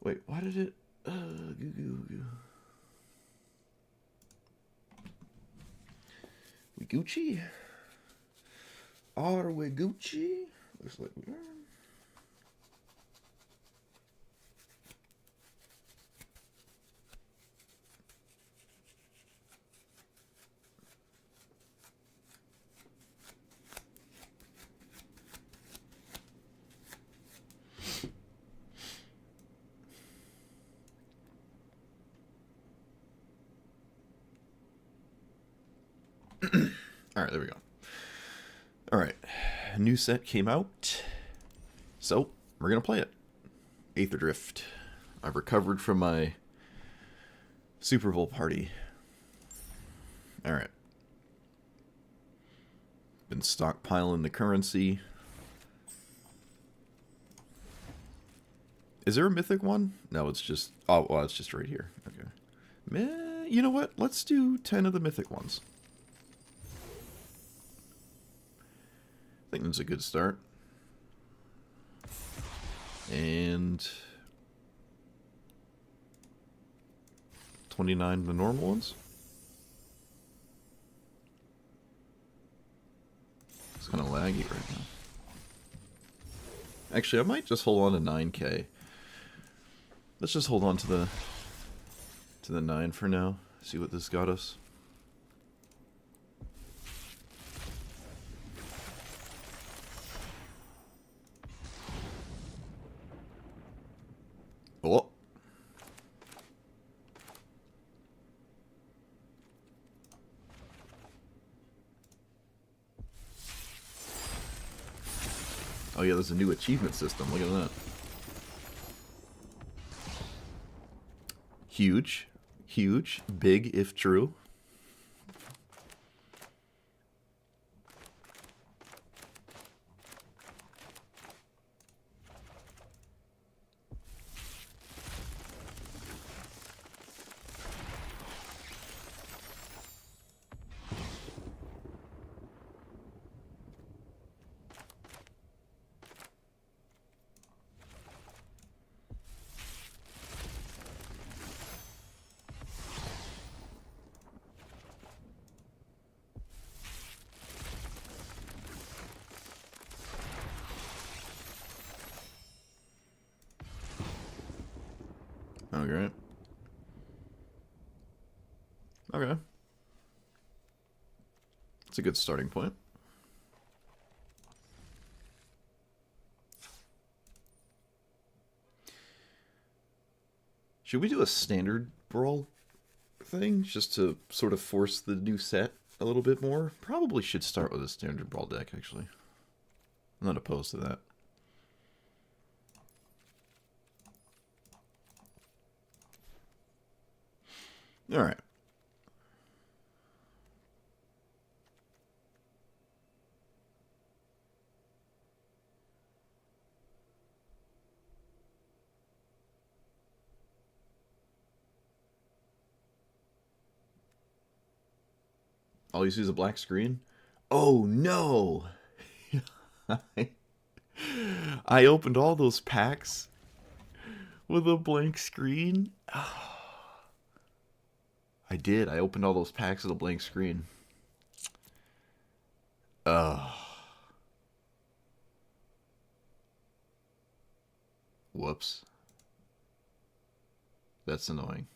Wait, why did it... Goo, goo, goo. We Gucci? Are we Gucci? Looks like we are. Alright, there we go. Alright, a new set came out, so we're gonna play it. Aetherdrift. I've recovered from my Super Bowl party. Alright. Been stockpiling the currency. Is there a mythic one? No, it's just... Oh, well, it's just right here. Okay. Meh, you know what? Let's do 10 of the mythic ones. I think that's a good start. And 29 the normal ones. It's kind of laggy right now. Actually, I might just hold on to 9k. Let's just hold on to the 9 for now. See what this got us. Oh. Oh yeah, there's a new achievement system. Look at that. Huge. Huge. Big if true. Okay. Okay. It's a good starting point. Should we do a standard brawl thing just to sort of force the new set a little bit more? Probably should start with a standard brawl deck, actually. I'm not opposed to that. Alright. All you see is a black screen? Oh no! I opened all those packs with a blank screen. I did. I opened all those packs with a blank screen. Whoops. That's annoying.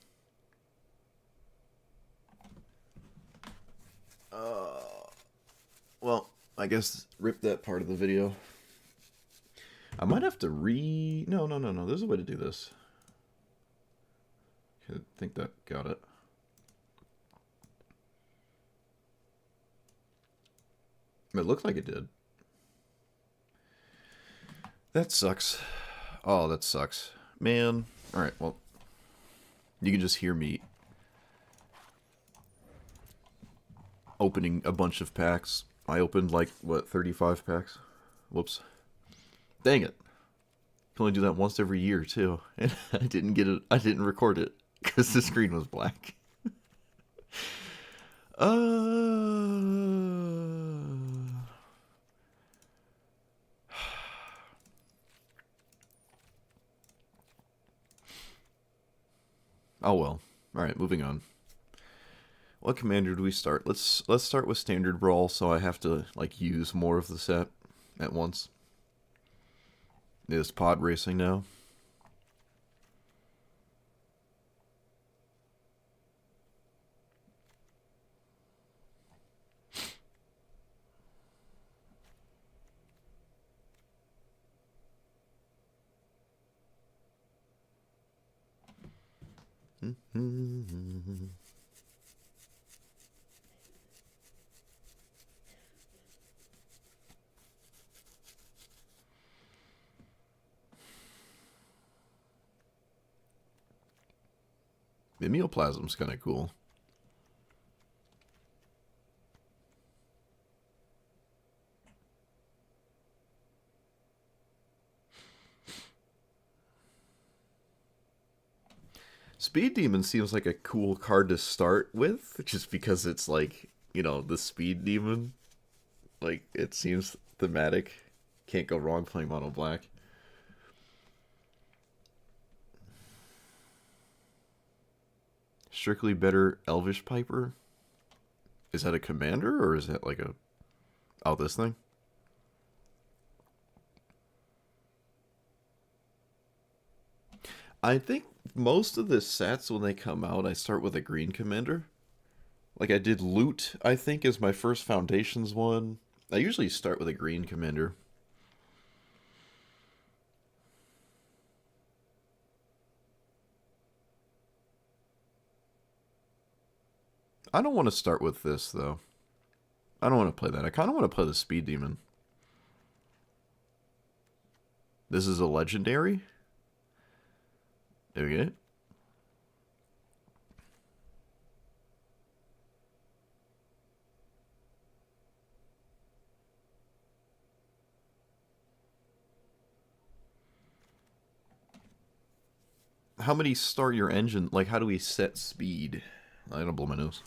Well, I guess rip that part of the video. I might have to No. There's a way to do this. I think that got it. It looked like it did. That sucks. Oh, that sucks. Man. Alright, well. You can just hear me opening a bunch of packs. I opened like, what, 35 packs? Whoops. Dang it. Can only do that once every year, too. And I didn't get it. I didn't record it because the screen was black. Oh well. Alright, moving on. What commander do we start? Let's start with standard brawl, so I have to like use more of the set at once. Is pod racing now? Mimeoplasm's kind of cool. Speed Demon seems like a cool card to start with, just because it's like, you know, the Speed Demon. Like, it seems thematic. Can't go wrong playing mono black. Strictly Better Elvish Piper? Is that a commander, or is that like a... Oh, this thing? I think most of the sets, when they come out, I start with a green commander. Like I did Loot, I think, is my first Foundations one. I usually start with a green commander. I don't want to start with this, though. I don't want to play that. I kind of want to play the Speed Demon. This is a legendary? Okay. How many start your engine? Like, how do we set speed? I don't blow my nose.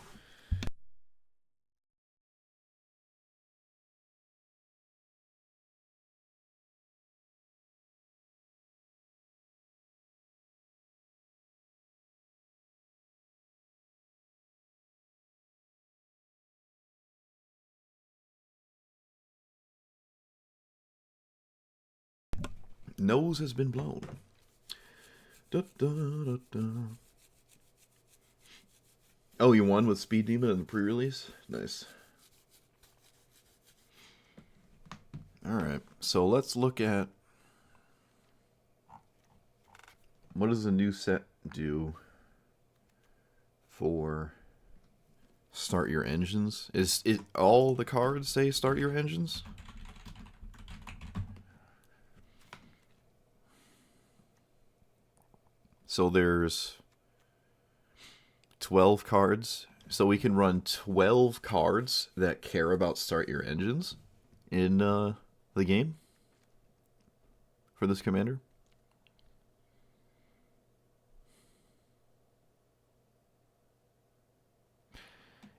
Nose has been blown. Da, da, da, da. Oh, you won with Speed Demon in the pre-release? Nice. Alright, so let's look at... What does the new set do for start your engines? Is it all the cards say start your engines? So there's 12 cards. So we can run 12 cards that care about start your engines in the game for this commander.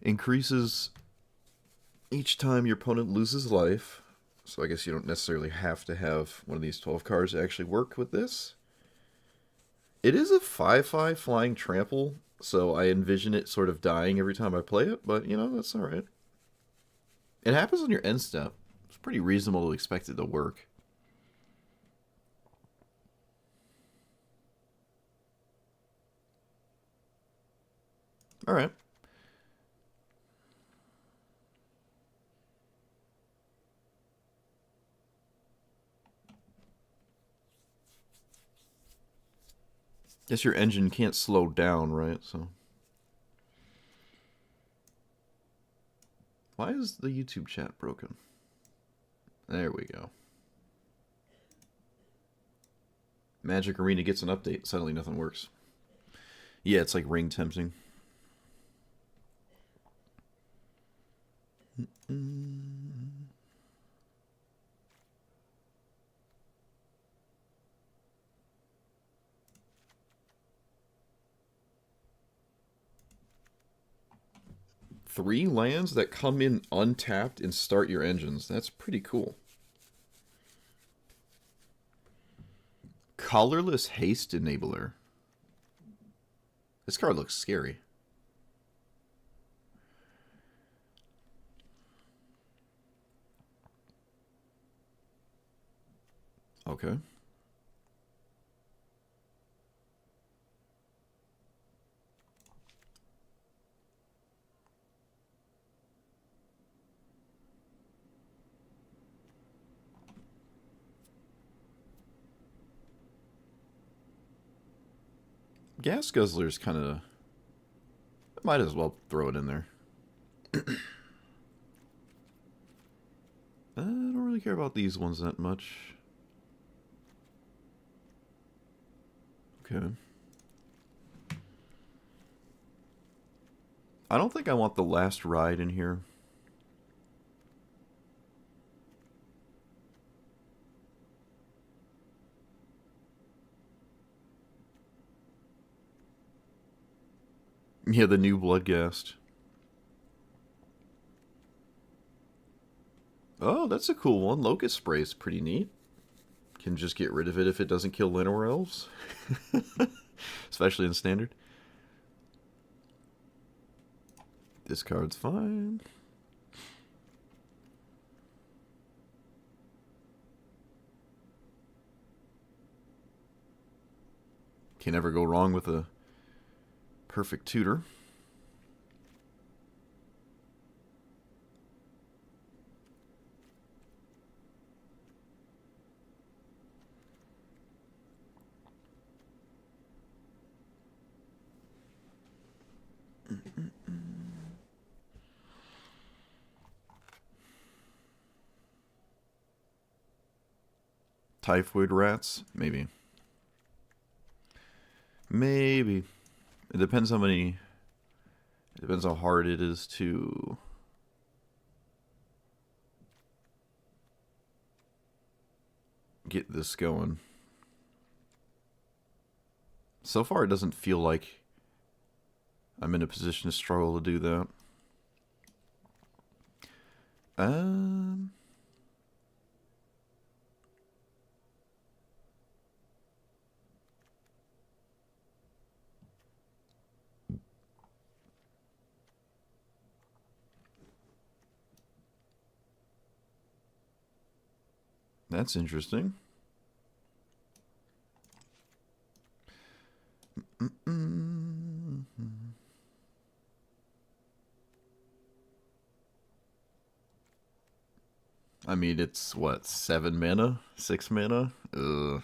Increases each time your opponent loses life. So I guess you don't necessarily have to have one of these 12 cards to actually work with this. It is a 5/5 flying trample, so I envision it sort of dying every time I play it, but, you know, that's alright. It happens on your end step. It's pretty reasonable to expect it to work. Alright. Guess your engine can't slow down, right? So why is the YouTube chat broken? There we go. Magic Arena gets an update. Suddenly nothing works. Yeah, it's like ring tempting. Three lands that come in untapped and start your engines. That's pretty cool. Colorless Haste Enabler. This card looks scary. Okay. Gas Guzzler's kind of... Might as well throw it in there. I don't really care about these ones that much. Okay. I don't think I want the last ride in here. Yeah, the new Bloodghast. Oh, that's a cool one. Locust Spray is pretty neat. Can just get rid of it if it doesn't kill Llanowar Elves. Especially in Standard. This card's fine. Can never go wrong with a perfect tutor. Typhoid rats? Maybe. Maybe. It depends how many... It depends how hard it is to... get this going. So far, it doesn't feel like I'm in a position to struggle to do that. That's interesting. I mean, it's what, 7 mana? 6 mana? Ugh.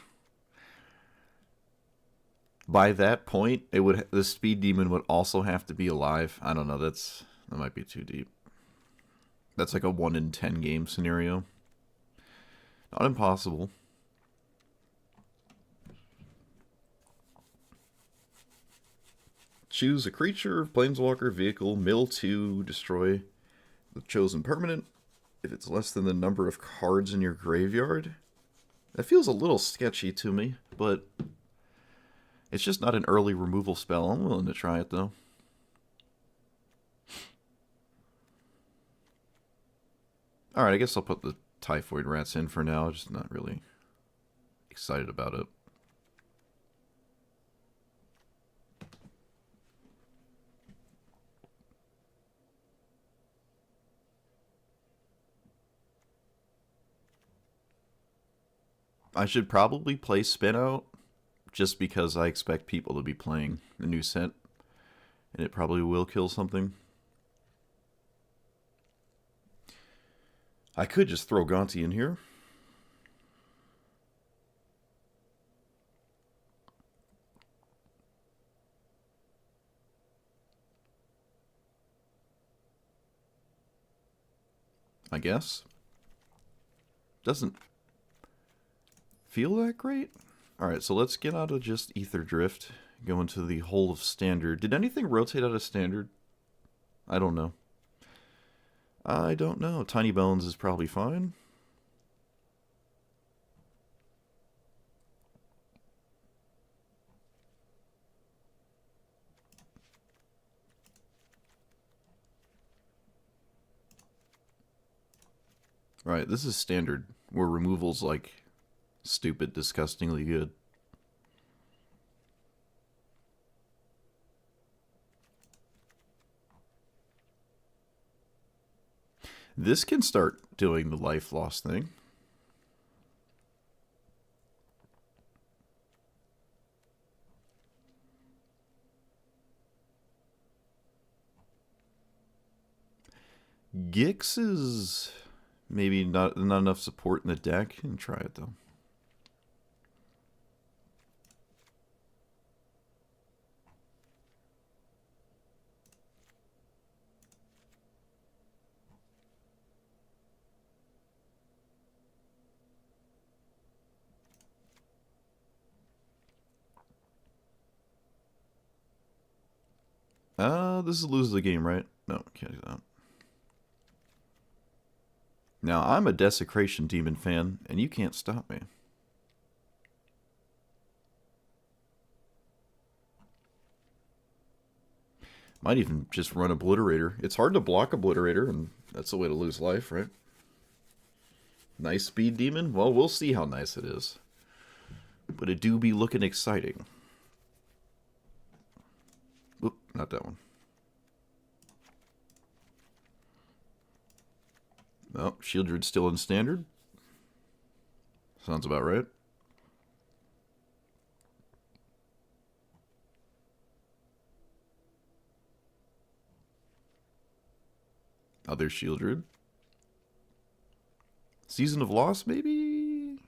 By that point, it would the speed demon would also have to be alive. I don't know, that might be too deep. That's like a 1 in 10 game scenario. Not impossible. Choose a creature, planeswalker, vehicle, mill 2, destroy the chosen permanent. If it's less than the number of cards in your graveyard. That feels a little sketchy to me, but it's just not an early removal spell. I'm willing to try it, though. Alright, I guess I'll put the Typhoid Rats in for now. Just not really excited about it. I should probably play Spin Out, just because I expect people to be playing the new set, and it probably will kill something. I could just throw Gonti in here. I guess. Doesn't feel that great. Alright, so let's get out of just Aetherdrift, go into the whole of Standard. Did anything rotate out of Standard? I don't know. I don't know. Tiny Bones is probably fine. Right, this is Standard, where removal's like stupid, disgustingly good. This can start doing the life loss thing. Gix is maybe not enough support in the deck. And try it though. This is lose the game, right? No, can't do that. Now, I'm a Desecration Demon fan, and you can't stop me. Might even just run Obliterator. It's hard to block Obliterator, and that's the way to lose life, right? Nice speed demon? Well, we'll see how nice it is. But it do be looking exciting. Oop, not that one. Oh, Shieldred's still in standard. Sounds about right. Other Shieldred. Season of Loss, maybe?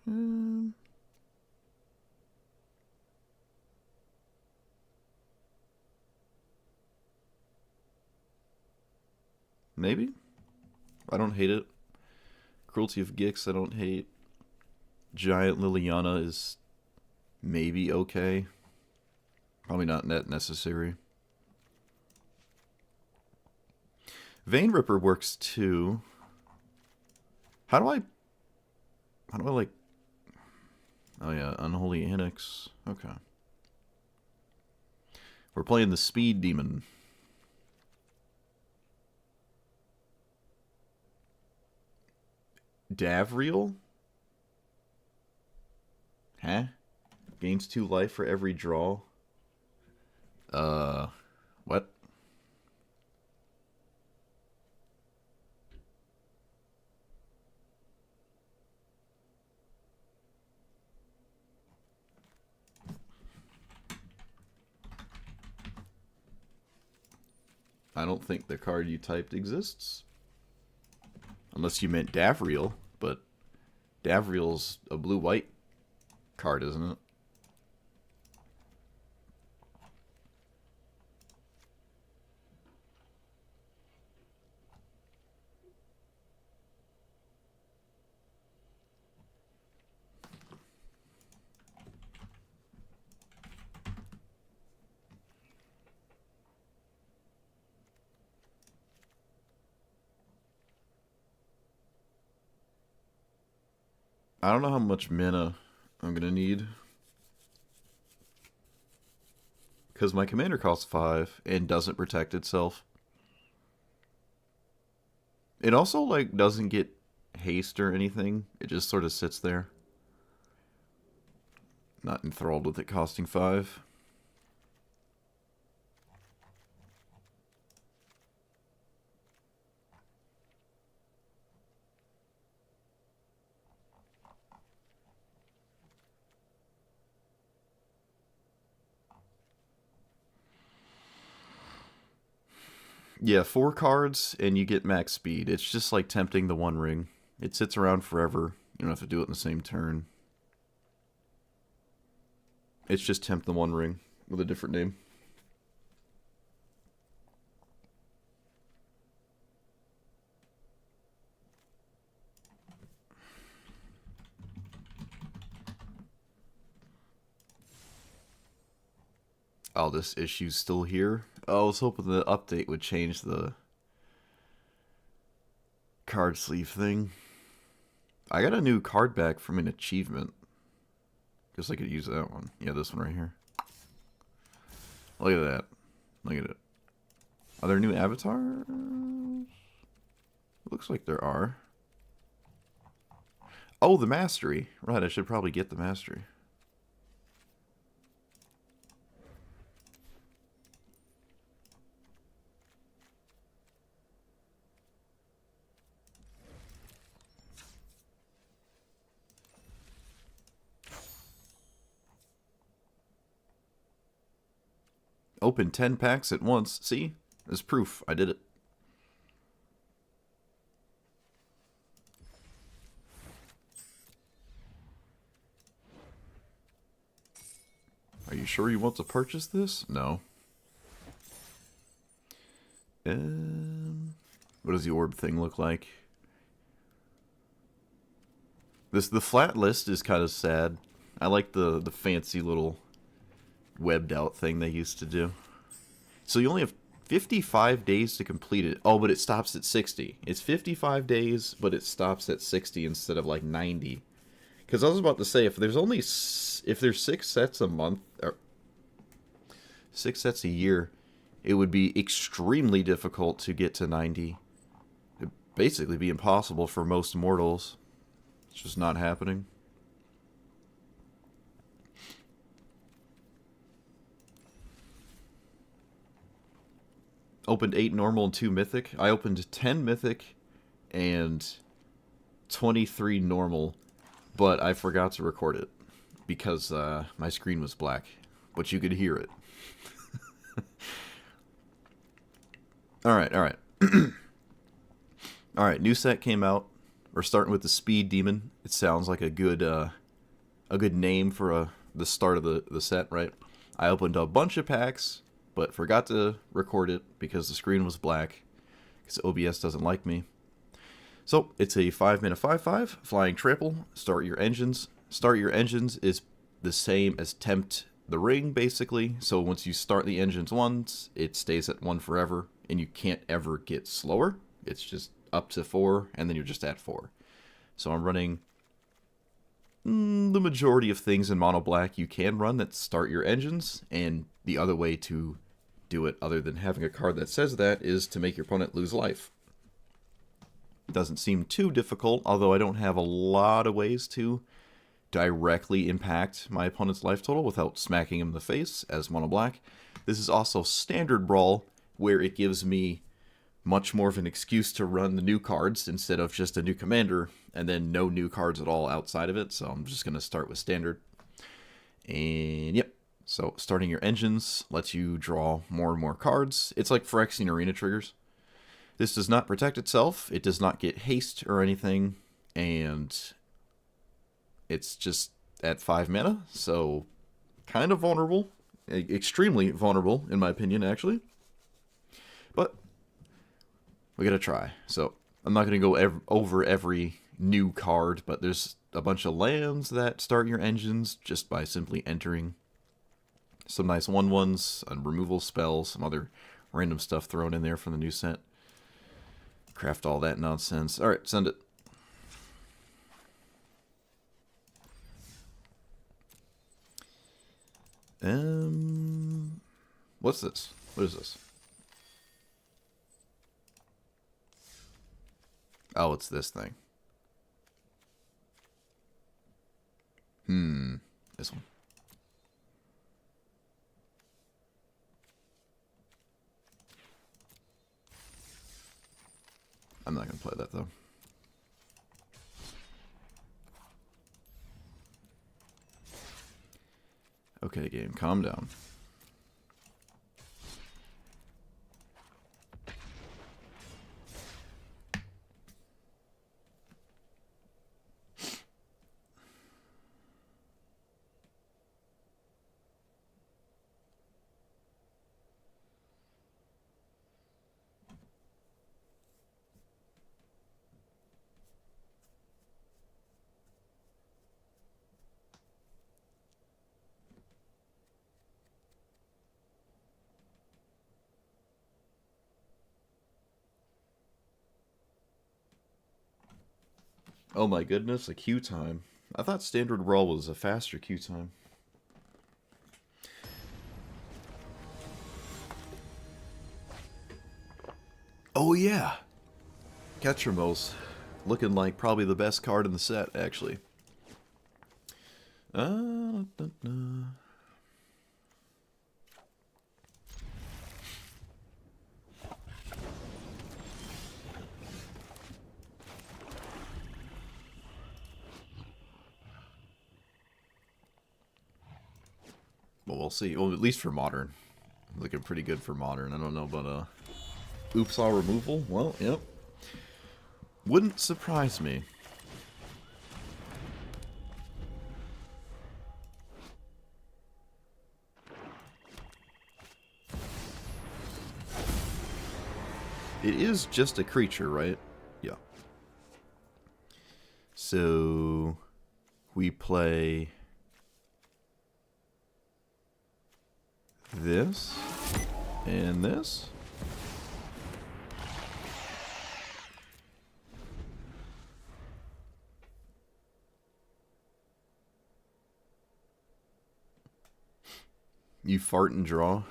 Maybe? I don't hate it. Cruelty of Gix, I don't hate. Giant Liliana is maybe okay. Probably not net necessary. Vein Ripper works too. How do I like... Oh yeah, Unholy Annex. Okay. We're playing the Speed Demon. Davriel? Huh? Gains 2 life for every draw. What? I don't think the card you typed exists. Unless you meant Davriel, but Davriel's a blue-white card, isn't it? I don't know how much mana I'm going to need. Because my commander costs 5 and doesn't protect itself. It also, like, doesn't get haste or anything. It just sort of sits there. Not enthralled with it costing 5. Yeah, 4 cards and you get max speed. It's just like tempting the One Ring. It sits around forever. You don't have to do it in the same turn. It's just tempt the One Ring with a different name. Oh, this issue's still here? Oh, I was hoping the update would change the card sleeve thing. I got a new card back from an achievement. Guess I could use that one. Yeah, this one right here. Look at that. Look at it. Are there new avatars? Looks like there are. Oh, the mastery. Right, I should probably get the mastery. opened 10 packs at once. See? There's proof. I did it. Are you sure you want to purchase this? No. What does the orb thing look like? The flat list is kind of sad. I like the fancy little webbed out thing they used to do. So you only have 55 days to complete it. Oh, but it stops at 60. It's 55 days, but it stops at 60 instead of like 90. Because I was about to say, if there's 6 sets a month, or 6 sets a year, it would be extremely difficult to get to 90. It'd basically be impossible for most mortals. It's just not happening. Opened 8 normal and 2 mythic. I opened 10 mythic and 23 normal, but I forgot to record it because my screen was black, but you could hear it. Alright. Alright, new set came out. We're starting with the Speed Demon. It sounds like a good name for the start of the set, right? I opened a bunch of packs, but forgot to record it because the screen was black, because OBS doesn't like me. So, it's a 5-mana 5/5, flying trample, start your engines. Start your engines is the same as tempt the ring, basically. So once you start the engines once, it stays at 1 forever, and you can't ever get slower. It's just up to 4, and then you're just at 4. So I'm running the majority of things in mono black you can run that start your engines, and the other way to do it, other than having a card that says that, is to make your opponent lose life. It doesn't seem too difficult, although I don't have a lot of ways to directly impact my opponent's life total without smacking him in the face as mono black. This is also standard brawl, where it gives me much more of an excuse to run the new cards instead of just a new commander and then no new cards at all outside of it. So I'm just going to start with standard. And yep, so starting your engines lets you draw more and more cards. It's like Phyrexian Arena triggers. This does not protect itself. It does not get haste or anything. And it's just at 5 mana, so kind of vulnerable. Extremely vulnerable, in my opinion, actually. But we gotta try. So I'm not gonna go over every new card, but there's a bunch of lands that start your engines just by simply entering. Some nice 1/1s, and removal spells, some other random stuff thrown in there from the new set. Craft all that nonsense. Alright, send it. What's this? What is this? Oh, it's this thing. This one. I'm not gonna play that though. Okay, game, calm down. Oh my goodness, a queue time. I thought standard roll was a faster queue time. Oh yeah! Ketramos. Looking like probably the best card in the set, actually. Well, we'll see. Well, at least for modern. Looking pretty good for modern. I don't know about oops all removal. Well, yep. Wouldn't surprise me. It is just a creature, right? Yeah. So we play this and this. You fart and draw.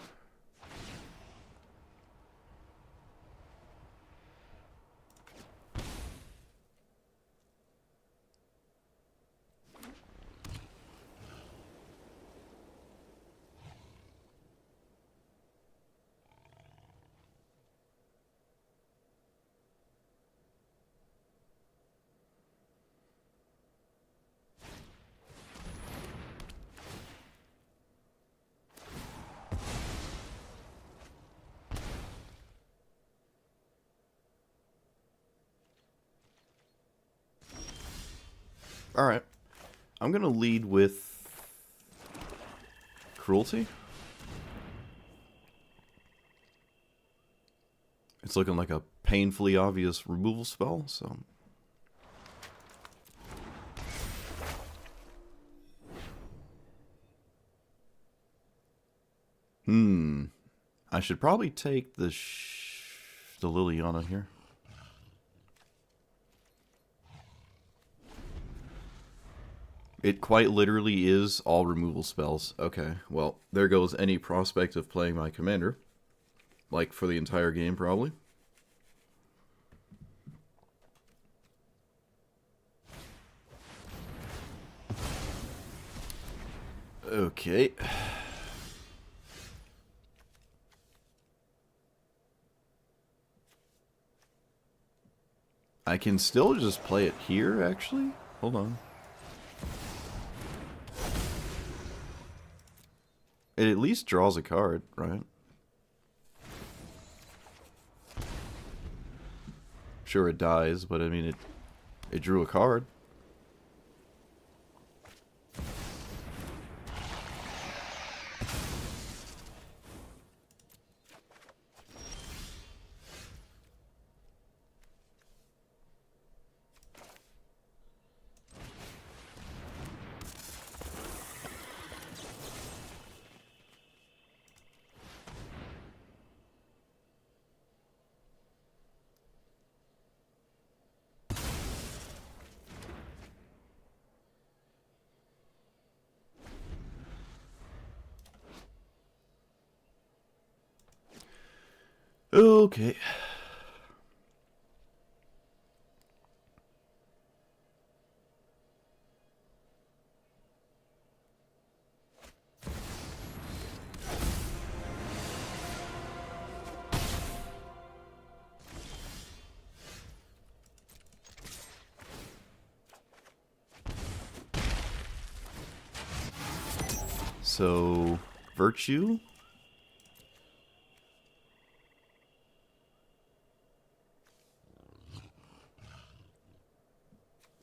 Alright. I'm going to lead with Cruelty. It's looking like a painfully obvious removal spell, so... I should probably take the Liliana here. It quite literally is all removal spells. Okay, well, there goes any prospect of playing my commander. Like, for the entire game, probably. Okay. I can still just play it here, actually? Hold on. It at least draws a card, right? Sure, it dies, but I mean, it drew a card. Okay. So, Virtue.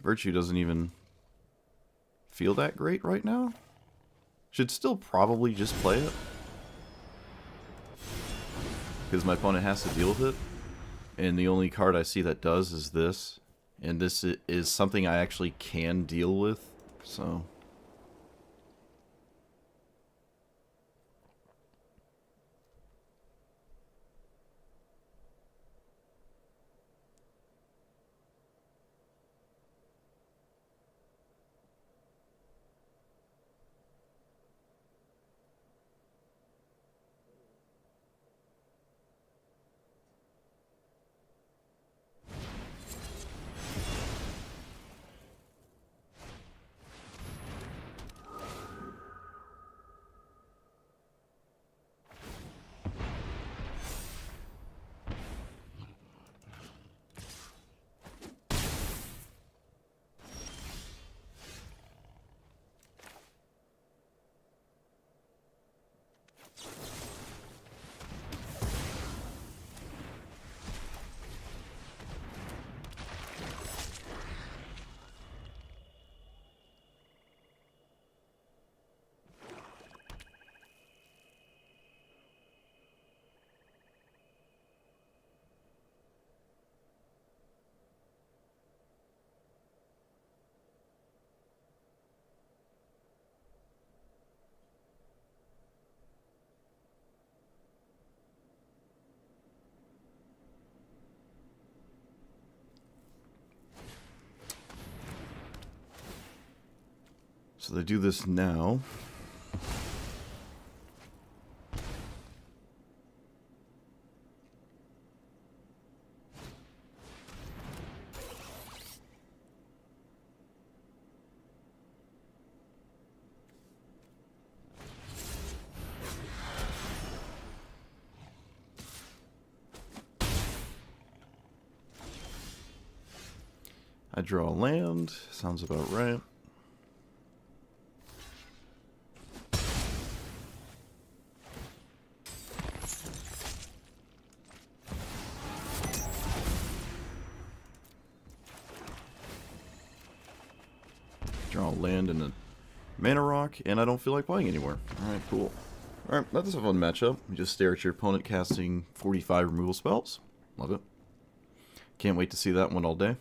Virtue doesn't even feel that great right now. Should still probably just play it. Because my opponent has to deal with it. And the only card I see that does is this. And this is something I actually can deal with. So... So they do this now. I draw land. Sounds about right. Draw land and a mana rock, and I don't feel like playing anymore. Alright, cool. Alright, that's a fun matchup. You just stare at your opponent casting 45 removal spells. Love it. Can't wait to see that one all day.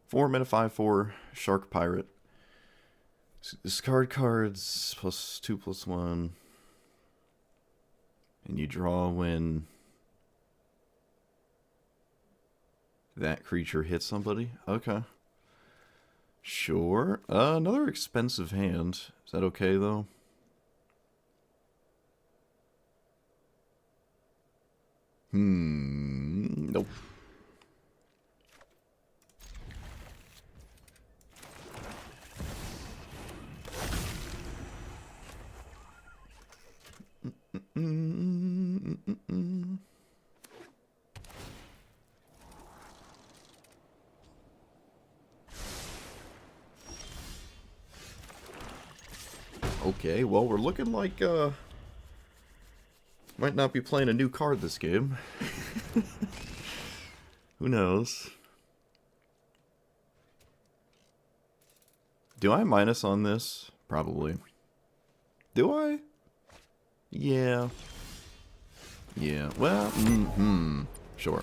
Four mana 5/4 Shark Pirate. Discard cards +2/+1. And you draw when that creature hits somebody. Okay. Sure. Another expensive hand. Is that okay though? Nope. Okay, well, we're looking like, might not be playing a new card this game. Who knows? Do I minus on this? Probably. Do I? Yeah. Yeah, well, sure.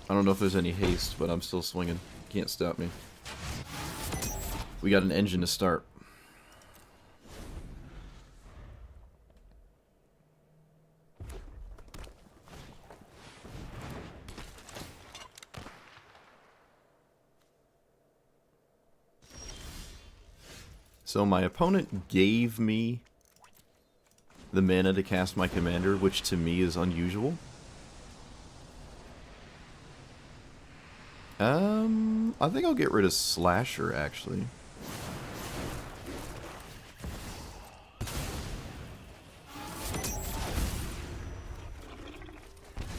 I don't know if there's any haste, but I'm still swinging. Can't stop me. We got an engine to start. So my opponent gave me the mana to cast my commander, which to me is unusual. I think I'll get rid of Slasher, actually.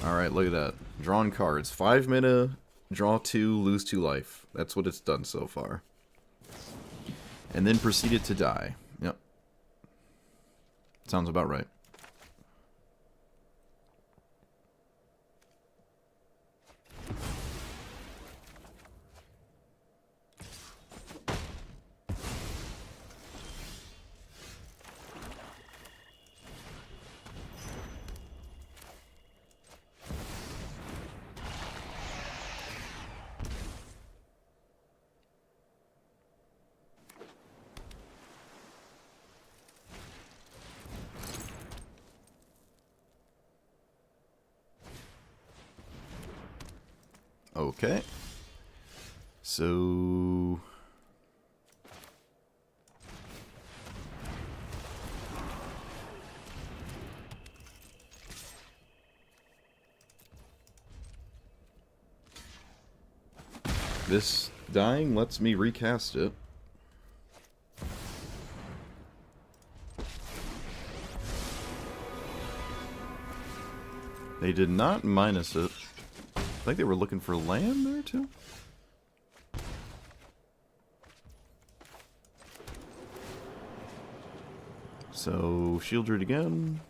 Alright, look at that. Drawn cards. 5 mana, draw 2, lose 2 life. That's what it's done so far. And then proceeded to die. Yep. Sounds about right. Okay. So... this dying lets me recast it. They did not minus it. I think they were looking for land there too. So, Shieldred again.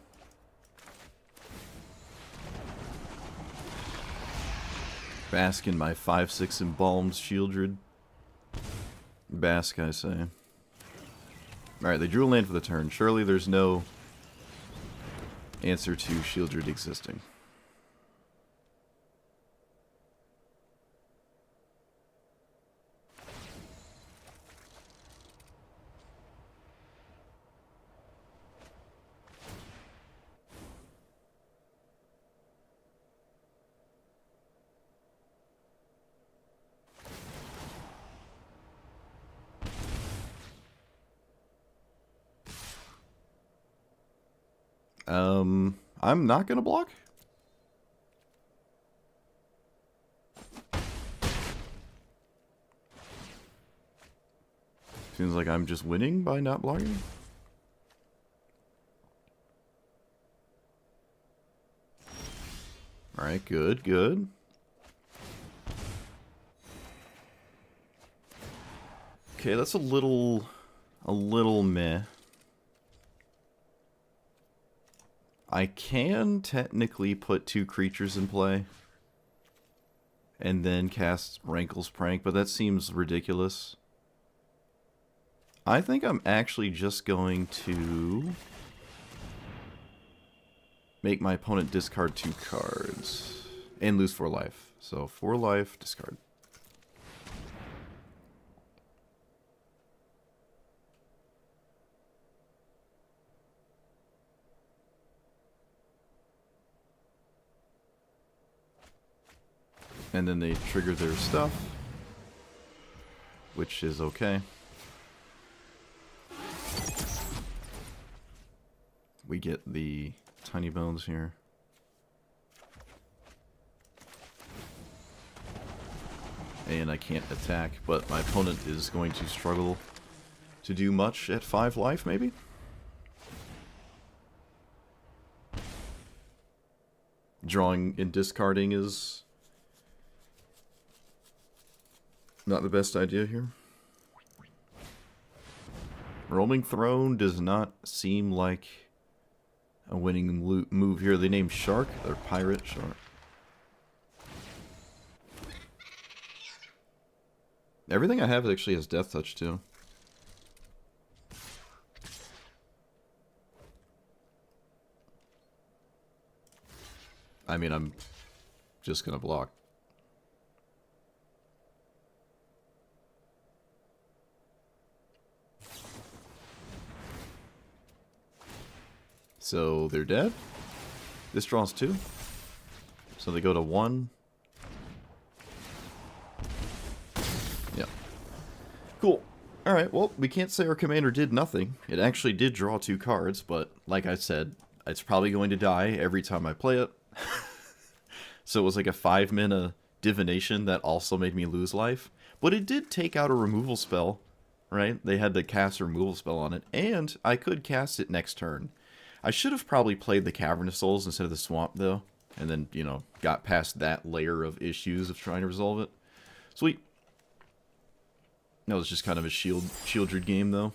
Bask in my 5/6 embalmed shieldred. Bask, I say. Alright, they drew a land for the turn. Surely there's no answer to shieldred existing. I'm not gonna block. Seems like I'm just winning by not blocking. Alright, good, good. Okay, that's a little meh. I can technically put 2 creatures in play and then cast Rankle's Prank, but that seems ridiculous. I think I'm actually just going to make my opponent discard 2 cards and lose 4 life. So 4 life, discard. And then they trigger their stuff, which is okay. We get the tiny bones here. And I can't attack, but my opponent is going to struggle to do much at 5 life, maybe? Drawing and discarding is not the best idea here. Roaming Throne does not seem like a winning move here. They named Shark, or Pirate Shark. Everything I have actually has Death Touch too. I mean, I'm just gonna block. So they're dead. This draws 2. So they go to 1. Yep. Cool. Alright, well, we can't say our commander did nothing. It actually did draw 2 cards, but like I said, it's probably going to die every time I play it. So it was like a 5-mana divination that also made me lose life. But it did take out a removal spell, right? They had to cast a removal spell on it, and I could cast it next turn. I should have probably played the Cavernous Souls instead of the Swamp, though. And then, you know, got past that layer of issues of trying to resolve it. Sweet. That was just kind of a shieldred game, though.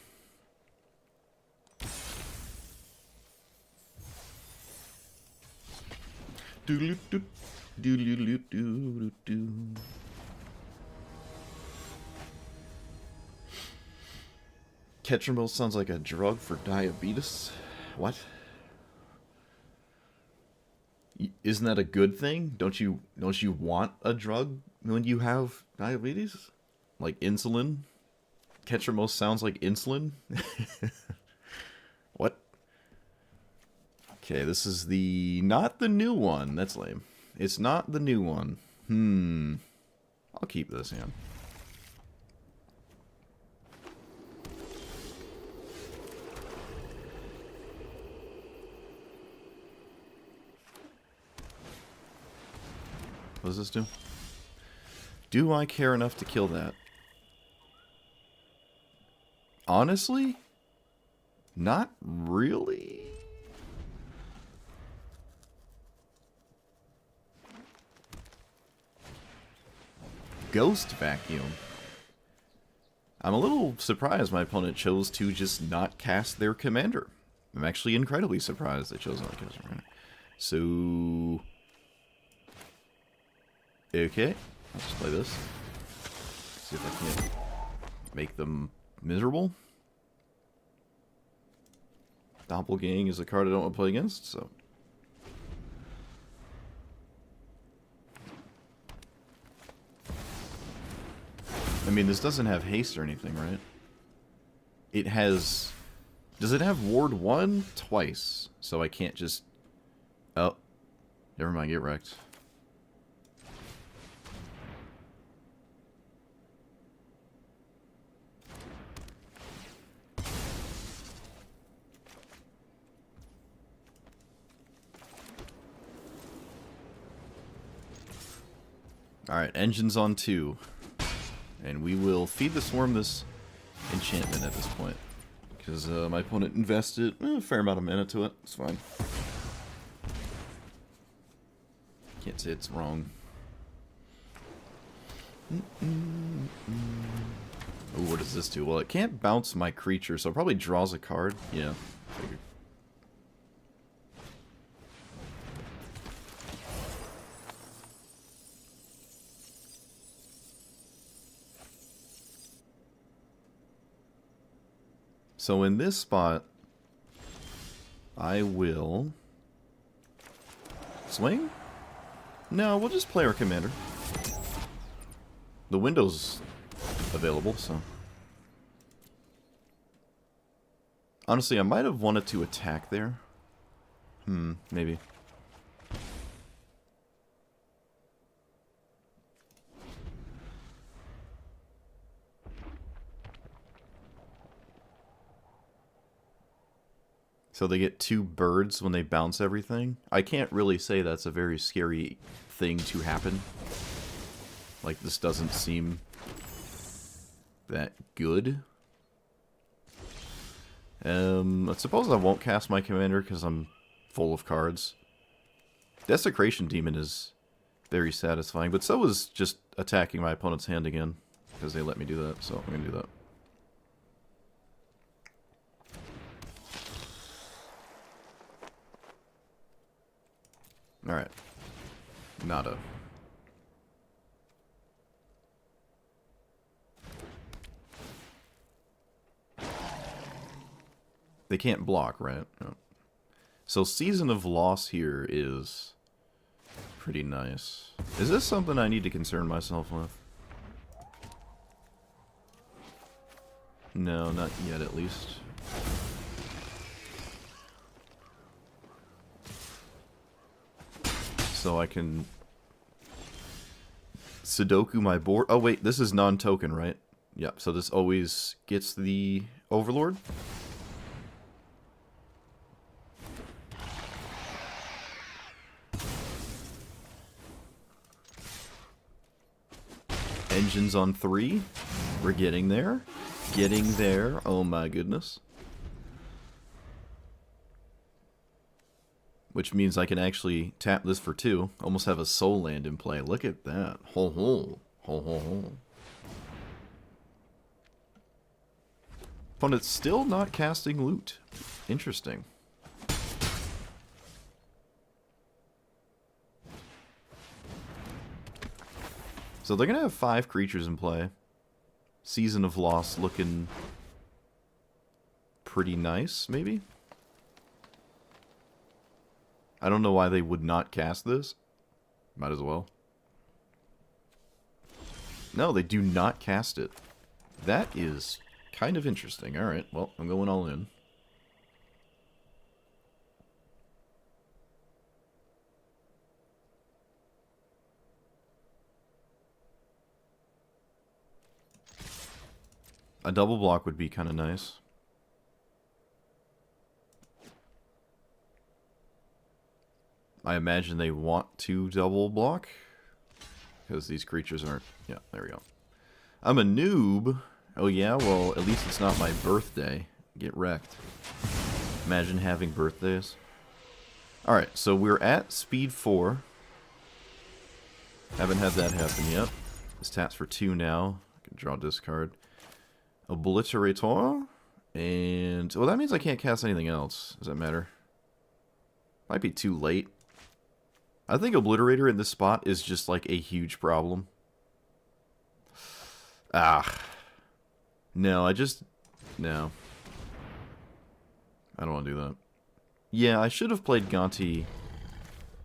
Doodle-doo, doodle-doo-doo-doo-doo. Ketramil sounds like a drug for diabetes. What? Isn't that a good thing? Don't you want a drug when you have diabetes? Like insulin? Ketramil sounds like insulin? What? Okay, this is not the new one. That's lame. It's not the new one. I'll keep this hand. What does this do? Do I care enough to kill that? Honestly? Not really. Ghost Vacuum. I'm a little surprised my opponent chose to just not cast their commander. I'm actually incredibly surprised they chose not to cast their commander. So Okay, I'll just play this. See if I can't make them miserable. Doppelgang is a card I don't want to play against, so... I mean, this doesn't have haste or anything, right? It has... Does it have Ward 1? Twice. So I can't just... Oh. Never mind, get wrecked. Alright, engine's on 2. And we will feed the swarm this enchantment at this point. Because my opponent invested a fair amount of mana to it. It's fine. Can't say it's wrong. Ooh, what does this do? Well, it can't bounce my creature, so it probably draws a card. Yeah, figured. So in this spot, I will swing? No, we'll just play our commander. The window's available, so... Honestly, I might have wanted to attack there. Maybe. So they get 2 birds when they bounce everything. I can't really say that's a very scary thing to happen. Like, this doesn't seem that good. I suppose I won't cast my commander because I'm full of cards. Desecration Demon is very satisfying, but so is just attacking my opponent's hand again. Because they let me do that, so I'm going to do that. Alright. Nada. They can't block, right? No. So Season of Loss here is pretty nice. Is this something I need to concern myself with? No, not yet at least. So I can Sudoku my board. Oh wait, this is non-token, right? Yeah, so this always gets the Overlord. Engine's on 3. We're getting there. Getting there. Oh my goodness. Which means I can actually tap this for 2. Almost have a soul land in play. Look at that. Ho ho. Ho ho ho. But it's still not casting loot. Interesting. So they're going to have 5 creatures in play. Season of Loss looking pretty nice, maybe? I don't know why they would not cast this. Might as well. No, they do not cast it. That is kind of interesting. Alright, well, I'm going all in. A double block would be kind of nice. I imagine they want to double block. Because these creatures aren't... Yeah, there we go. I'm a noob. Oh yeah, well, at least it's not my birthday. Get wrecked. Imagine having birthdays. Alright, so we're at speed 4. Haven't had that happen yet. This taps for 2 now. I can draw discard. Obliterator. And... well, that means I can't cast anything else. Does that matter? Might be too late. I think Obliterator in this spot is just like a huge problem. Ah. No, no. I don't want to do that. Yeah, I should have played Gonti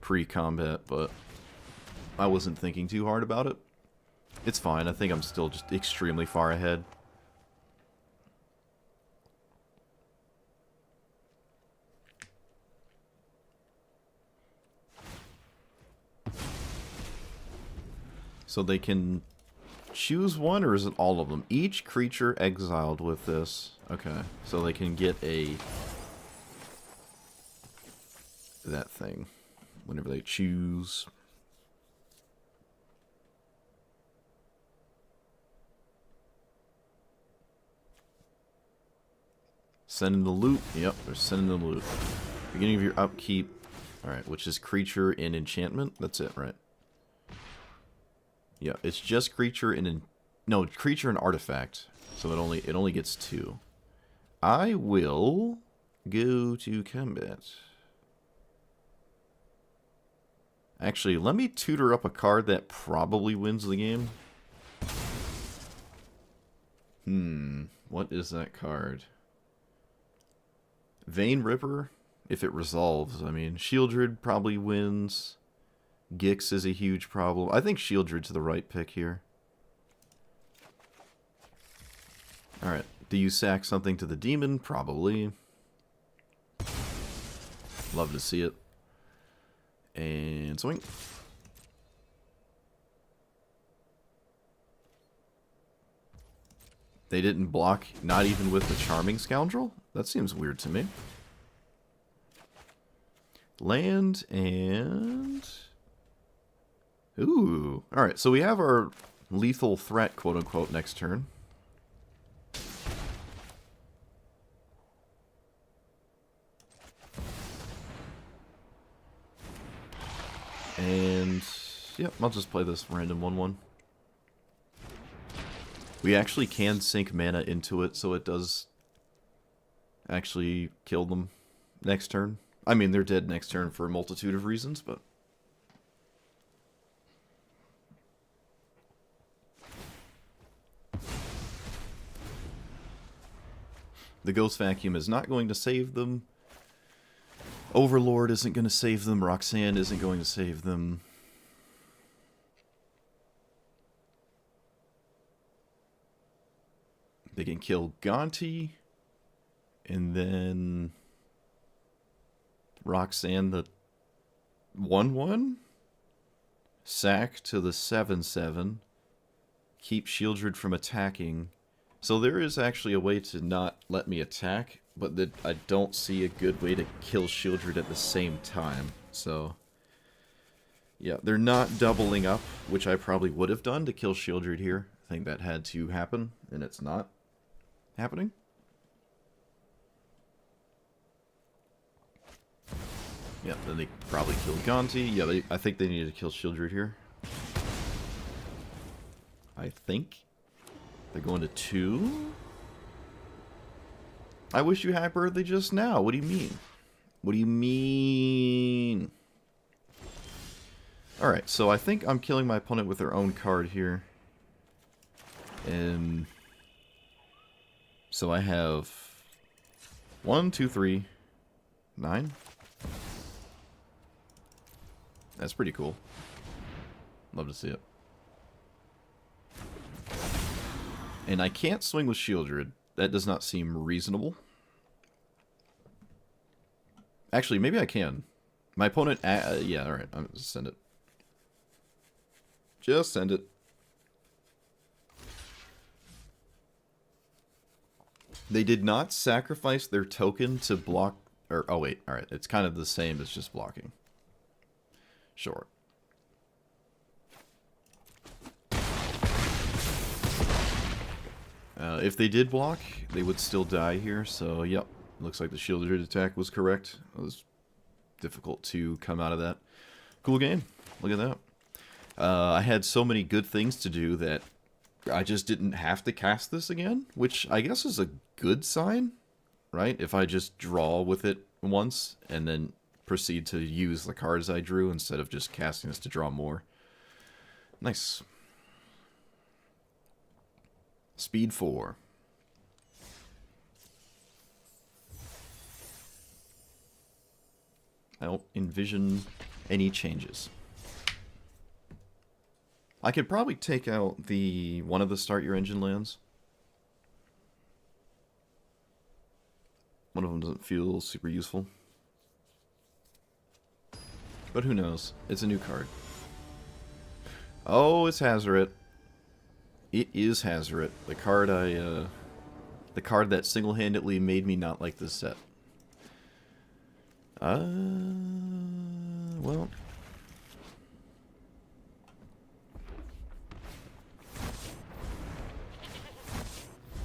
pre-combat, but I wasn't thinking too hard about it. It's fine. I think I'm still just extremely far ahead. So they can choose one, or is it all of them? Each creature exiled with this. Okay, so they can get that thing whenever they choose. Sending the loot. Yep, they're sending the loot. Beginning of your upkeep. Alright, which is creature and enchantment. That's it, right? Yeah, it's just creature and no, creature and artifact. So it only gets 2. I will go to combat. Actually, let me tutor up a card that probably wins the game. What is that card? Vein Ripper, if it resolves. I mean, Shieldred probably wins. Gix is a huge problem. I think Shieldred's the right pick here. Alright, do you sack something to the demon? Probably. Love to see it. And swing. They didn't block, not even with the Charming Scoundrel? That seems weird to me. Land and... Ooh. Alright, so we have our lethal threat, quote-unquote, next turn. And... Yep, I'll just play this random 1/1. We actually can sink mana into it, so it does actually kill them next turn. I mean, they're dead next turn for a multitude of reasons, but... The Ghost Vacuum is not going to save them. Overlord isn't going to save them. Roxanne isn't going to save them. They can kill Gonti. And then... Roxanne the 1/1. Sack to the 7/7. Keep Shieldred from attacking. So there is actually a way to not let me attack, but that I don't see a good way to kill Shieldred at the same time. So, yeah, they're not doubling up, which I probably would have done to kill Shieldred here. I think that had to happen, and it's not happening. Yeah, then they probably killed Gonti. Yeah, I think they needed to kill Shieldred here. I think. They're going to 2. I wish you had Birthday just now. What do you mean? What do you mean? Alright, so I think I'm killing my opponent with their own card here. And so I have 1, 2, 3, 9. That's pretty cool. Love to see it. And I can't swing with Shieldred. That does not seem reasonable. Actually, maybe I can. My opponent... yeah, alright. I'm just send it. Just send it. They did not sacrifice their token to block... Or, oh, wait. Alright. It's kind of the same as just blocking. Sure. If they did block, they would still die here, so yep. Looks like the shielded attack was correct. It was difficult to come out of that. Cool game. Look at that. I had so many good things to do that I just didn't have to cast this again, which I guess is a good sign, right? If I just draw with it once and then proceed to use the cards I drew instead of just casting this to draw more. Nice. Speed 4. I don't envision any changes. I could probably take out one of the start your engine lands. One of them doesn't feel super useful. But who knows? It's a new card. Oh, it's Hazoret. It is Hazoret. The card the card that single-handedly made me not like this set. Well.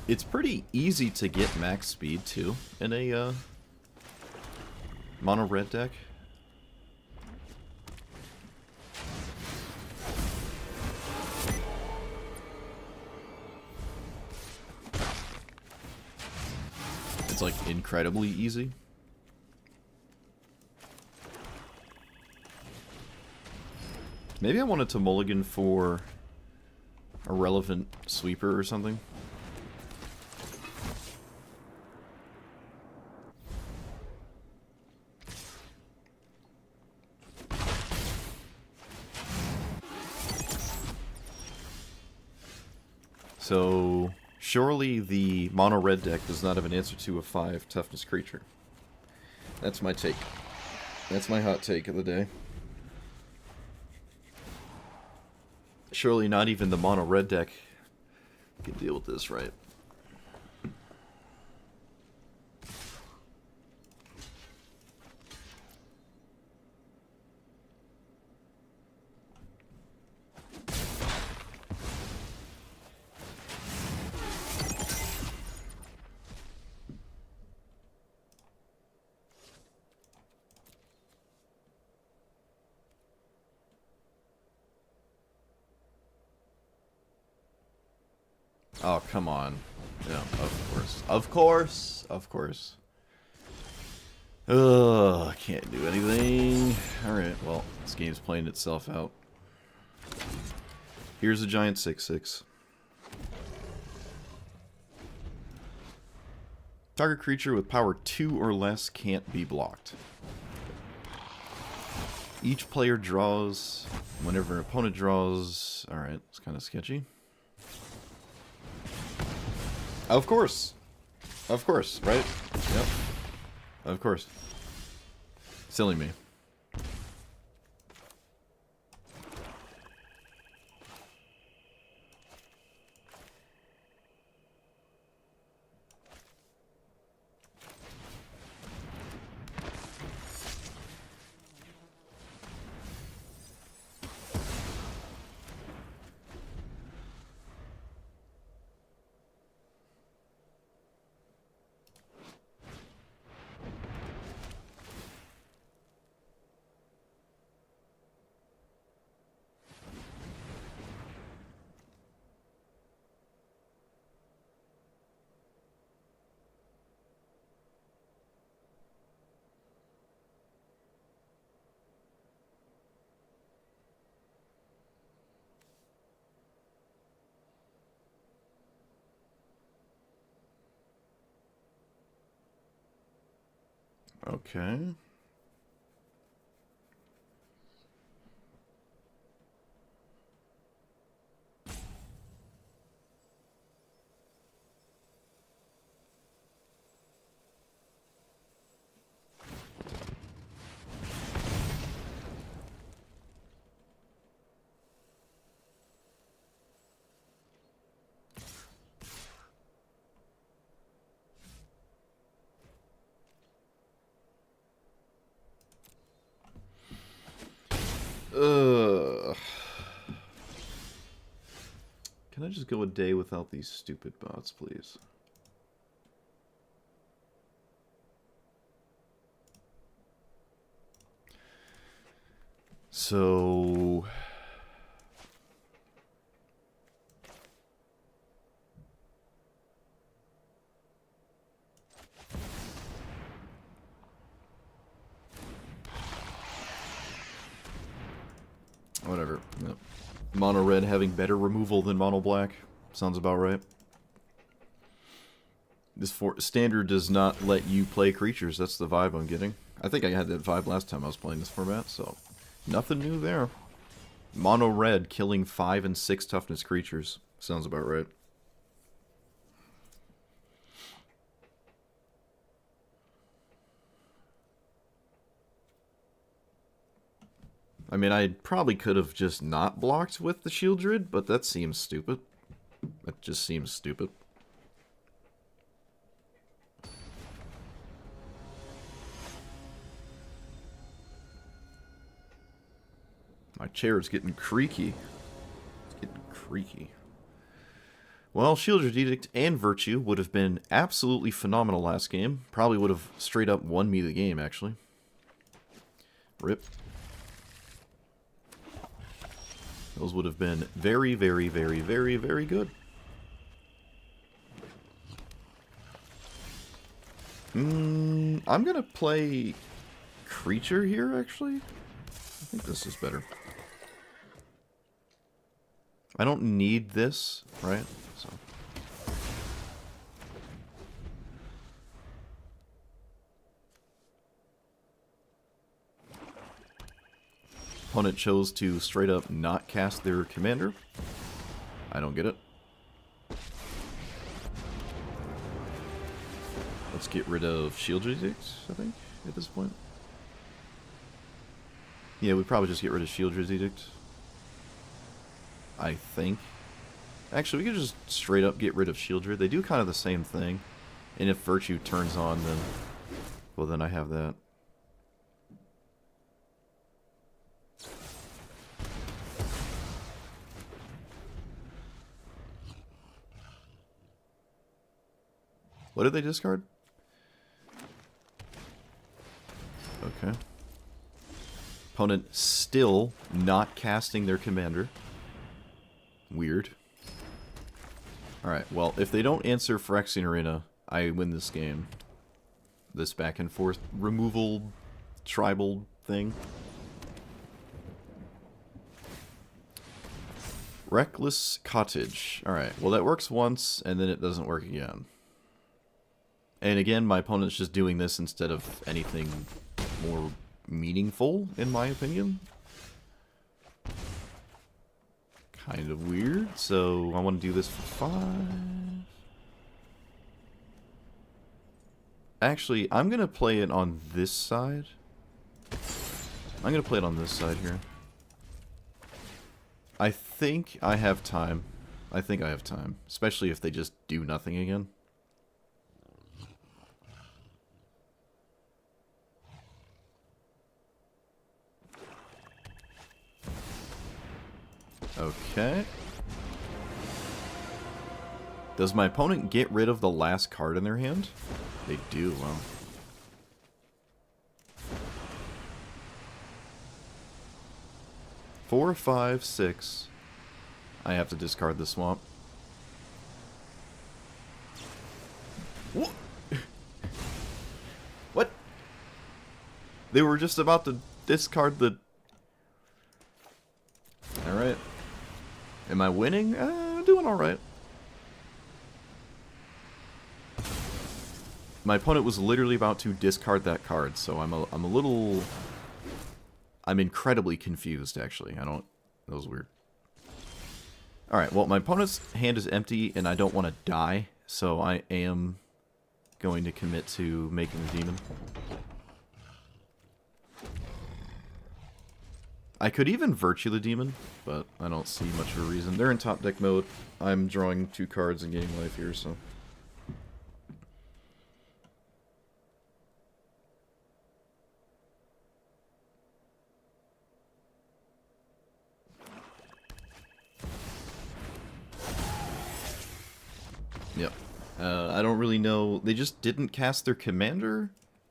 It's pretty easy to get max speed, too, in a, mono red deck. It's, like, incredibly easy. Maybe I wanted to mulligan for a relevant sweeper or something. So, surely the mono red deck does not have an answer to a 5 toughness creature. That's my take. That's my hot take of the day. Surely not even the mono red deck can deal with this, right? Oh, come on. Yeah, of course. Of course! Of course. Ugh, I can't do anything. Alright, well, this game's playing itself out. Here's a giant 6/6. Target creature with power 2 or less can't be blocked. Each player draws whenever an opponent draws. Alright, it's kind of sketchy. Of course. Of course, right? Yep. Of course. Silly me. Okay. Ugh. Can I just go a day without these stupid bots, please? So... Mono red having better removal than mono black. Sounds about right. This standard does not let you play creatures. That's the vibe I'm getting. I think I had that vibe last time I was playing this format, so nothing new there. Mono red killing 5 and 6 toughness creatures. Sounds about right. I mean, I probably could have just not blocked with the Shieldred, but that seems stupid. That just seems stupid. My chair is getting creaky. It's getting creaky. Well, Shieldred Edict and Virtue would have been absolutely phenomenal last game. Probably would have straight up won me the game, actually. Rip. Those would have been very, very, very, very, very good. I'm gonna play creature here, actually. I think this is better. I don't need this, right? So. Opponent chose to straight up not cast their commander. I don't get it. Let's get rid of Shieldred Edict, I think, at this point. Yeah, we probably just get rid of Shieldred Edict. I think. Actually, we could just straight up get rid of Shieldred. They do kind of the same thing. And if Virtue turns on, then... well, then I have that. What did they discard? Okay. Opponent still not casting their commander. Weird. Alright, well, if they don't answer Phyrexian Arena, I win this game. This back and forth removal tribal thing. Reckless Cottage. Alright, well that works once, and then it doesn't work again. And again, my opponent's just doing this instead of anything more meaningful, in my opinion. Kind of weird, so I want to do this for 5. Actually, I'm going to play it on this side. I'm going to play it on this side here. I think I have time. I think I have time. Especially if they just do nothing again. Okay. Does my opponent get rid of the last card in their hand? They do, well. Four, 5, 6. I have to discard the swamp. What? What? They were just about to discard the... Alright. Am I winning? Doing alright. My opponent was literally about to discard that card, so I'm a little... I'm incredibly confused, actually. That was weird. Alright, well, my opponent's hand is empty, and I don't want to die, so I am going to commit to making the demon. I could even Virtue the Demon, but I don't see much of a reason. They're in top deck mode. I'm drawing 2 cards and gaining life here, so... Yep. I don't really know. They just didn't cast their commander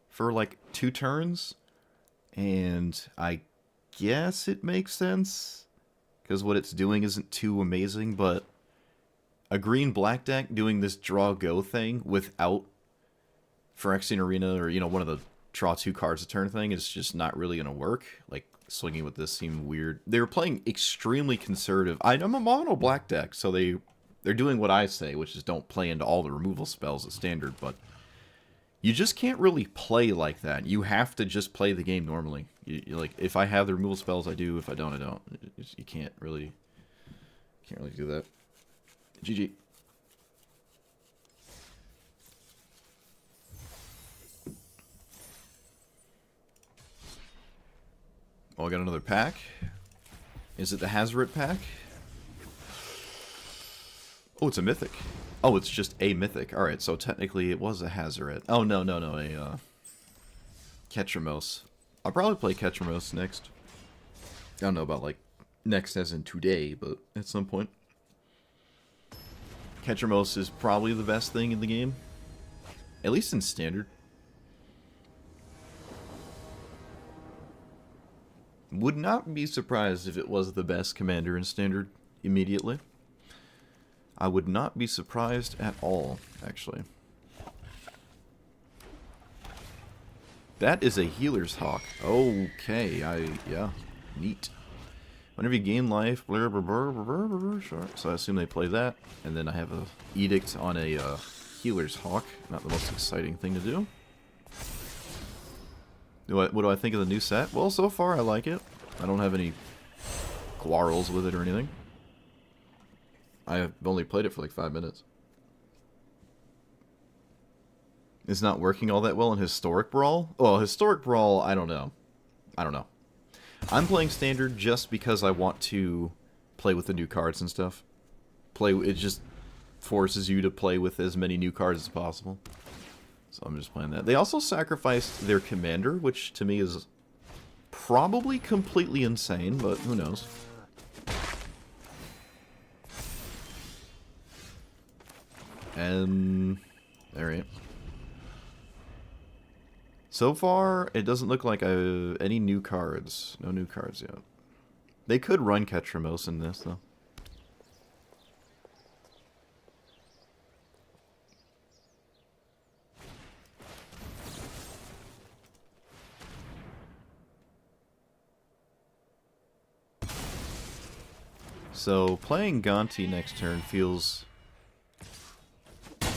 for like 2 turns, and I guess it makes sense, because what it's doing isn't too amazing, but a green-black deck doing this draw-go thing without Phyrexian Arena, or, you know, one of the draw 2 cards a turn thing is just not really going to work. Like, swinging with this seemed weird. They were playing extremely conservative. I'm a mono black deck, so they're doing what I say, which is don't play into all the removal spells at standard, but you just can't really play like that. You have to just play the game normally. Like, if I have the removal spells, I do. If I don't, I don't. You can't really do that. GG. Oh, I got another pack. Is it the Hazoret pack? Oh, it's a mythic. Oh, it's just a mythic. Alright, so technically it was a Hazoret. Oh, no, a Ketramos. I'll probably play Ketramos next. I don't know about, like, next as in today, but at some point. Ketramos is probably the best thing in the game. At least in Standard. Would not be surprised if it was the best commander in Standard immediately. I would not be surprised at all, actually. That is a Healer's Hawk. Okay, yeah, neat. Whenever you gain life, blah, blah, blah, blah, blah, blah, sure. So I assume they play that, and then I have a Edict on a Healer's Hawk. Not the most exciting thing to do. What do I think of the new set? Well, so far I like it. I don't have any quarrels with it or anything. I've only played it for like 5 minutes. It's not working all that well in Historic Brawl? Well, Historic Brawl, I don't know. I'm playing Standard just because I want to play with the new cards and stuff. It just forces you to play with as many new cards as possible. So I'm just playing that. They also sacrificed their commander, which to me is probably completely insane, but who knows. And alright. So far, it doesn't look like I have any new cards. No new cards yet. They could run Ketramos in this, though. So, playing Gonti next turn feels...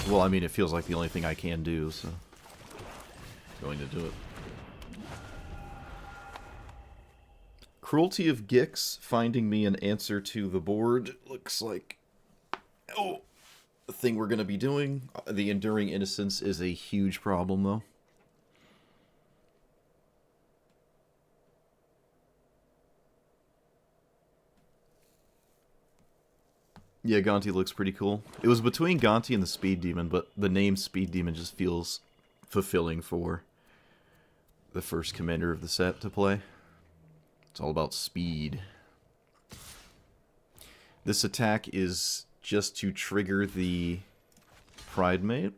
Well, I mean, it feels like the only thing I can do, so... Going to do it. Cruelty of Gix finding me an answer to the board. Looks like... Oh! The thing we're going to be doing. The Enduring Innocence is a huge problem, though. Yeah, Gonti looks pretty cool. It was between Gonti and the Speed Demon, but the name Speed Demon just feels fulfilling for the first commander of the set to play. It's all about speed. This attack is just to trigger the Pride Mate.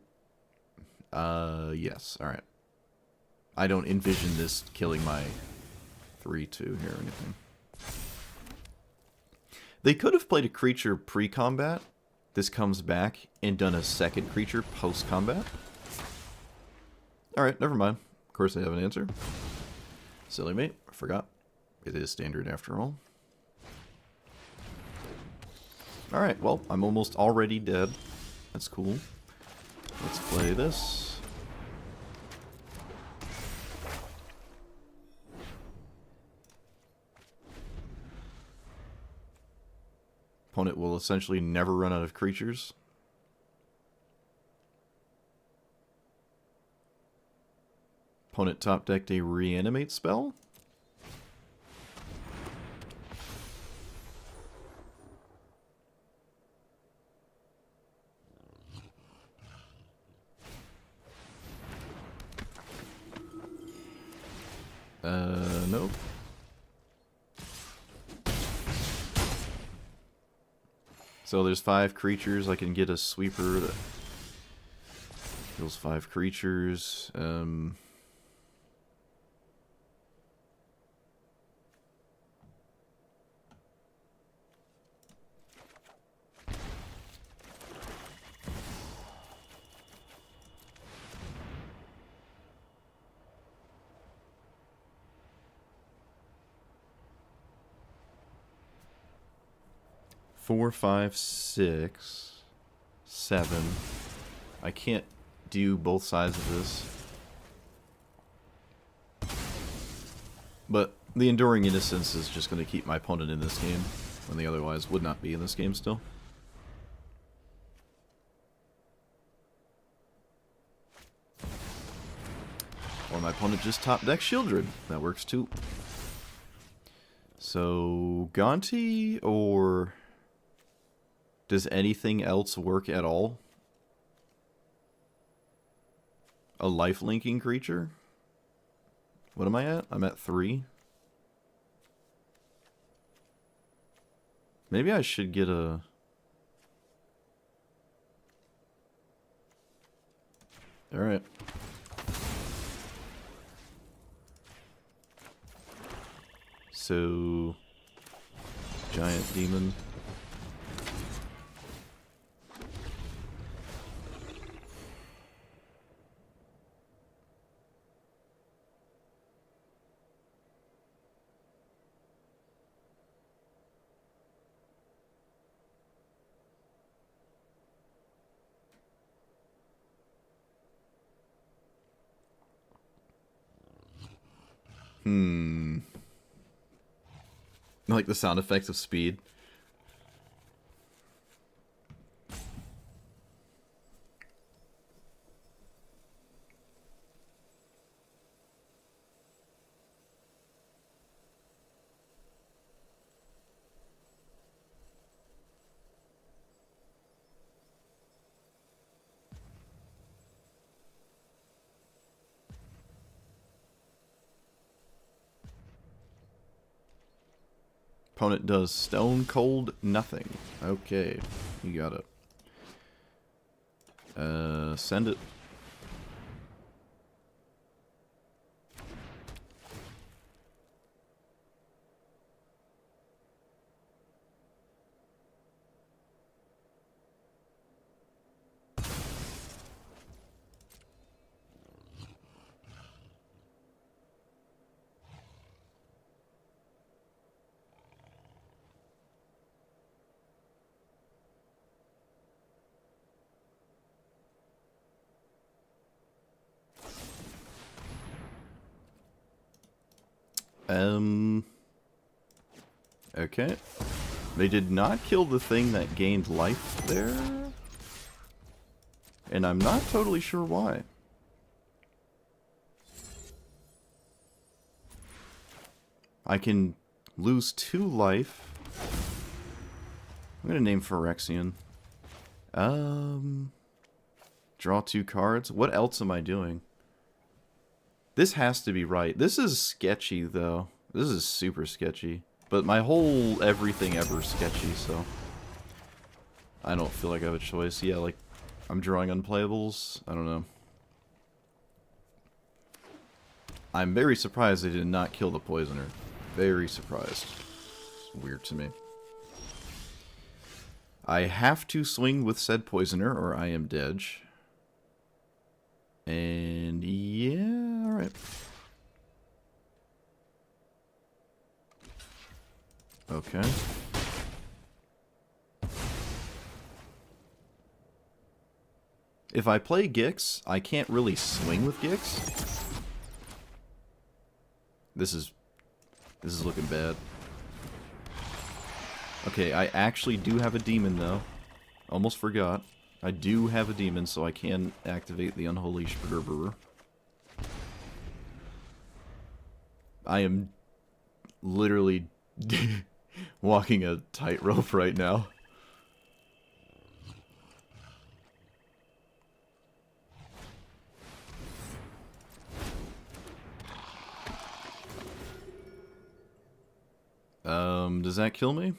Yes, alright. I don't envision this killing my 3-2 here or anything. They could have played a creature pre-combat. This comes back and done a second creature post-combat. Alright, never mind. Of course I have an answer. Silly me, I forgot. It is Standard after all. Alright, well, I'm almost already dead. That's cool. Let's play this. Opponent will essentially never run out of creatures. Opponent top decked a reanimate spell. Nope. So there's 5 creatures. I can get a sweeper that kills 5 creatures. 4, 5, 6, 7. I can't do both sides of this. But the Enduring Innocence is just going to keep my opponent in this game, when they otherwise would not be in this game still. Or my opponent just top deck Shieldred. That works too. So, Gonti, or does anything else work at all? A life-linking creature? What am I at? I'm at 3. Maybe I should get a... Alright. So... Giant Demon. I like the sound effects of speed. Opponent does stone cold nothing. Okay, you got it. Send it. Okay. They did not kill the thing that gained life there. And I'm not totally sure why. I can lose 2 life. I'm gonna name Phyrexian. Draw 2 cards. What else am I doing? This has to be right. This is sketchy, though. This is super sketchy. But my whole everything ever is sketchy, so... I don't feel like I have a choice. Yeah, like, I'm drawing unplayables. I don't know. I'm very surprised they did not kill the Poisoner. Very surprised. It's weird to me. I have to swing with said Poisoner, or I am dead. And yeah, alright. Okay. If I play Gix, I can't really swing with Gix. This is looking bad. Okay, I actually do have a demon though. Almost forgot. I do have a demon, so I can activate the Unholy Sperberer. I am literally walking a tightrope right now. Does that kill me?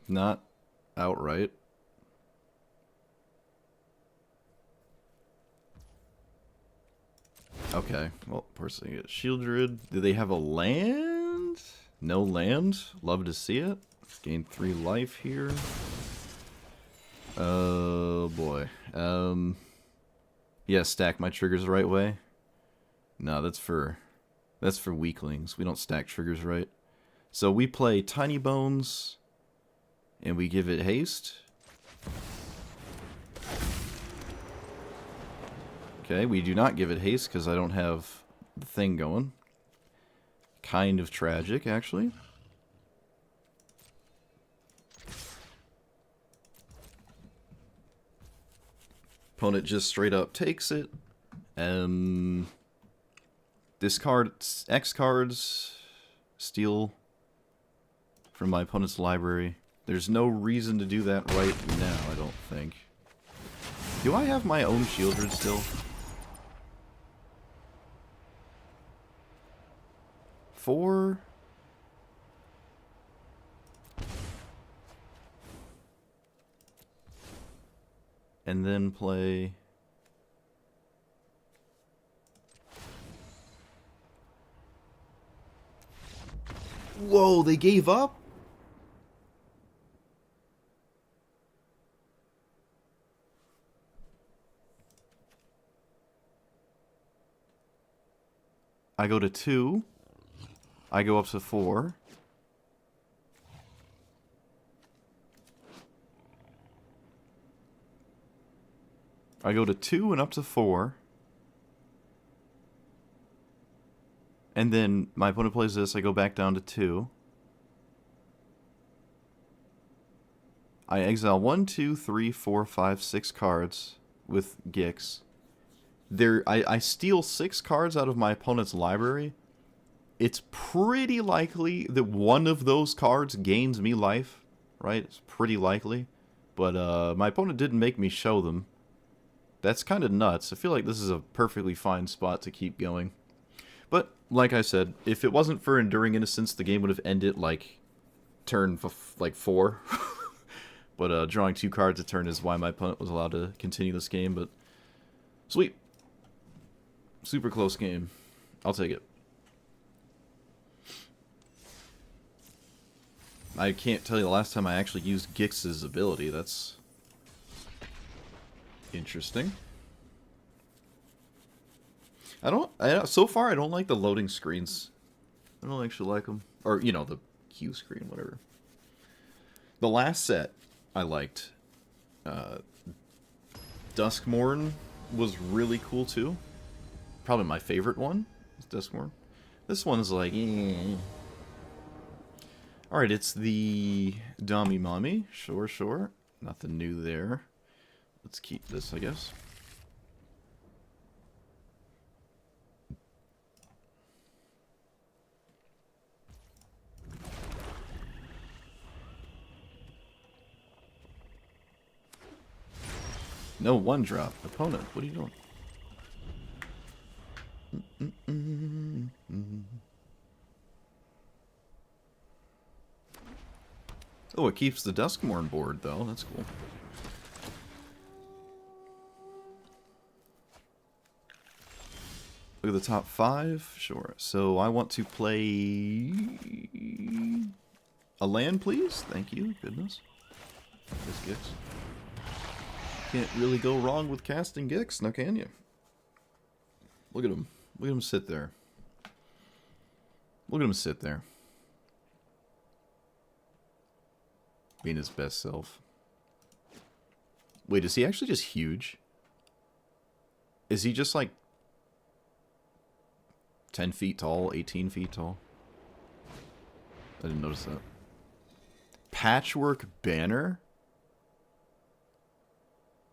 Not outright. Okay, well, first thing is Shieldred. Do they have a land? No land? Love to see it. Gain 3 life here. Oh boy. Yeah, stack my triggers the right way. No, that's for weaklings. We don't stack triggers right. So we play Tiny Bones, and we give it haste. Okay, we do not give it haste because I don't have the thing going. Kind of tragic, actually. Opponent just straight up takes it. Discard X cards. Steal from my opponent's library. There's no reason to do that right now, I don't think. Do I have my own Shieldred still? 4. And then play... Whoa, they gave up? I go to 2. I go up to 4. I go to 2 and up to 4. And then my opponent plays this, I go back down to 2. I exile 1, 2, 3, 4, 5, 6 cards with Gix. I steal 6 cards out of my opponent's library. It's pretty likely that one of those cards gains me life, right? It's pretty likely. But my opponent didn't make me show them. That's kind of nuts. I feel like this is a perfectly fine spot to keep going. But, like I said, if it wasn't for Enduring Innocence, the game would have ended, like, turn, 4. But drawing 2 cards a turn is why my opponent was allowed to continue this game, but... Sweet. Super close game. I'll take it. I can't tell you the last time I actually used Gix's ability. That's... interesting. So far, I don't like the loading screens. I don't actually like them. Or, you know, the Q screen, whatever. The last set I liked. Duskmorn was really cool, too. Probably my favorite one is Duskmorn. This one's like, eh. Alright, it's the Dami Mommy. Sure, sure. Nothing new there. Let's keep this, I guess. No, 1-drop. Opponent, what are you doing? Oh, it keeps the Duskmorn board, though. That's cool. Look at the top 5. Sure. So I want to play a land, please. Thank you. Goodness. This Gix. Can't really go wrong with casting Gix, now can you? Look at him. Look at him sit there. Look at him sit there. Being his best self. Wait, is he actually just huge? Is he just like 10 feet tall, 18 feet tall? I didn't notice that. Patchwork banner?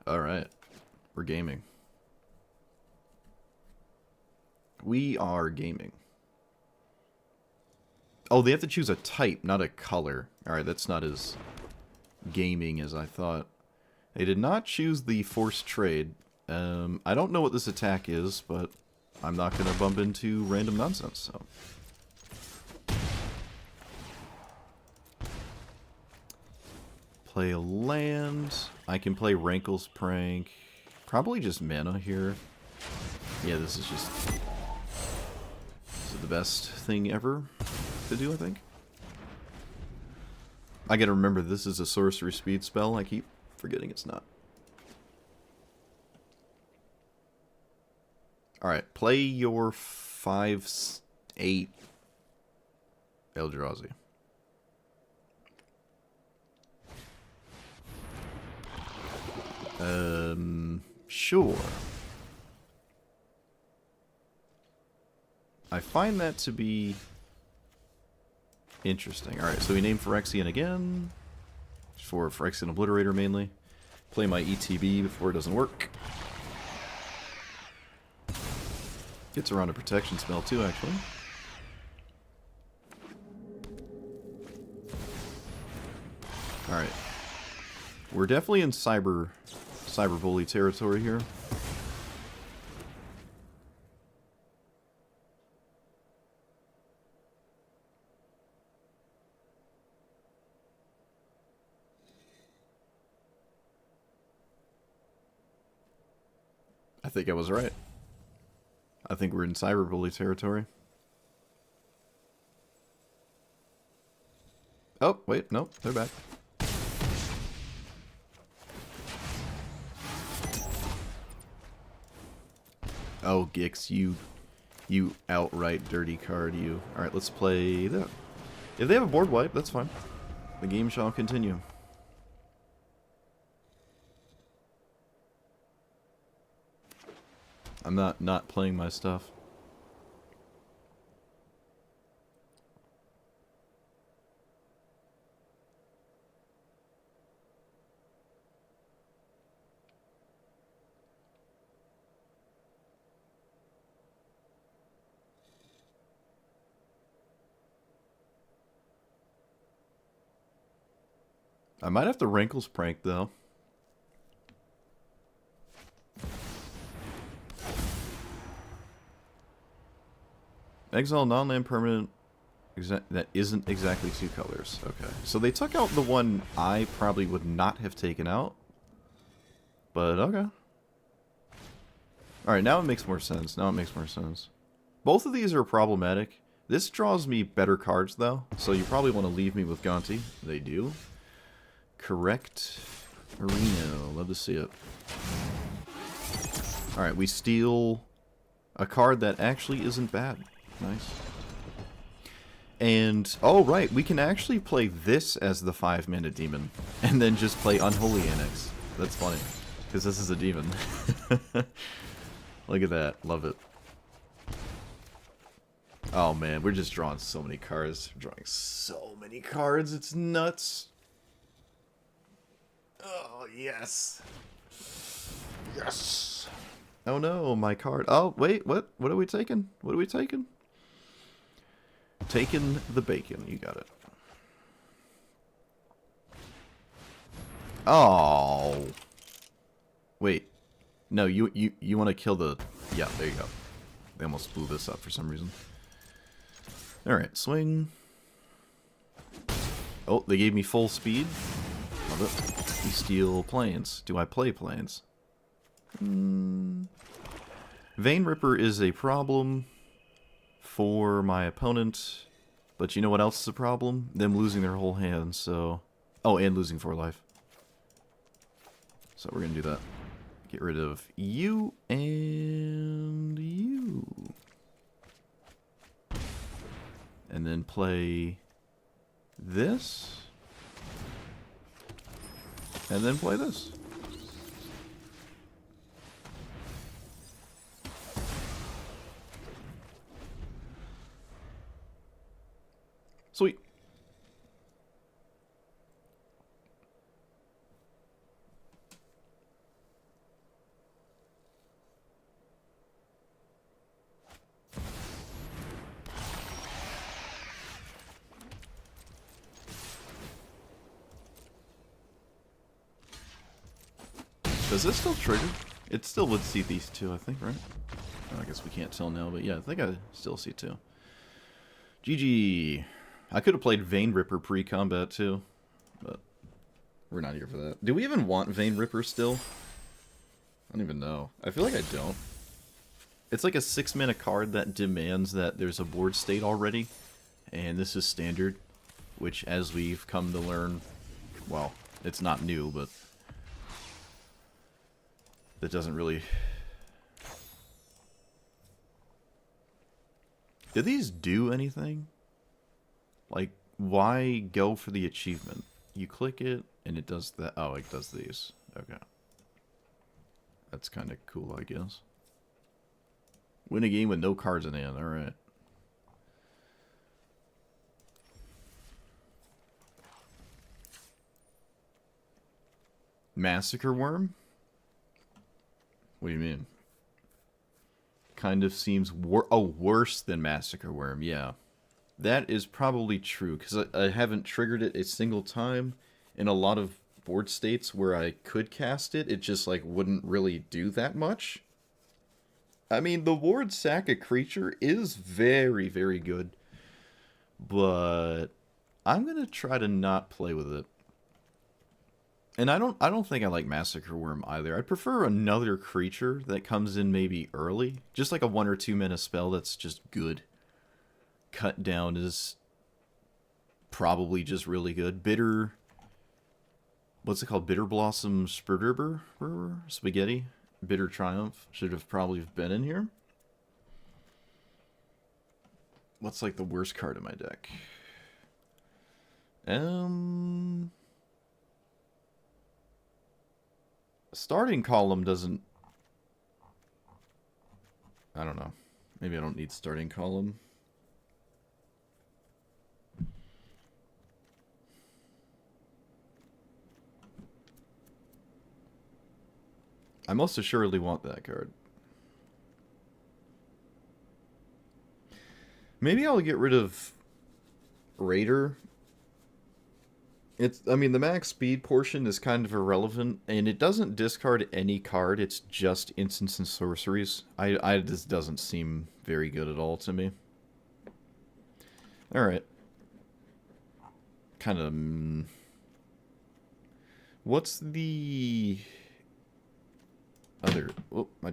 Alright. We're gaming. We are gaming. Oh, they have to choose a type, not a color. Alright, that's not as gaming as I thought. They did not choose the forced trade. I don't know what this attack is, but I'm not going to bump into random nonsense, so... Play a land. I can play Rankle's Prank. Probably just mana here. Yeah, this is the best thing ever to do, I think. I gotta remember this is a sorcery speed spell. I keep forgetting it's not. Alright, play your 5/8 Eldrazi. Sure. I find that to be interesting. Alright, so we name Phyrexian again. For Phyrexian Obliterator mainly. Play my ETB before it doesn't work. Gets around a protection spell too, actually. Alright. We're definitely in cyber bully territory here. I think I was right. I think we're in cyber bully territory. Oh, wait, no, they're back. Oh, Gix, you outright dirty card, you. Alright, let's play that. If they have a board wipe, that's fine. The game shall continue. I'm not playing my stuff. I might have to Rankles prank though. Exile non-land permanent that isn't exactly 2 colors. Okay. So they took out the one I probably would not have taken out. But okay. Alright, now it makes more sense. Now it makes more sense. Both of these are problematic. This draws me better cards though. So you probably want to leave me with Gonti. They do. Correct. Areno. Love to see it. Alright, we steal a card that actually isn't bad. Nice. And, oh right, we can actually play this as the 5-mana demon. And then just play Unholy Annex. That's funny. Because this is a demon. Look at that. Love it. Oh man, we're just drawing so many cards. We're drawing so many cards. It's nuts. Oh, yes. Yes. Oh no, my card. Oh, wait, what? What are we taking? What are we taking? Taking the bacon. You got it. Oh. Wait. No, you want to kill the... Yeah, there you go. They almost blew this up for some reason. Alright, swing. Oh, they gave me full speed. Love it. We steal planes. Do I play planes? Vein Ripper is a problem for my opponent. But you know what else is a problem? Them losing their whole hand, so... Oh, and losing 4 life. So we're gonna do that. Get rid of you and you. And then play this. And then play this. Sweet. Does this still trigger? It still would see these 2, I think, right? Oh, I guess we can't tell now, but yeah, I think I still see 2. GG. I could have played Vein Ripper pre-combat too, but we're not here for that. Do we even want Vein Ripper still? I don't even know. I feel like I don't. It's like a 6-mana card that demands that there's a board state already, and this is standard, which as we've come to learn, well, it's not new, but that doesn't really... Did these do anything? Like, why go for the achievement? You click it, and it does that. Oh, it does these. Okay. That's kind of cool, I guess. Win a game with no cards in hand. Alright. Massacre Worm? What do you mean? Kind of seems worse than Massacre Worm, yeah. That is probably true, because I haven't triggered it a single time. In a lot of board states where I could cast it, it just, like, wouldn't really do that much. I mean, the ward sack a creature is very, very good. But I'm going to try to not play with it. And I don't think I like Massacre Worm either. I'd prefer another creature that comes in maybe early. Just like a 1 or 2 mana spell that's just good. Cut Down is probably just really good. Bitter... What's it called? Bitter Blossom Spaghetti? Bitter Triumph should have probably been in here. What's like the worst card in my deck? Starting Column doesn't... I don't know. Maybe I don't need Starting Column. I most assuredly want that card. Maybe I'll get rid of Raider. I mean, the max speed portion is kind of irrelevant, and it doesn't discard any card, it's just instants and sorceries. This doesn't seem very good at all to me. Alright. Kind of... What's the... other... Oh, my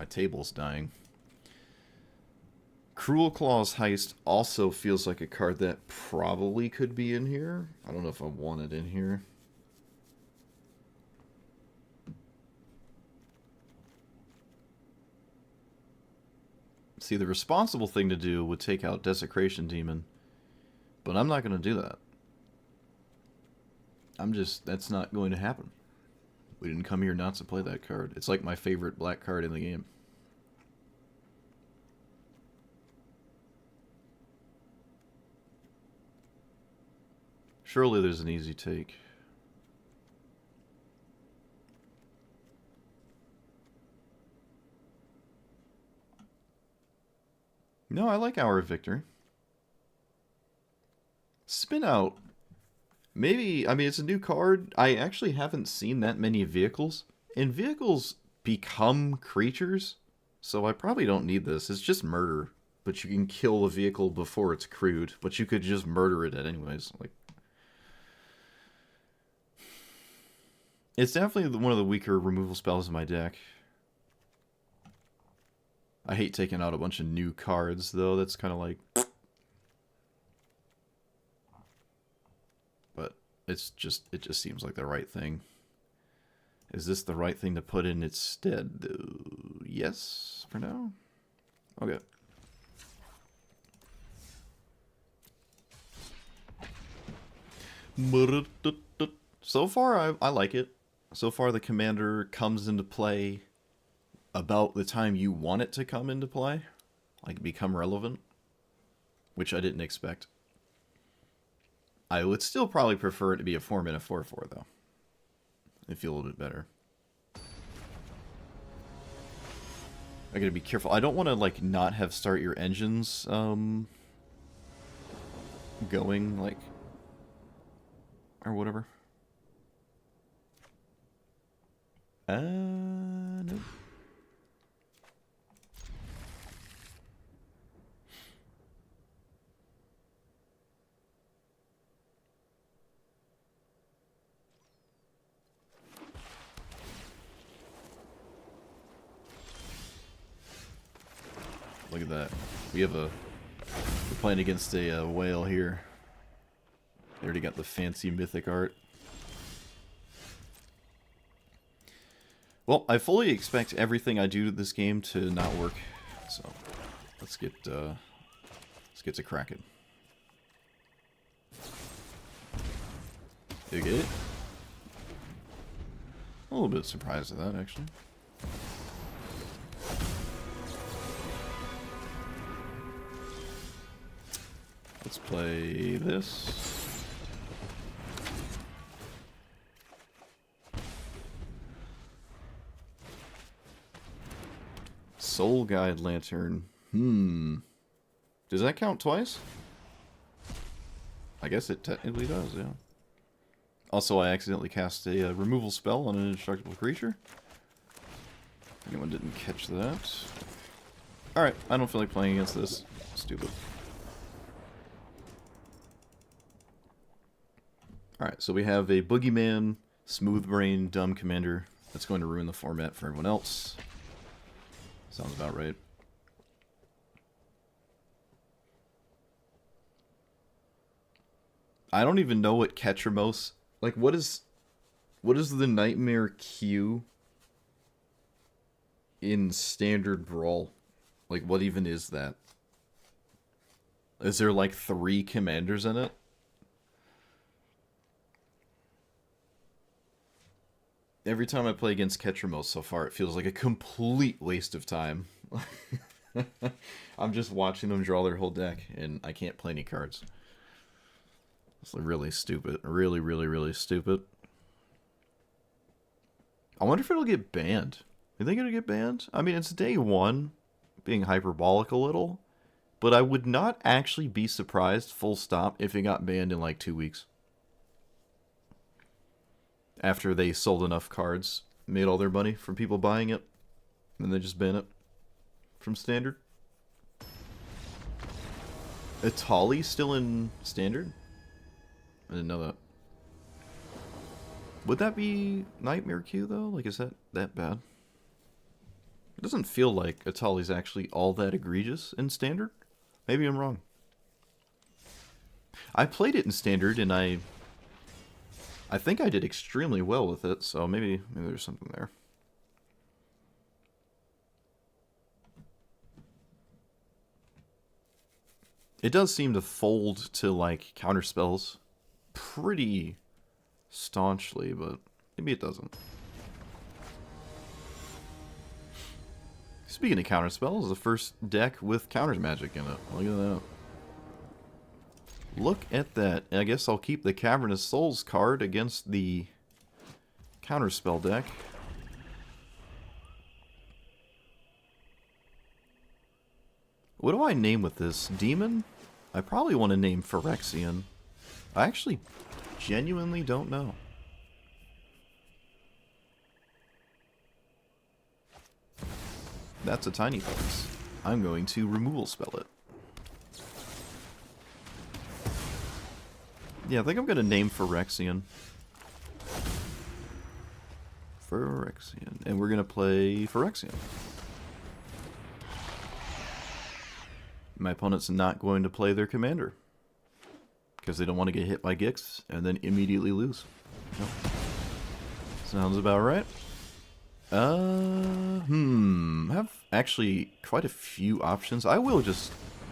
table's dying. Cruel Claw's Heist also feels like a card that probably could be in here. I don't know if I want it in here. See, the responsible thing to do would take out Desecration Demon. But I'm not going to do that. That's not going to happen. We didn't come here not to play that card. It's like my favorite black card in the game. Surely there's an easy take. No, I like Hour of Victory. Spin Out. Maybe, I mean, it's a new card. I actually haven't seen that many vehicles. And vehicles become creatures, so I probably don't need this. It's just murder. But you can kill a vehicle before it's crewed, but you could just murder it anyways. Like, it's definitely one of the weaker removal spells in my deck. I hate taking out a bunch of new cards, though. That's kind of like... But it just seems like the right thing. Is this the right thing to put in its stead, though? Yes, for now? Okay. So far, I like it. So far, the commander comes into play about the time you want it to come into play. Like, become relevant. Which I didn't expect. I would still probably prefer it to be a 4-mana 4/4, though. I feel a little bit better. I gotta be careful. I don't want to, like, not have start your engines, going, like... or whatever. No. Look at that. We're playing against a whale here. They already got the fancy mythic art. Well, I fully expect everything I do to this game to not work. So, let's get to cracking. You get it? A little bit surprised at that, actually. Let's play this. Soul Guide Lantern. Does that count twice? I guess it technically does, yeah. Also, I accidentally cast a removal spell on an indestructible creature. If anyone didn't catch that. Alright, I don't feel like playing against this. Stupid. Alright, so we have a Boogeyman, Smooth Brain, Dumb Commander that's going to ruin the format for everyone else. Sounds about right. I don't even know what Ketramos... Like, what is the Nightmare Q in Standard Brawl? Like, what even is that? Is there, like, 3 commanders in it? Every time I play against Ketramos so far, it feels like a complete waste of time. I'm just watching them draw their whole deck, and I can't play any cards. It's really stupid. Really, really, really stupid. I wonder if it'll get banned. You think it'll get banned? I mean, it's day 1, being hyperbolic a little, but I would not actually be surprised, full stop, if it got banned in like 2 weeks. After they sold enough cards, made all their money from people buying it, and they just ban it from Standard. Atali still in Standard? I didn't know that. Would that be Nightmare Q, though? Like, is that bad? It doesn't feel like Atali's actually all that egregious in Standard. Maybe I'm wrong. I played it in Standard, and I think I did extremely well with it, so maybe there's something there. It does seem to fold to, like, counterspells pretty staunchly, but maybe it doesn't. Speaking of counterspells, the first deck with counters magic in it. Look at that. Look at that. I guess I'll keep the Cavernous Souls card against the counterspell deck. What do I name with this? Demon? I probably want to name Phyrexian. I actually genuinely don't know. That's a tiny place. I'm going to removal spell it. Yeah, I think I'm going to name Phyrexian. Phyrexian. And we're going to play Phyrexian. My opponent's not going to play their commander. Because they don't want to get hit by Gix and then immediately lose. Nope. Sounds about right. I have actually quite a few options. I will just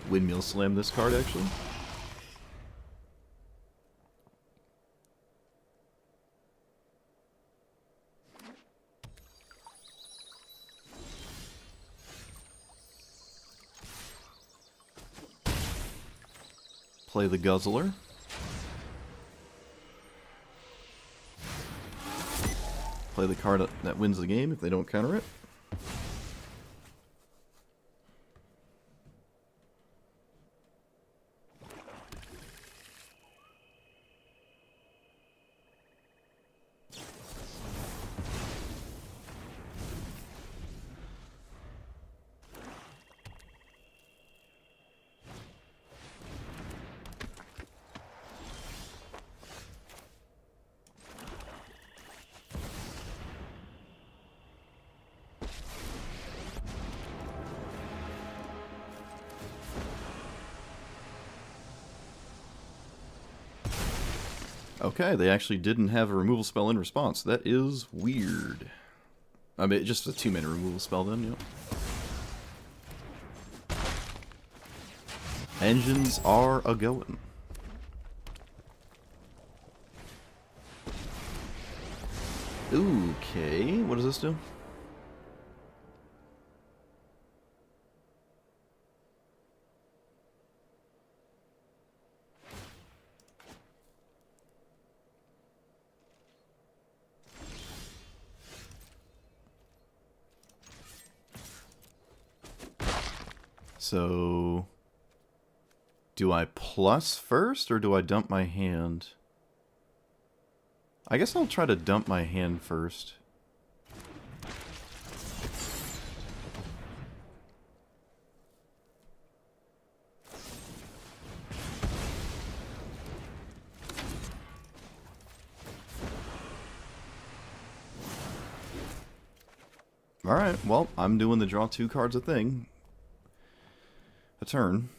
Windmill Slam this card, actually. Play the Guzzler. Play the card that wins the game if they don't counter it. Okay, they actually didn't have a removal spell in response. That is weird. I mean, just a 2-mana removal spell then, yep. Engines are a-going. Okay, what does this do? So, do I plus first, or do I dump my hand? I guess I'll try to dump my hand first. Alright, well, I'm doing the draw 2 cards a thing. A turn.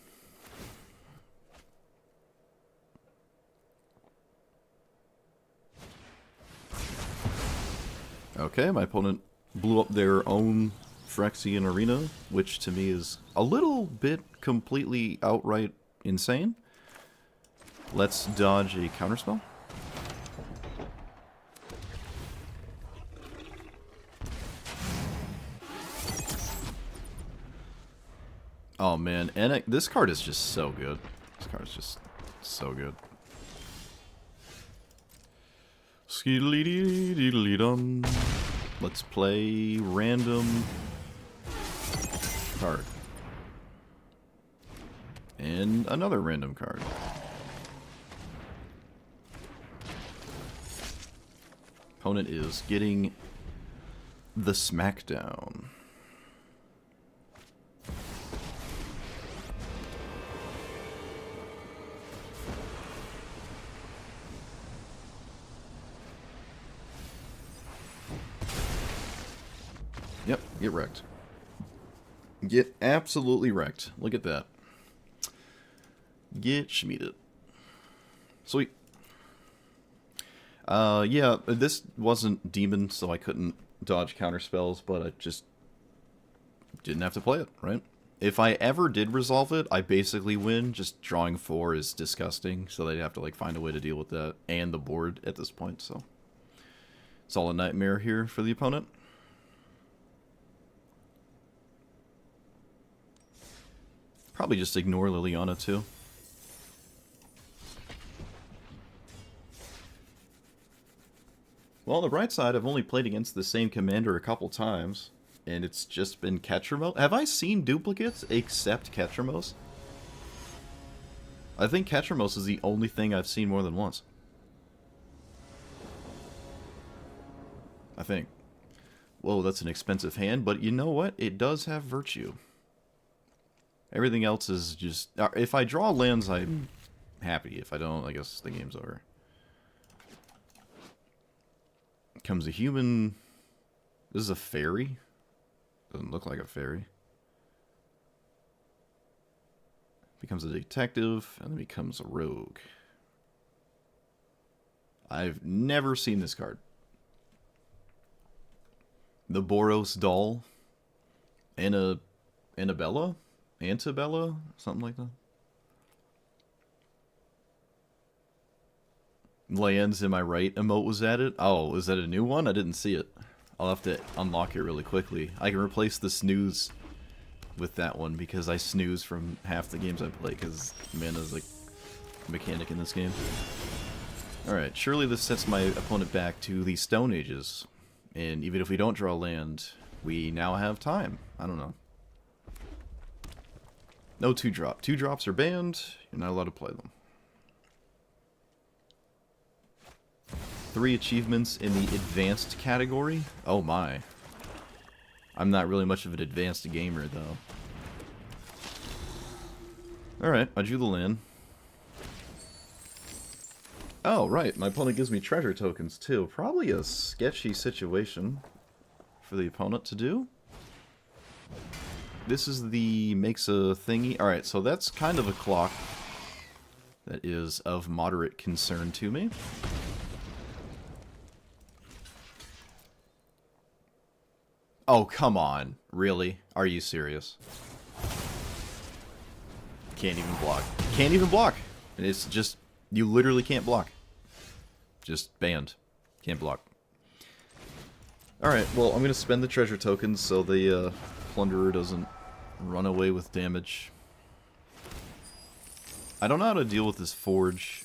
Okay, my opponent blew up their own Phyrexian arena, which to me is a little bit completely outright insane. Let's dodge a counterspell. Oh man, and this card is just so good. This card is just so good. Ski-dee-dee-dee-dee-dum. Let's play random card. And another random card. Opponent is getting the smackdown. Yep, get wrecked. Get absolutely wrecked. Look at that. Get schmeeded. Sweet. Yeah, this wasn't demon, so I couldn't dodge counter spells, but I just didn't have to play it, right? If I ever did resolve it, I basically win. Just drawing 4 is disgusting, so they'd have to like find a way to deal with that and the board at this point, so it's all a nightmare here for the opponent. Probably just ignore Liliana too. Well, on the bright side, I've only played against the same commander a couple times, and it's just been Ketramos. Have I seen duplicates except Ketramos? I think Ketramos is the only thing I've seen more than once. I think. Whoa, that's an expensive hand, but you know what? It does have virtue. Everything else is just... If I draw lands, I'm happy. If I don't, I guess the game's over. Comes a human... This is a fairy? Doesn't look like a fairy. Becomes a detective, and then becomes a rogue. I've never seen this card. The Boros doll. Annabella? Antebella? Something like that. Lands, am I right? Emote was added. Oh, is that a new one? I didn't see it. I'll have to unlock it really quickly. I can replace the snooze with that one because I snooze from half the games I play because mana's like a mechanic in this game. Alright, surely this sets my opponent back to the Stone Ages. And even if we don't draw land, we now have time. I don't know. No 2-drop. 2-drops are banned. You're not allowed to play them. 3 achievements in the advanced category? Oh my. I'm not really much of an advanced gamer, though. Alright, I drew the land. Oh, right. My opponent gives me treasure tokens, too. Probably a sketchy situation for the opponent to do. This is the makes a thingy. Alright, so that's kind of a clock that is of moderate concern to me. Oh, come on. Really? Are you serious? Can't even block. Can't even block! It's just... You literally can't block. Just banned. Can't block. Alright, well, I'm gonna spend the treasure tokens so the plunderer doesn't run away with damage. I don't know how to deal with this forge.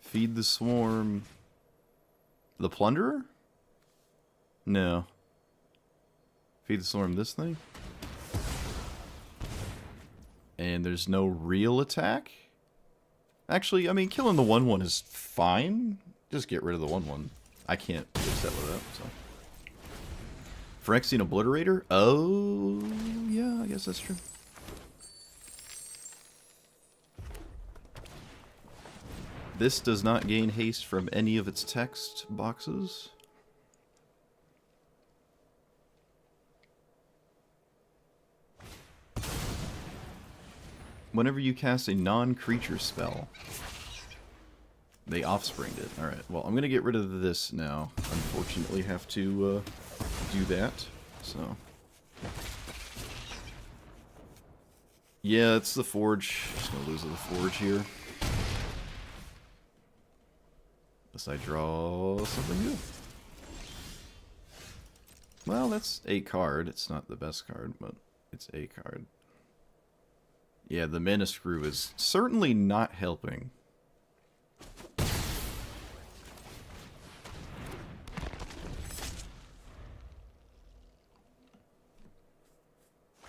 Feed the swarm. The plunderer? No. Feed the swarm this thing? And there's no real attack? Actually, I mean, killing the 1/1 is fine. Just get rid of the 1/1. I can't be upset with that, so. Phyrexian Obliterator? Oh, yeah, I guess that's true. This does not gain haste from any of its text boxes. Whenever you cast a non-creature spell, they offspringed it. Alright, well, I'm going to get rid of this now. Unfortunately, have to do that, so. Yeah, it's the forge. Just going to lose to the forge here. Unless I draw something new. Well, that's a card. It's not the best card, but it's a card. Yeah, the Mana Screw is certainly not helping.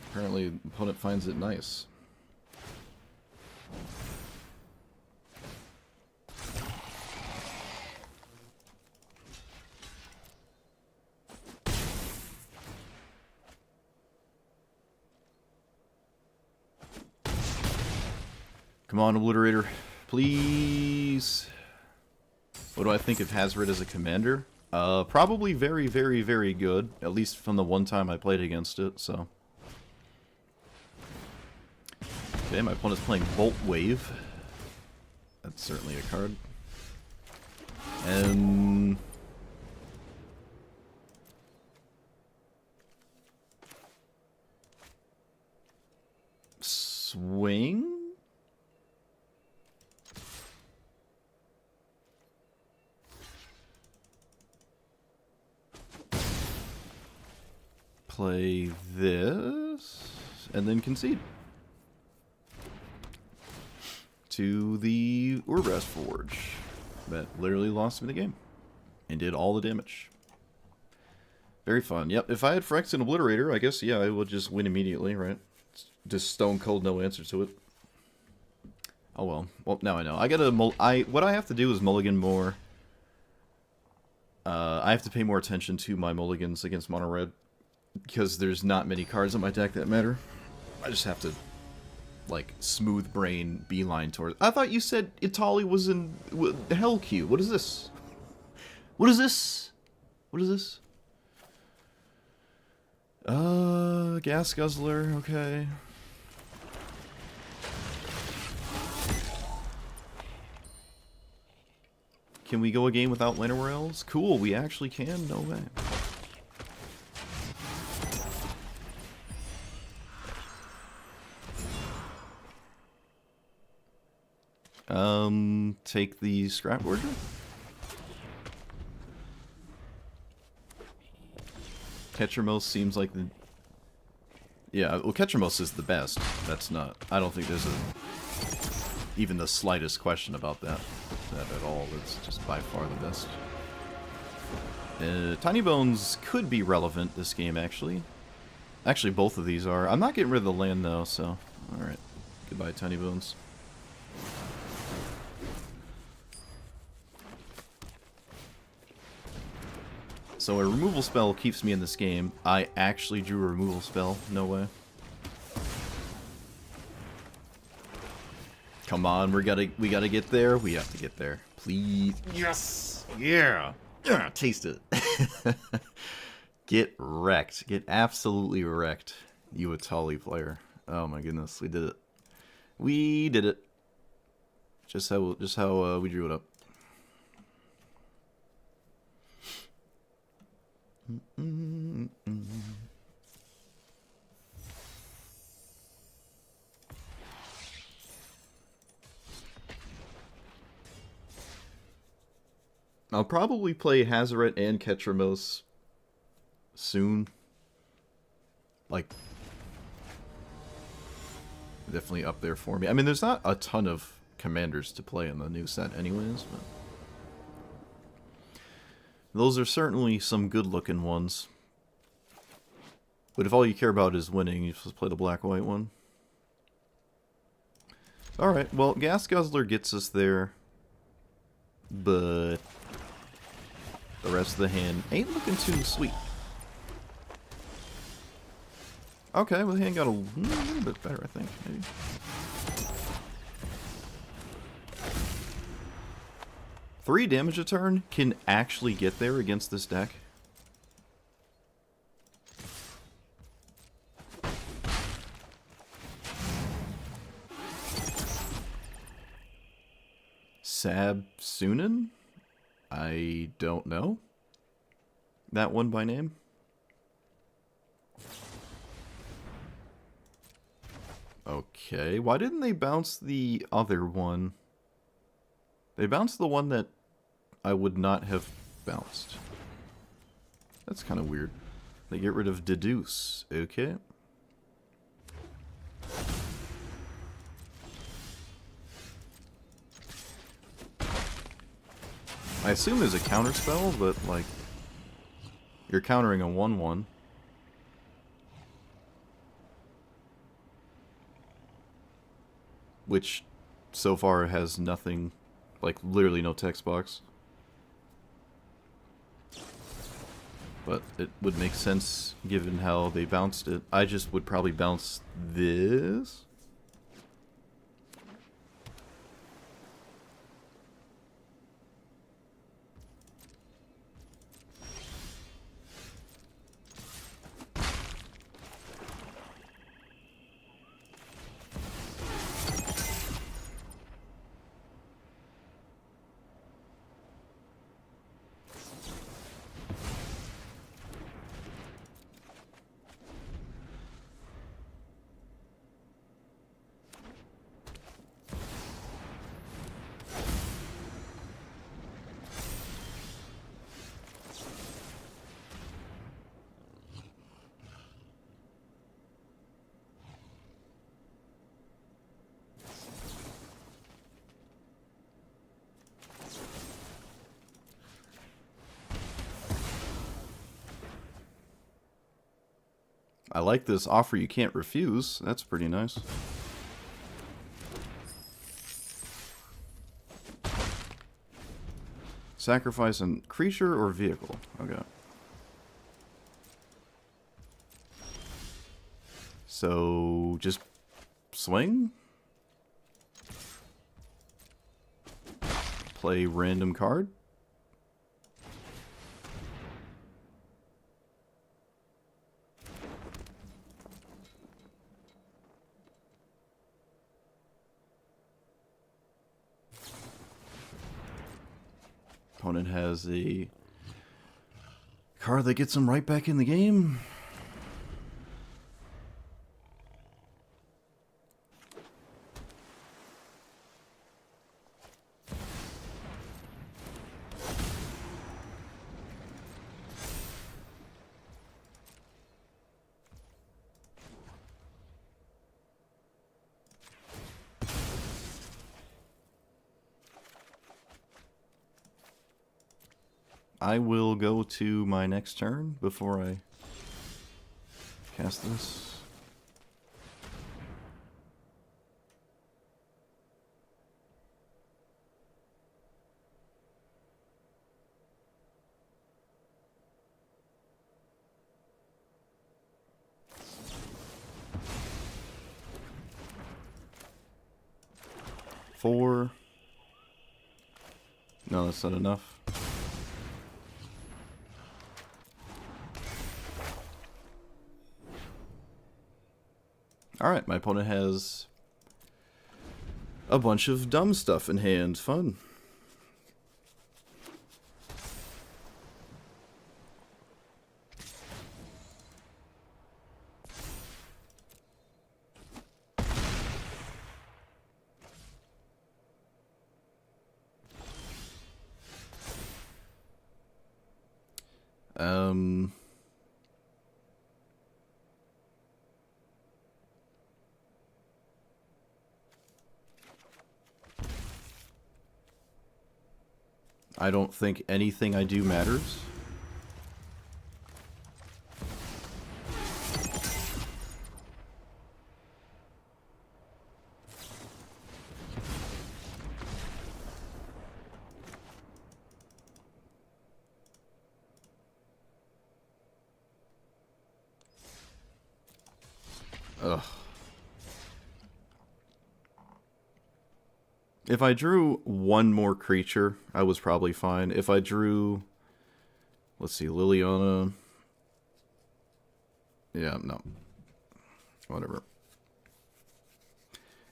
Apparently, the opponent finds it nice. Come on, Obliterator. Please. What do I think of Hazard as a commander? Probably very, very, very good. At least from the one time I played against it, so. Okay, my opponent's playing Bolt Wave. That's certainly a card. And... swing? Play this, and then concede to the Urbrast Forge that literally lost me the game and did all the damage. Very fun. Yep, if I had Phyrexian Obliterator, I guess, yeah, I would just win immediately, right? Just stone cold, no answer to it. Oh well. Well, now I know. I gotta what I have to do is mulligan more. I have to pay more attention to my mulligans against mono red, because there's not many cards in my deck that matter. I just have to, like, smooth brain beeline towards... I thought you said Italy was in Hell Q. What is this? What is this? What is this? Gas Guzzler, okay. Can we go a game without Lantern Rails? Cool, we actually can? No way. Take the Scrap Order. Ketchermos seems like the... Yeah, well, Ketchermos is the best. That's not... I don't think there's even the slightest question about that at all. It's just by far the best. Tiny Bones could be relevant this game, actually. Actually, both of these are. I'm not getting rid of the land, though, so... Alright. Goodbye, Tiny Bones. So a removal spell keeps me in this game. I actually drew a removal spell. No way. Come on, we gotta get there. We have to get there. Please. Yes! Yeah! Yeah! Taste it. Get wrecked. Get absolutely wrecked. You Atali player. Oh my goodness, we did it. We did it. Just how we drew it up. I'll probably play Hazaret and Ketramos soon. Like, definitely up there for me. I mean, there's not a ton of commanders to play in the new set anyways, but those are certainly some good-looking ones. But if all you care about is winning, you just play the black-white one. Alright, well, Gas Guzzler gets us there, but the rest of the hand ain't looking too sweet. Okay, well, the hand got a little bit better, I think, maybe. Three damage a turn can actually get there against this deck. Sabsunan? I don't know that one by name. Okay, why didn't they bounce the other one? They bounced the one that I would not have bounced. That's kind of weird. They get rid of Deduce. Okay. I assume there's a counter spell, but like you're countering a 1/1. Which so far has nothing, like literally no text box. But it would make sense given how they bounced it. I just would probably bounce this. I like this offer you can't refuse. That's pretty nice. Sacrifice a creature or vehicle. Okay. So, just swing? Play random card? Opponent has a card that gets him right back in the game. I will go to my next turn before I cast this. Four. No, that's not enough. Alright, my opponent has a bunch of dumb stuff in hand. Fun. I don't think anything I do matters. Ugh. If I drew one more creature, I was probably fine. If I drew, let's see, Liliana. Yeah, no. Whatever.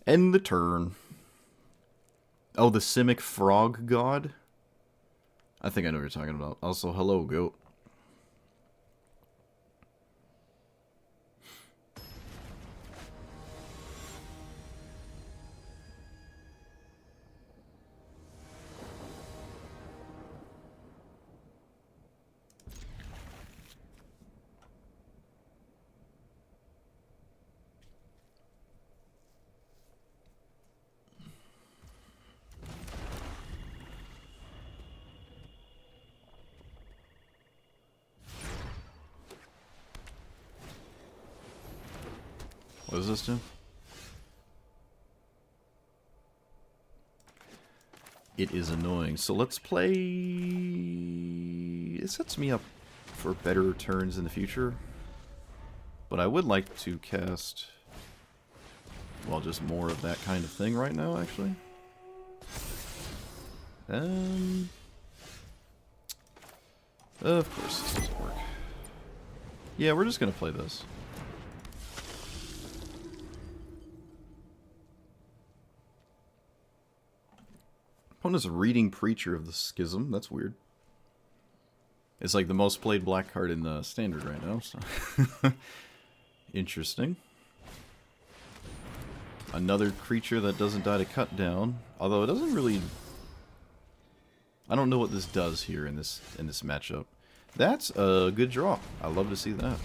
End the turn. Oh, the Simic Frog God? I think I know what you're talking about. Also, hello, goat. What does this do? It is annoying. So let's play... It sets me up for better turns in the future. But I would like to cast... Well, just more of that kind of thing right now, actually. Of course this doesn't work. Yeah, we're just gonna play this. Opponent's Reading Preacher of the Schism. That's weird. It's like the most played black card in the standard right now. So. Interesting. Another creature that doesn't die to cut down. Although it doesn't really... I don't know what this does here in this matchup. That's a good draw. I love to see that.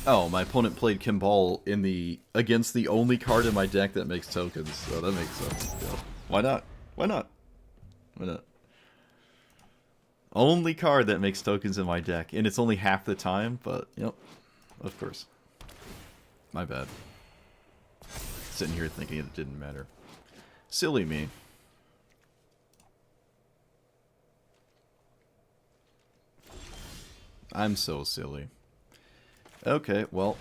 Oh, my opponent played Kimball in against the only card in my deck that makes tokens, so that makes sense. Yeah. Why not? Why not? Why not? Only card that makes tokens in my deck, and it's only half the time, but, yep, of course. My bad. Sitting here thinking it didn't matter. Silly me. I'm so silly. Okay, well.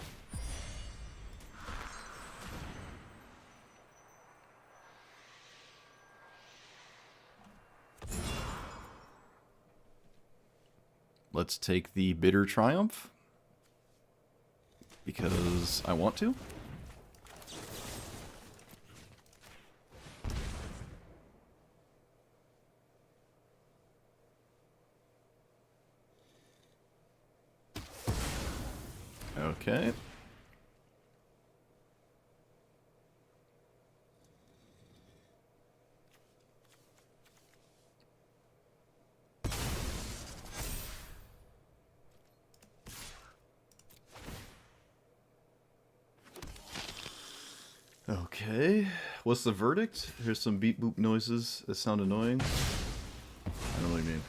Let's take the Bitter Triumph. Because I want to. Okay. Okay. What's the verdict? Here's some beep boop noises that sound annoying. I don't know what you mean.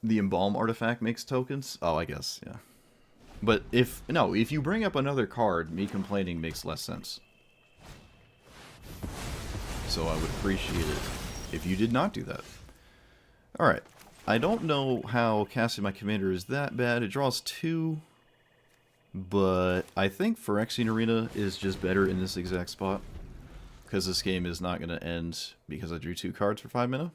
The Embalm artifact makes tokens? Oh, I guess, yeah. But if you bring up another card, me complaining makes less sense. So I would appreciate it if you did not do that. Alright. I don't know how casting my commander is that bad. It draws 2. But I think Phyrexian Arena is just better in this exact spot. Because this game is not going to end because I drew 2 cards for 5 mana.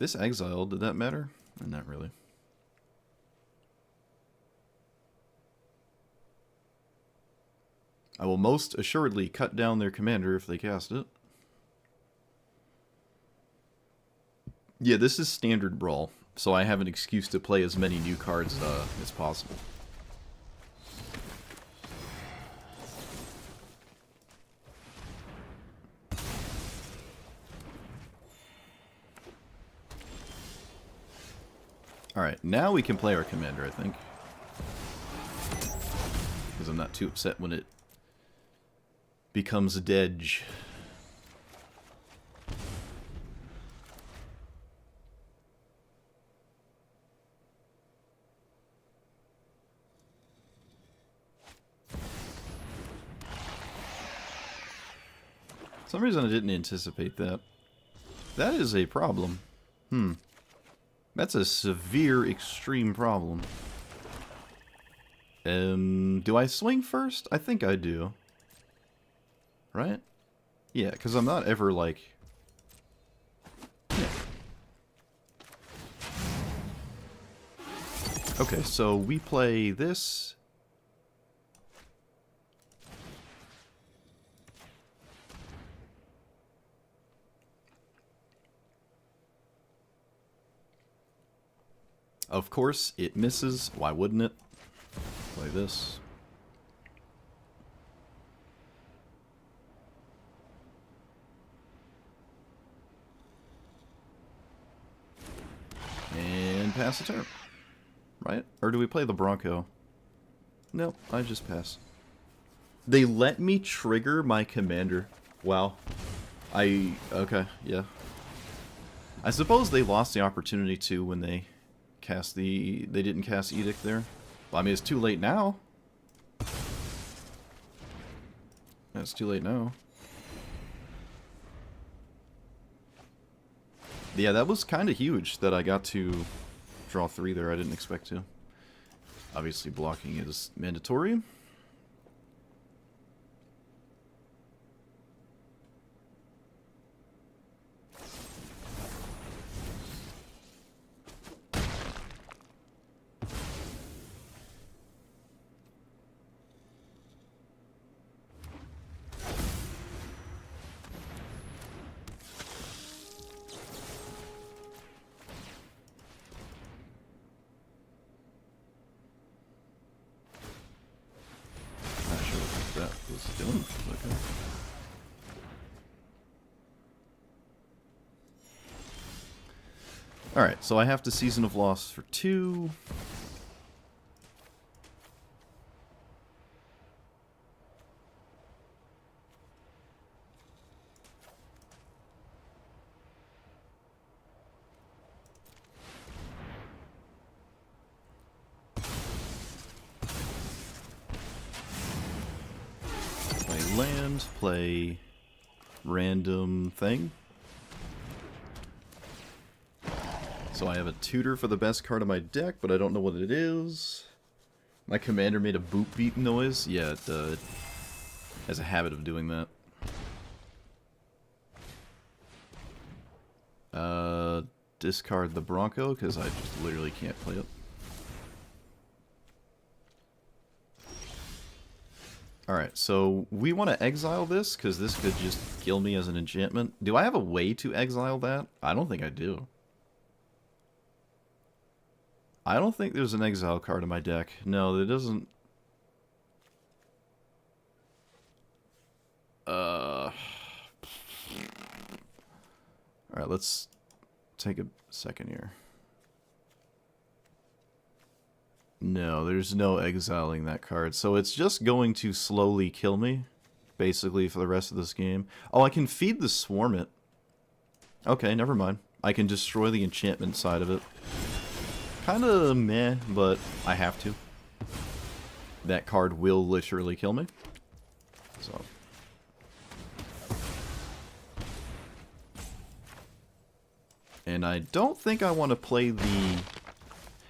This exile, did that matter? Not really. I will most assuredly cut down their commander if they cast it. Yeah, this is standard Brawl, so I have an excuse to play as many new cards as possible. Alright, now we can play our commander, I think. Because I'm not too upset when it becomes a dedge. For some reason I didn't anticipate that. That is a problem. That's a severe, extreme problem. Do I swing first? I think I do. Right? Yeah, because I'm not ever like... Yeah. Okay, so we play this. Of course, it misses. Why wouldn't it? Play this. And pass the turn. Right? Or do we play the Bronco? No, I just pass. They let me trigger my commander. Wow. Okay, yeah. I suppose they lost the opportunity to when they cast they didn't cast Edict there. Well, I mean, it's too late now. It's too late now. Yeah, that was kind of huge that I got to draw 3 there. I didn't expect to. Obviously, blocking is mandatory. That was doing. Okay. Alright, so I have to Season of Loss for 2. Land, play random thing. So I have a tutor for the best card of my deck, but I don't know what it is. My commander made a boot beat noise. Yeah, it has a habit of doing that. Discard the Bronco, because I just literally can't play it. Alright, so we want to exile this, because this could just kill me as an enchantment. Do I have a way to exile that? I don't think I do. I don't think there's an exile card in my deck. No, there doesn't... Alright, let's take a second here. No, there's no exiling that card. So it's just going to slowly kill me, basically, for the rest of this game. Oh, I can feed the Swarm it. Okay, never mind. I can destroy the enchantment side of it. Kinda meh, but I have to. That card will literally kill me. So... And I don't think I want to play the...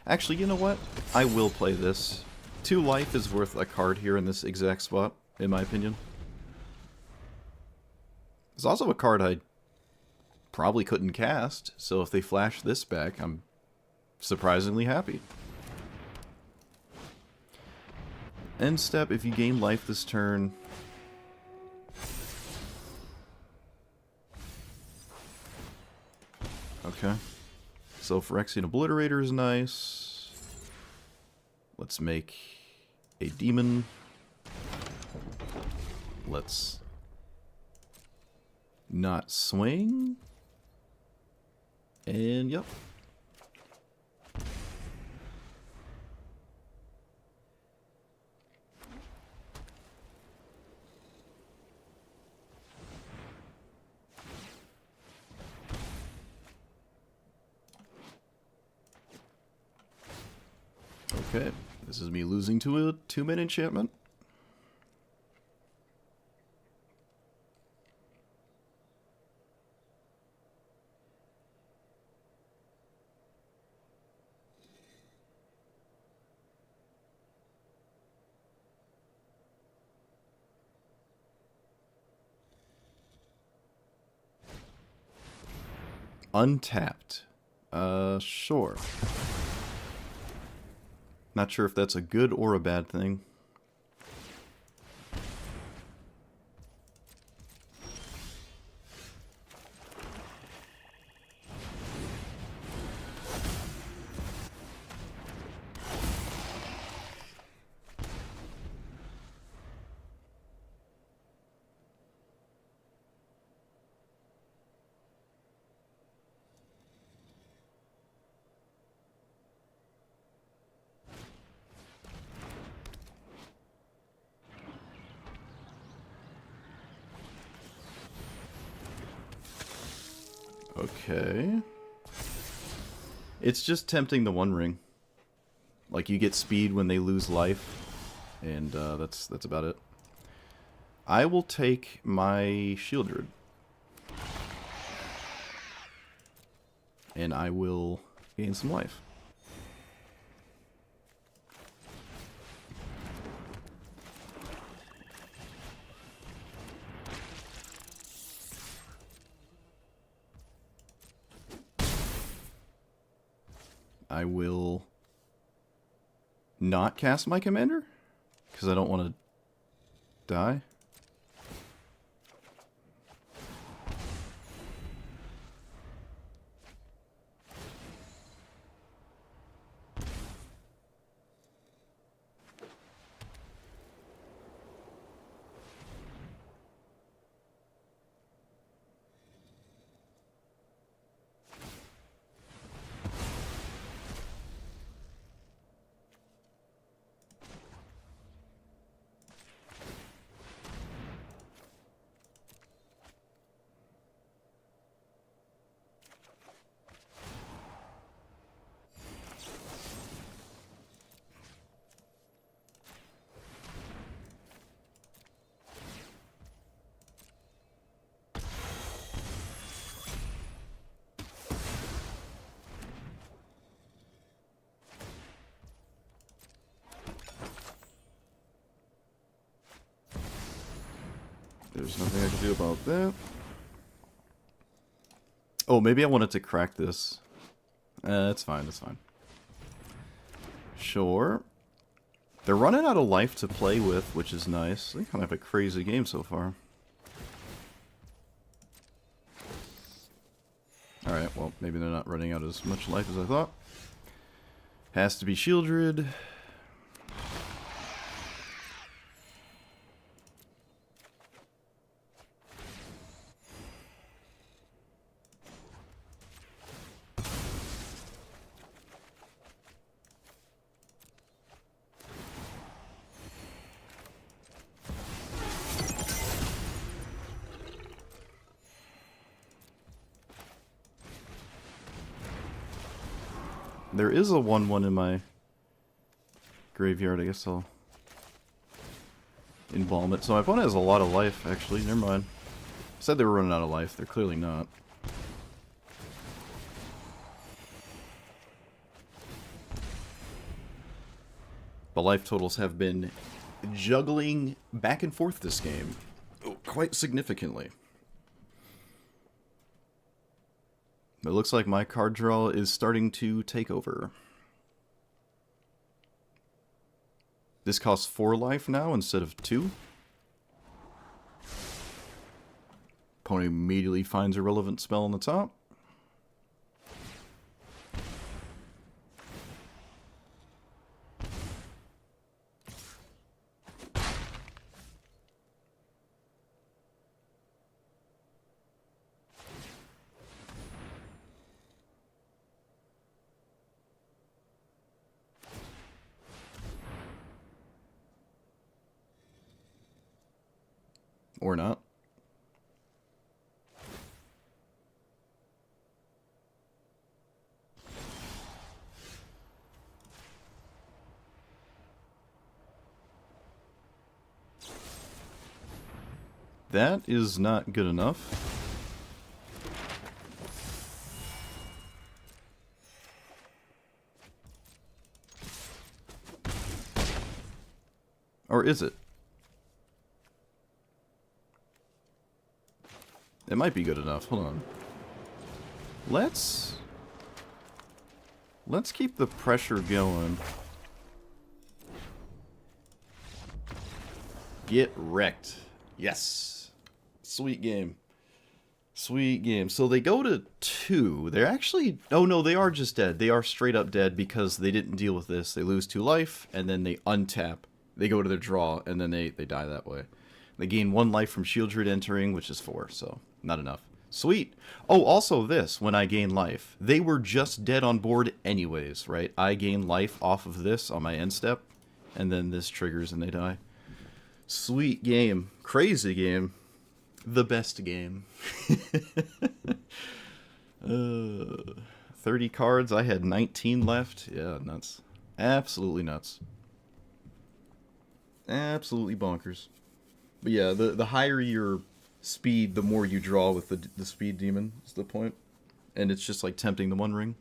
Actually, you know what? I will play this. 2 life is worth a card here in this exact spot, in my opinion. It's also a card I probably couldn't cast, so if they flash this back, I'm surprisingly happy. End step, if you gain life this turn... Okay. So Phyrexian Obliterator is nice. Let's make a demon. Let's not swing. And yep. Okay, this is me losing to a 2-min enchantment. Untapped. Sure. Not sure if that's a good or a bad thing. Okay. It's just tempting the One Ring. Like, you get speed when they lose life, and that's about it. I will take my Shieldred. And I will gain some life. I will not cast my commander, because I don't want to die. There's nothing I can do about that. Oh, maybe I wanted to crack this. It's fine, it's fine. Sure. They're running out of life to play with, which is nice. They kind of have a crazy game so far. Alright, well, maybe they're not running out as much life as I thought. Has to be Shieldred. There is a 1/1 in my graveyard. I guess I'll embalm it. So my opponent has a lot of life, actually. Never mind. I said they were running out of life. They're clearly not. But life totals have been juggling back and forth this game quite significantly. It looks like my card draw is starting to take over. This costs 4 life now instead of 2. Opponent immediately finds a relevant spell on the top. Or not. That is not good enough. Or is it? It might be good enough. Hold on. Let's keep the pressure going. Get wrecked. Yes. Sweet game. Sweet game. So they go to 2. They're actually... Oh no, they are just dead. They are straight up dead because they didn't deal with this. They lose 2 life, and then they untap. They go to their draw, and then they die that way. They gain 1 life from Shield Druid entering, which is 4, so not enough. Sweet. Oh, also this, when I gain life. They were just dead on board anyways, right? I gain life off of this on my end step, and then this triggers and they die. Sweet game. Crazy game. The best game. 30 cards. I had 19 left. Yeah, nuts. Absolutely nuts. Absolutely bonkers. But yeah, the higher your speed, the more you draw with the speed demon, is the point. And it's just like tempting the One Ring.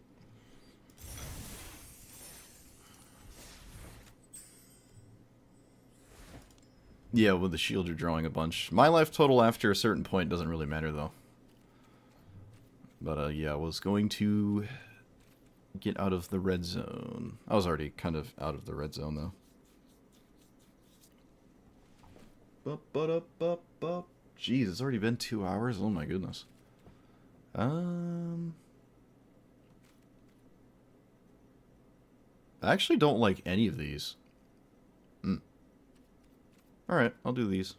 Yeah, with the shield you're drawing a bunch. My life total after a certain point doesn't really matter though. But yeah, I was going to get out of the red zone. I was already kind of out of the red zone though. Jeez, it's already been 2 hours? Oh my goodness. I actually don't like any of these. Alright, I'll do these.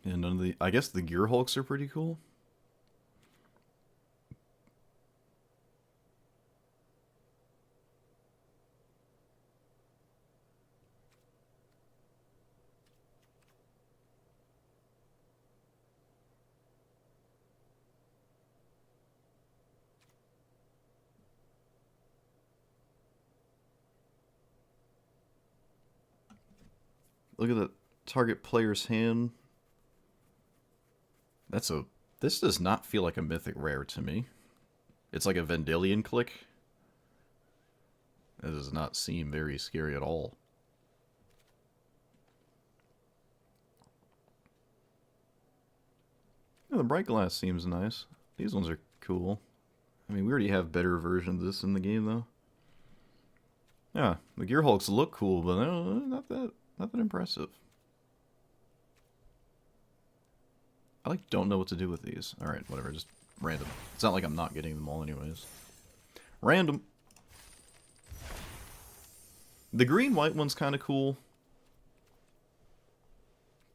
And none of the... I guess the Gear Hulks are pretty cool. Look at the target player's hand. That's a... This does not feel like a mythic rare to me. It's like a Vendilion click. That does not seem very scary at all. Yeah, the Bright Glass seems nice. These ones are cool. I mean, we already have better versions of this in the game, though. Yeah, the Gear Hulks look cool, but not that impressive. I like don't know what to do with these. Alright, whatever, just random. It's not like I'm not getting them all anyways. Random. The green-white one's kind of cool.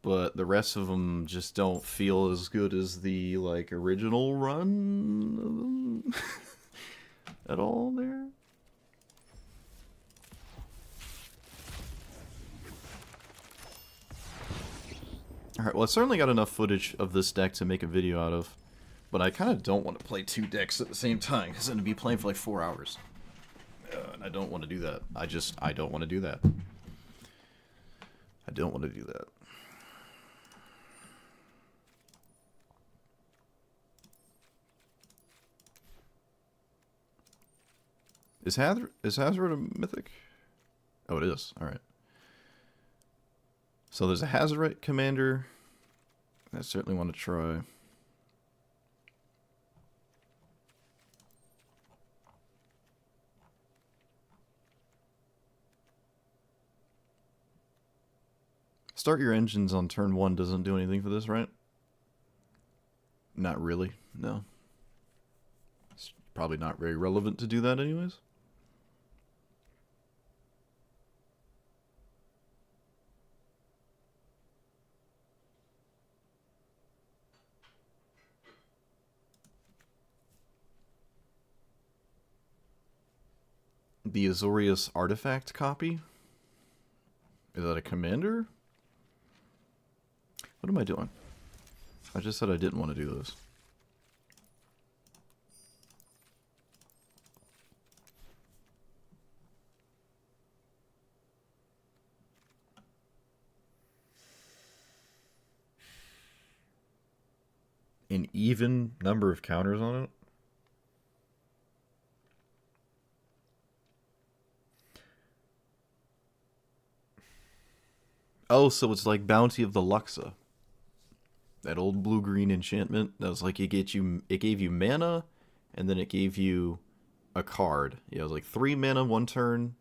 But the rest of them just don't feel as good as the, like, original run at all there. Alright, well I certainly got enough footage of this deck to make a video out of. But I kind of don't want to play 2 decks at the same time, because I'm going to be playing for like 4 hours. And I don't want to do that. I don't want to do that. I don't want to do that. Is Hazard a mythic? Oh, it is. All right. So there's a Hazardite commander. I certainly want to try. Start your engines on turn 1 doesn't do anything for this, right? Not really, no. It's probably not very relevant to do that anyways. The Azorius artifact copy? Is that a commander? What am I doing? I just said I didn't want to do this. An even number of counters on it? Oh, so it's like Bounty of the Luxa. That old blue-green enchantment that was like it gave you mana, and then it gave you a card. Yeah, it was like 3 mana one turn,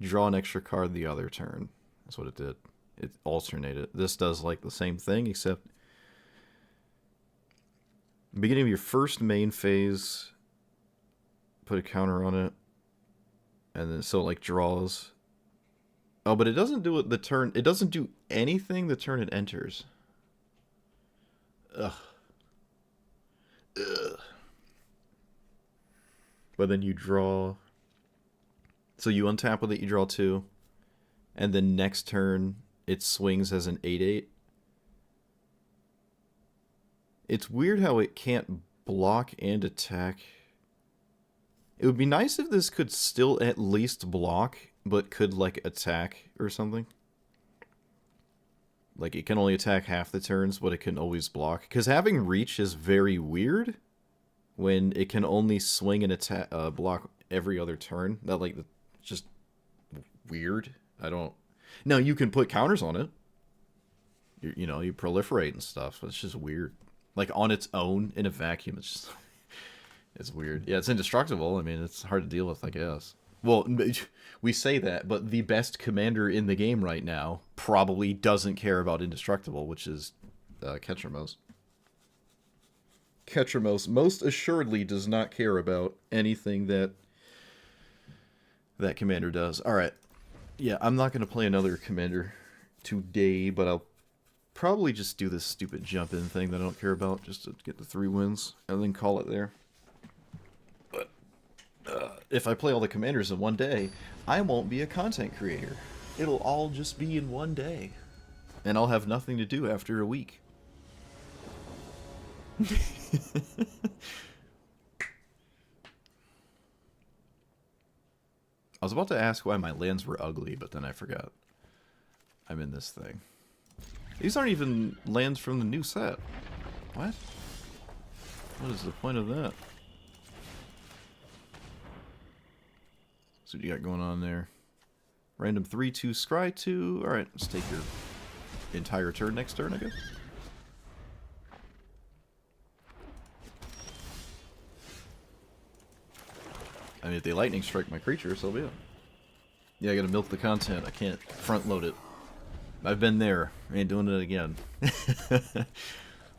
draw an extra card the other turn. That's what it did. It alternated. This does like the same thing, except beginning of your first main phase, put a counter on it, and then so it like draws. Oh, but it doesn't do it the turn. It doesn't do anything the turn it enters. Ugh. Ugh. But then you draw. So you untap with it, you draw 2. And then next turn, it swings as an 8/8. It's weird how it can't block and attack. It would be nice if this could still at least block, but could, like, attack or something. Like, it can only attack half the turns, but it can always block. Because having reach is very weird when it can only swing and attack, block every other turn. That, like, just weird. I don't... Now, you can put counters on it. You know, you proliferate and stuff. It's just weird. Like, on its own, in a vacuum, it's just... It's weird. Yeah, it's indestructible. I mean, it's hard to deal with, I guess. Well, we say that, but the best commander in the game right now probably doesn't care about indestructible, which is Ketramos. Ketramos most assuredly does not care about anything that that commander does. Alright. Yeah, I'm not going to play another commander today, but I'll probably just do this stupid jump-in thing that I don't care about, just to get the 3 wins, and then call it there. But if I play all the commanders in one day, I won't be a content creator. It'll all just be in one day. And I'll have nothing to do after a week. I was about to ask why my lands were ugly, but then I forgot. I'm in this thing. These aren't even lands from the new set. What? What is the point of that? So what you got going on there? Random 3/2 scry 2. Alright, let's take your entire turn next turn, I guess. I mean, if they lightning strike my creature, so be it. Yeah, I gotta milk the content. I can't front load it. I've been there. I ain't doing it again.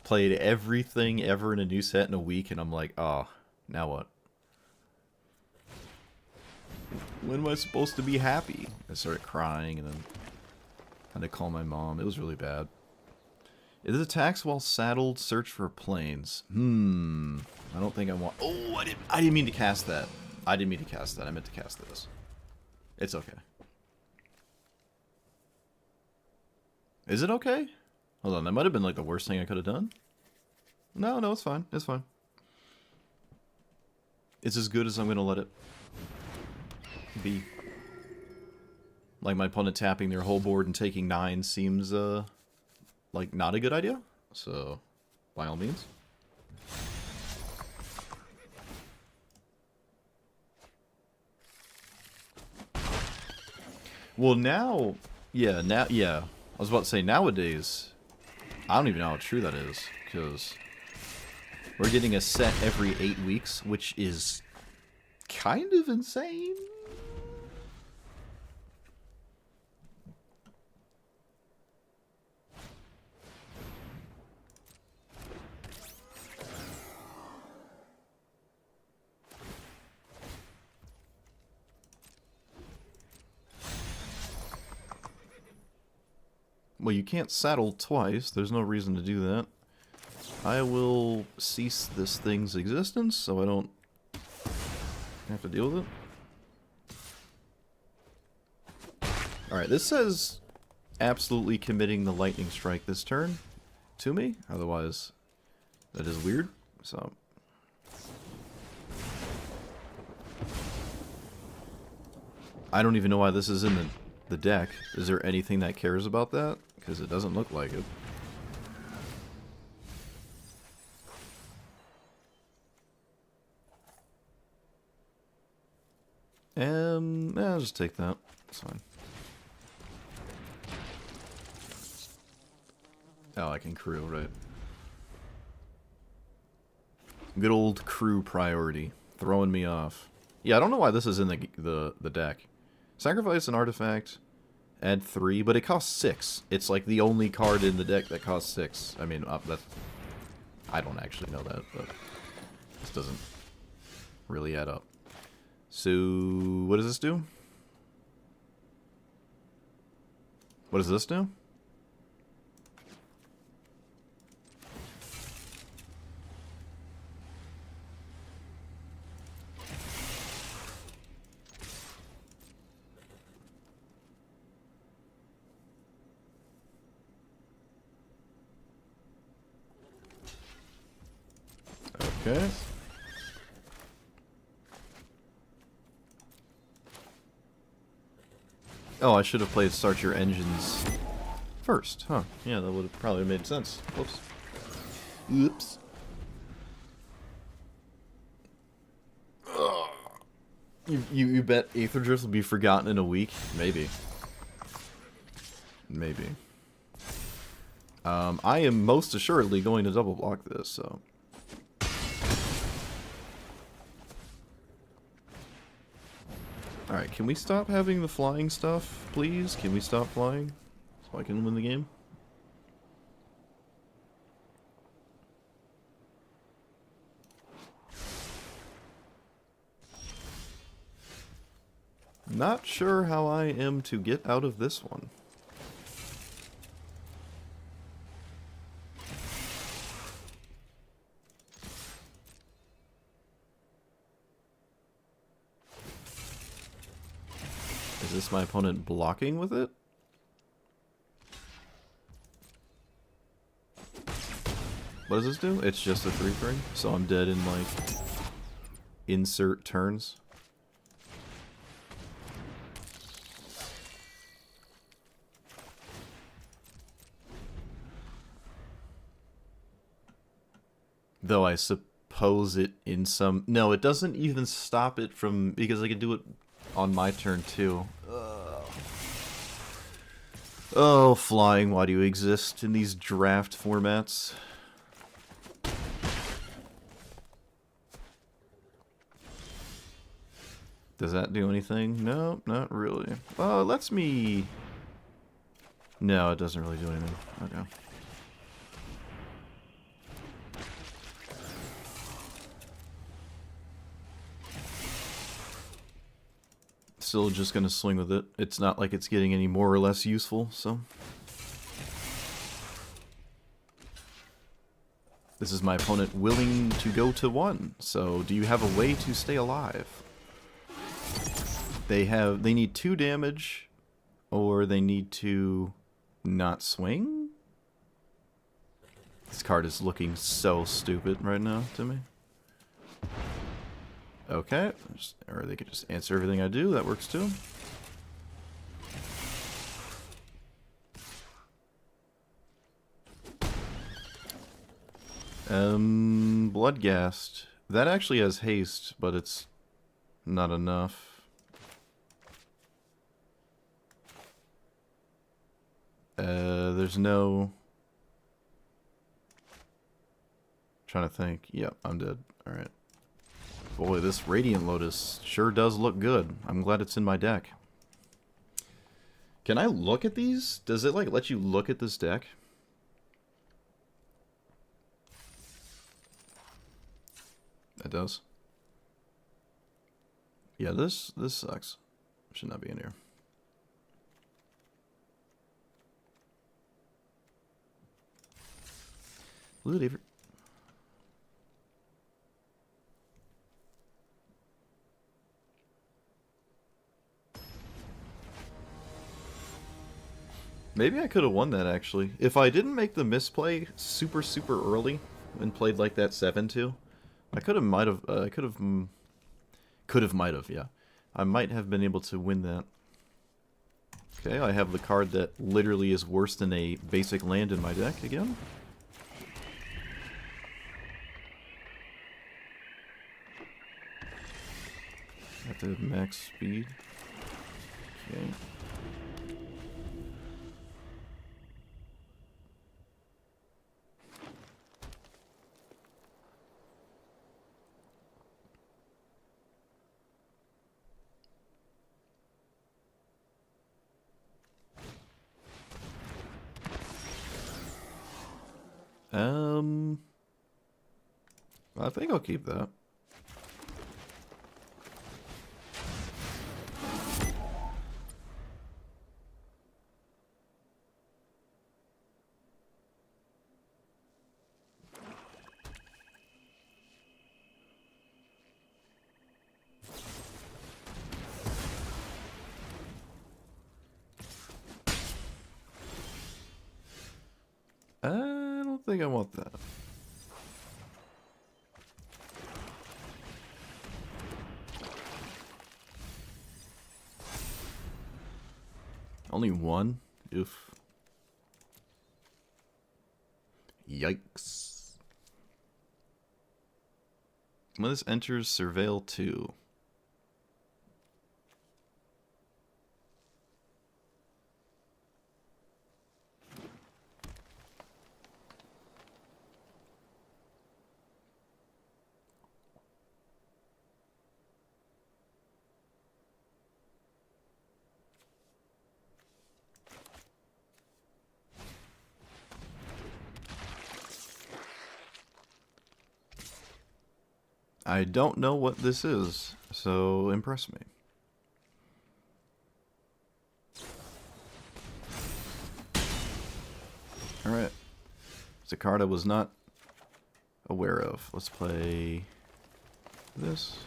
Played everything ever in a new set in a week, and I'm like, oh, now what? When am I supposed to be happy? I started crying, and then had to call my mom. It was really bad. It attacks while saddled. Search for planes. I don't think I want... Oh, I didn't mean to cast that. I didn't mean to cast that. I meant to cast this. It's okay. Is it okay? Hold on, that might have been like the worst thing I could have done. No, it's fine. It's fine. It's as good as I'm gonna let it be. like my opponent tapping their whole board and taking 9 seems like not a good idea. So, by all means. Well, now, yeah, I was about to say nowadays, I don't even know how true that is, because we're getting a set every 8 weeks, which is kind of insane. Well, you can't saddle twice. There's no reason to do that. I will cease this thing's existence so I don't have to deal with it. Alright, this says absolutely committing the lightning strike this turn to me. Otherwise, that is weird. So, I don't even know why this is in the deck. Is there anything that cares about that? Because it doesn't look like it. I'll just take that. It's fine. Oh, I can crew, right. Good old crew priority. Throwing me off. Yeah, I don't know why this is in the deck. Sacrifice an artifact, add 3, but it costs 6. It's like the only card in the deck that costs 6. I mean, that's... I don't actually know that, but this doesn't really add up. So, what does this do? What does this do? Okay. Oh, I should have played Start Your Engines first, huh? Yeah, that would have probably made sense. Whoops. Oops. You bet Aetherdrift will be forgotten in a week? Maybe. Maybe. I am most assuredly going to double block this, so... Alright, can we stop having the flying stuff, please? Can we stop flying? So I can win the game? Not sure how I am to get out of this one. Is this my opponent blocking with it? What does this do? It's just a 3-3, so I'm dead in like insert turns. Though I suppose it in some... No, it doesn't even stop it from... Because I can do it on my turn too. Oh, flying, why do you exist in these draft formats? Does that do anything? No, not really. Oh, it lets me... No, it doesn't really do anything. Okay. Still just gonna swing with it. It's not like it's getting any more or less useful, so... This is my opponent willing to go to 1, so do you have a way to stay alive? They need 2 damage, or they need to not swing? This card is looking so stupid right now to me. Okay, or they could just answer everything I do, that works too. Bloodghast. That actually has haste, but it's not enough. There's no... Trying to think. Yep, I'm dead. Alright. Boy, this Radiant Lotus sure does look good. I'm glad it's in my deck. Can I look at these? Does it, like, let you look at this deck? It does. Yeah, this sucks. Should not be in here. Loot Aetherdrift. Maybe I could have won that, actually. If I didn't make the misplay super early and played like that 7-2, I could have, might have, yeah. I might have been able to win that. Okay, I have the card that literally is worse than a basic land in my deck again. Have to have max speed. Okay. I think I'll keep that. I don't think I want that. Only one? Oof. Yikes. When this enters Surveil 2. I don't know what this is, so impress me. Alright. It's a card I was not aware of. Let's play this.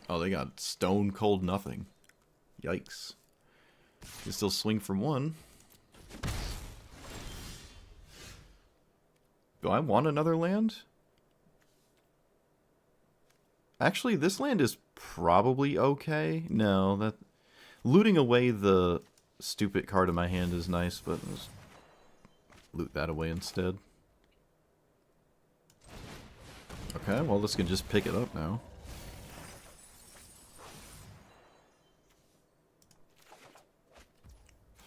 Oh, they got stone cold nothing. Yikes. Can still swing from one. Do I want another land? Actually, this land is probably okay. No, that... Looting away the stupid card in my hand is nice, but let's loot that away instead. Okay, well, this can just pick it up now.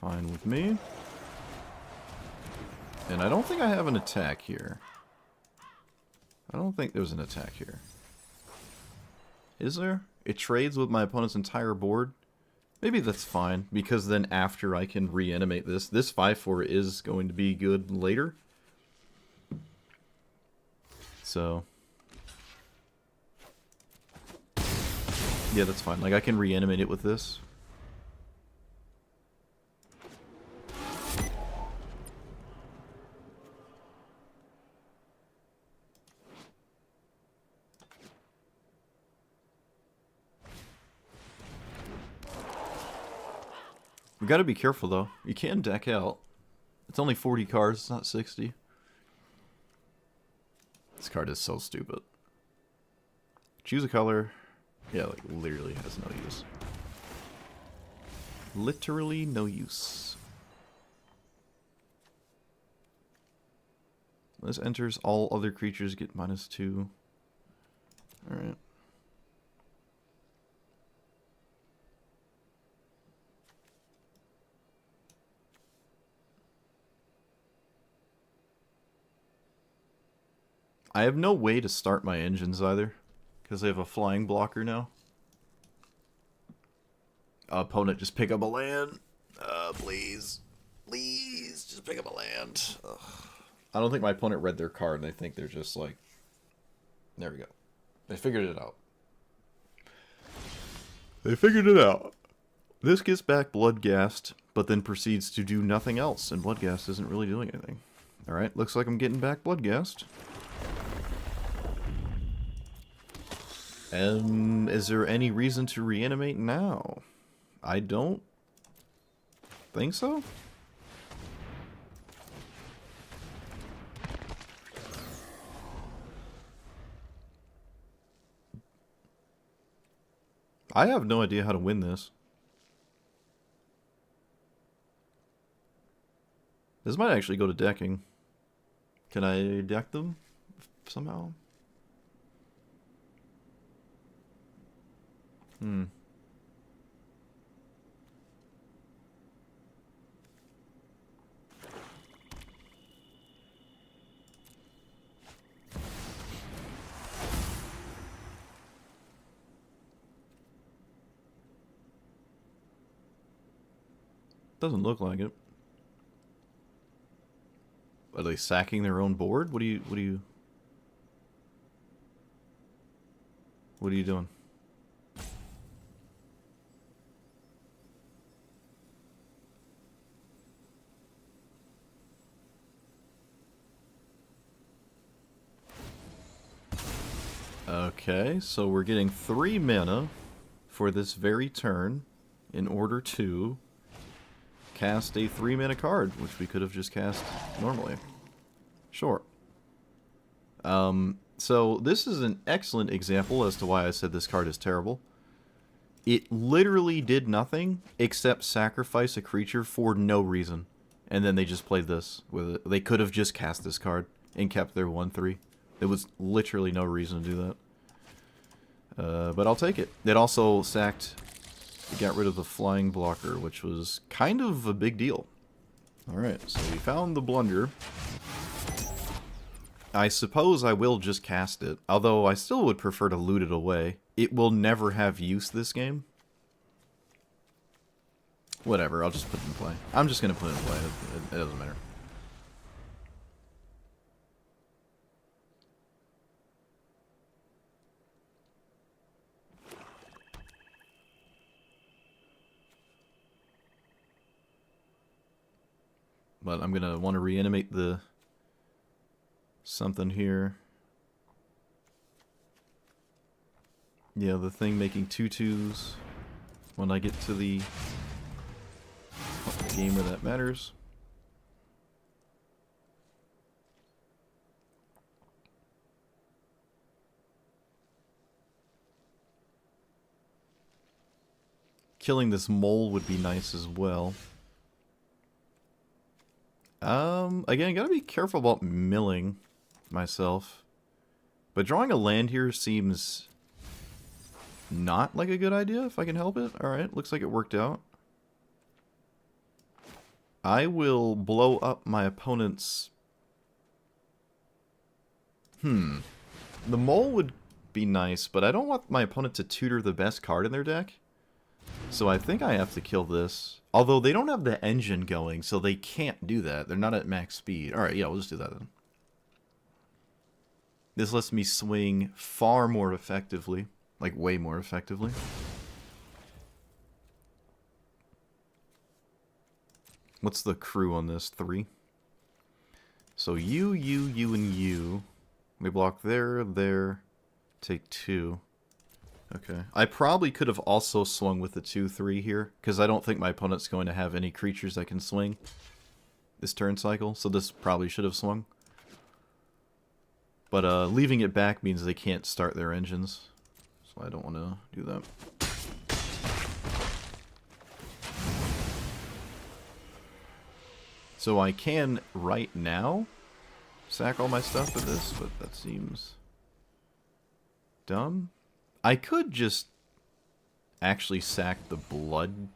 Fine with me. And I don't think I have an attack here. I don't think there's an attack here. Is there? It trades with my opponent's entire board? Maybe that's fine, because then after I can reanimate this. This 5/4 is going to be good later. So... yeah, that's fine. Like, I can reanimate it with this. We gotta be careful, though. You can deck out. It's only 40 cards, it's not 60. This card is so stupid. Choose a color. Yeah, like, literally has no use. Literally no use. This enters, all other creatures get -2. Alright. I have no way to start my engines either, because I have a flying blocker now. Opponent, just pick up a land. Please. Please, just pick up a land. Ugh. I don't think my opponent read their card, and I think they're just like... There we go. They figured it out. They figured it out. This gets back Bloodghast, but then proceeds to do nothing else, and Bloodghast isn't really doing anything. Alright, looks like I'm getting back Bloodghast. Is there any reason to reanimate now? I don't think so. I have no idea how to win this. This might actually go to decking. Can I deck them somehow? Doesn't look like it. Are they sacking their own board? What are you doing? Okay, so we're getting 3 mana for this very turn in order to cast a 3 mana card, which we could have just cast normally. Sure. So this is an excellent example as to why I said this card is terrible. It literally did nothing except sacrifice a creature for no reason. And then they just played this with it. They could have just cast this card and kept their 1/3. There was literally no reason to do that. But I'll take it. It also sacked... It got rid of the flying blocker, which was kind of a big deal. Alright, so we found the blunder. I suppose I will just cast it, although I still would prefer to loot it away. It will never have use this game. Whatever, I'll just put it in play. I'm just going to put it in play. It doesn't matter. But I'm going to want to reanimate the something here. Yeah, the thing making 2/2s when I get to the game where that matters. Killing this mole would be nice as well. Again, gotta be careful about milling myself. But drawing a land here seems not like a good idea, if I can help it. Alright, looks like it worked out. I will blow up my opponent's... The mole would be nice, but I don't want my opponent to tutor the best card in their deck. So I think I have to kill this. Although they don't have the engine going, so they can't do that. They're not at max speed. Alright, yeah, we'll just do that then. This lets me swing far more effectively. Like, way more effectively. What's the crew on this? 3? So you, and you. We block there. Take 2. Okay. I probably could have also swung with the 2/3 here, because I don't think my opponent's going to have any creatures that can swing. this turn cycle, so this probably should have swung. But leaving it back means they can't start their engines, so I don't want to do that. So I can, right now, sack all my stuff with this, but that seems dumb. I could just actually sack the blood.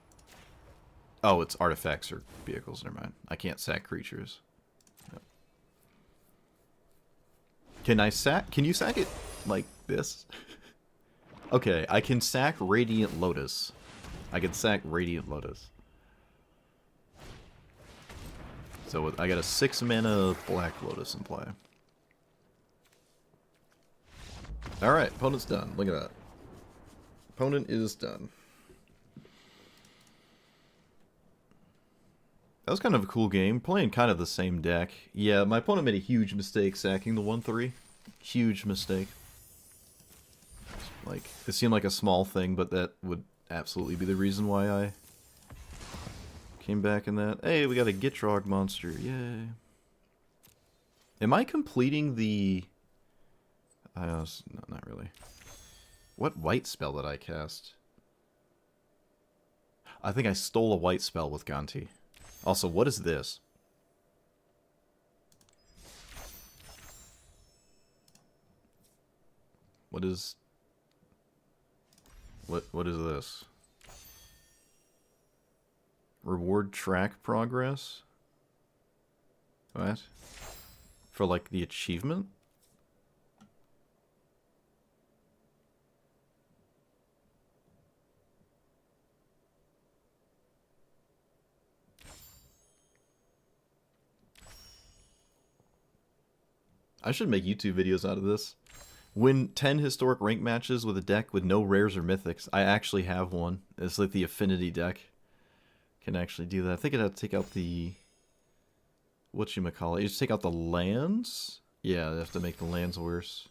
Oh, it's artifacts or vehicles, never mind. I can't sack creatures. No. Can you sack it like this? Okay, I can sack Radiant Lotus. I can sack Radiant Lotus. So I got a 6-mana Black Lotus in play. Alright, opponent's done. Look at that. Opponent is done. That was kind of a cool game. Playing kind of the same deck. Yeah, my opponent made a huge mistake sacking the 1/3. Huge mistake. Like, it seemed like a small thing, but that would absolutely be the reason why I came back in that. Hey, we got a Gitrog monster. Yay. Am I completing the... no, not really. What white spell did I cast? I think I stole a white spell with Ganti. Also, what is this? What is... What is this? Reward track progress? What? For, like, the achievement? I should make YouTube videos out of this. Win 10 historic rank matches with a deck with no rares or mythics. I actually have one. It's like the affinity deck. Can actually do that. I think I'd have to take out the... whatchamacallit? You just take out the lands? Yeah, I have to make the lands worse.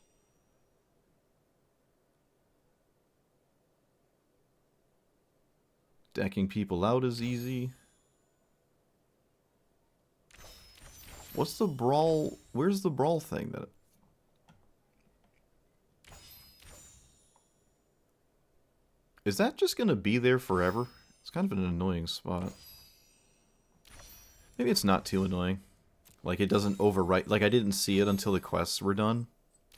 Decking people out is easy. What's the brawl? Where's the brawl thing that... Is that just gonna be there forever? It's kind of an annoying spot. Maybe it's not too annoying. Like, it doesn't overwrite... Like, I didn't see it until the quests were done.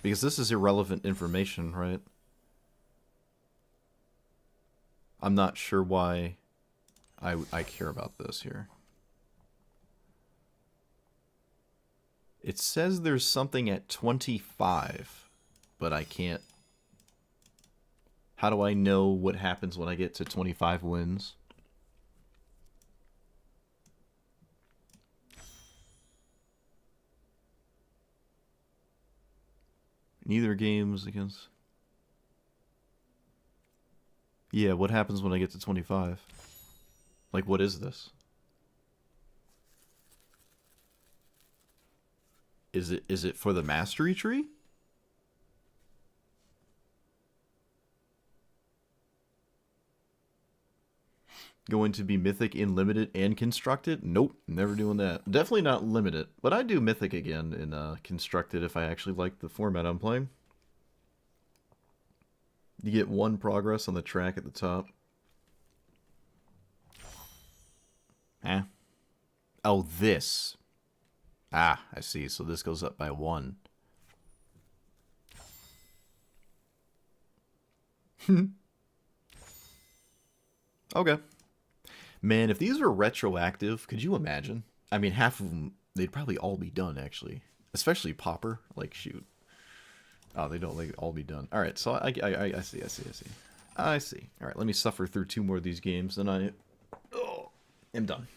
Because this is irrelevant information, right? I'm not sure why I care about this here. It says there's something at 25, but I can't... How do I know what happens when I get to 25 wins? Neither games against... Yeah, what happens when I get to 25? Like, what is this? Is it for the mastery tree? Going to be mythic in limited and constructed? Nope, never doing that. Definitely not limited, but I do mythic again in constructed if I actually like the format I'm playing. You get 1 progress on the track at the top. Eh. Oh, this. Ah, I see. So this goes up by 1. Okay. Man, if these were retroactive, could you imagine? I mean, half of them, they'd probably all be done, actually. Especially Popper. Like, shoot. Oh, they don't like all be done. Alright, so I see. I see. Alright, let me suffer through 2 more of these games, then I am done.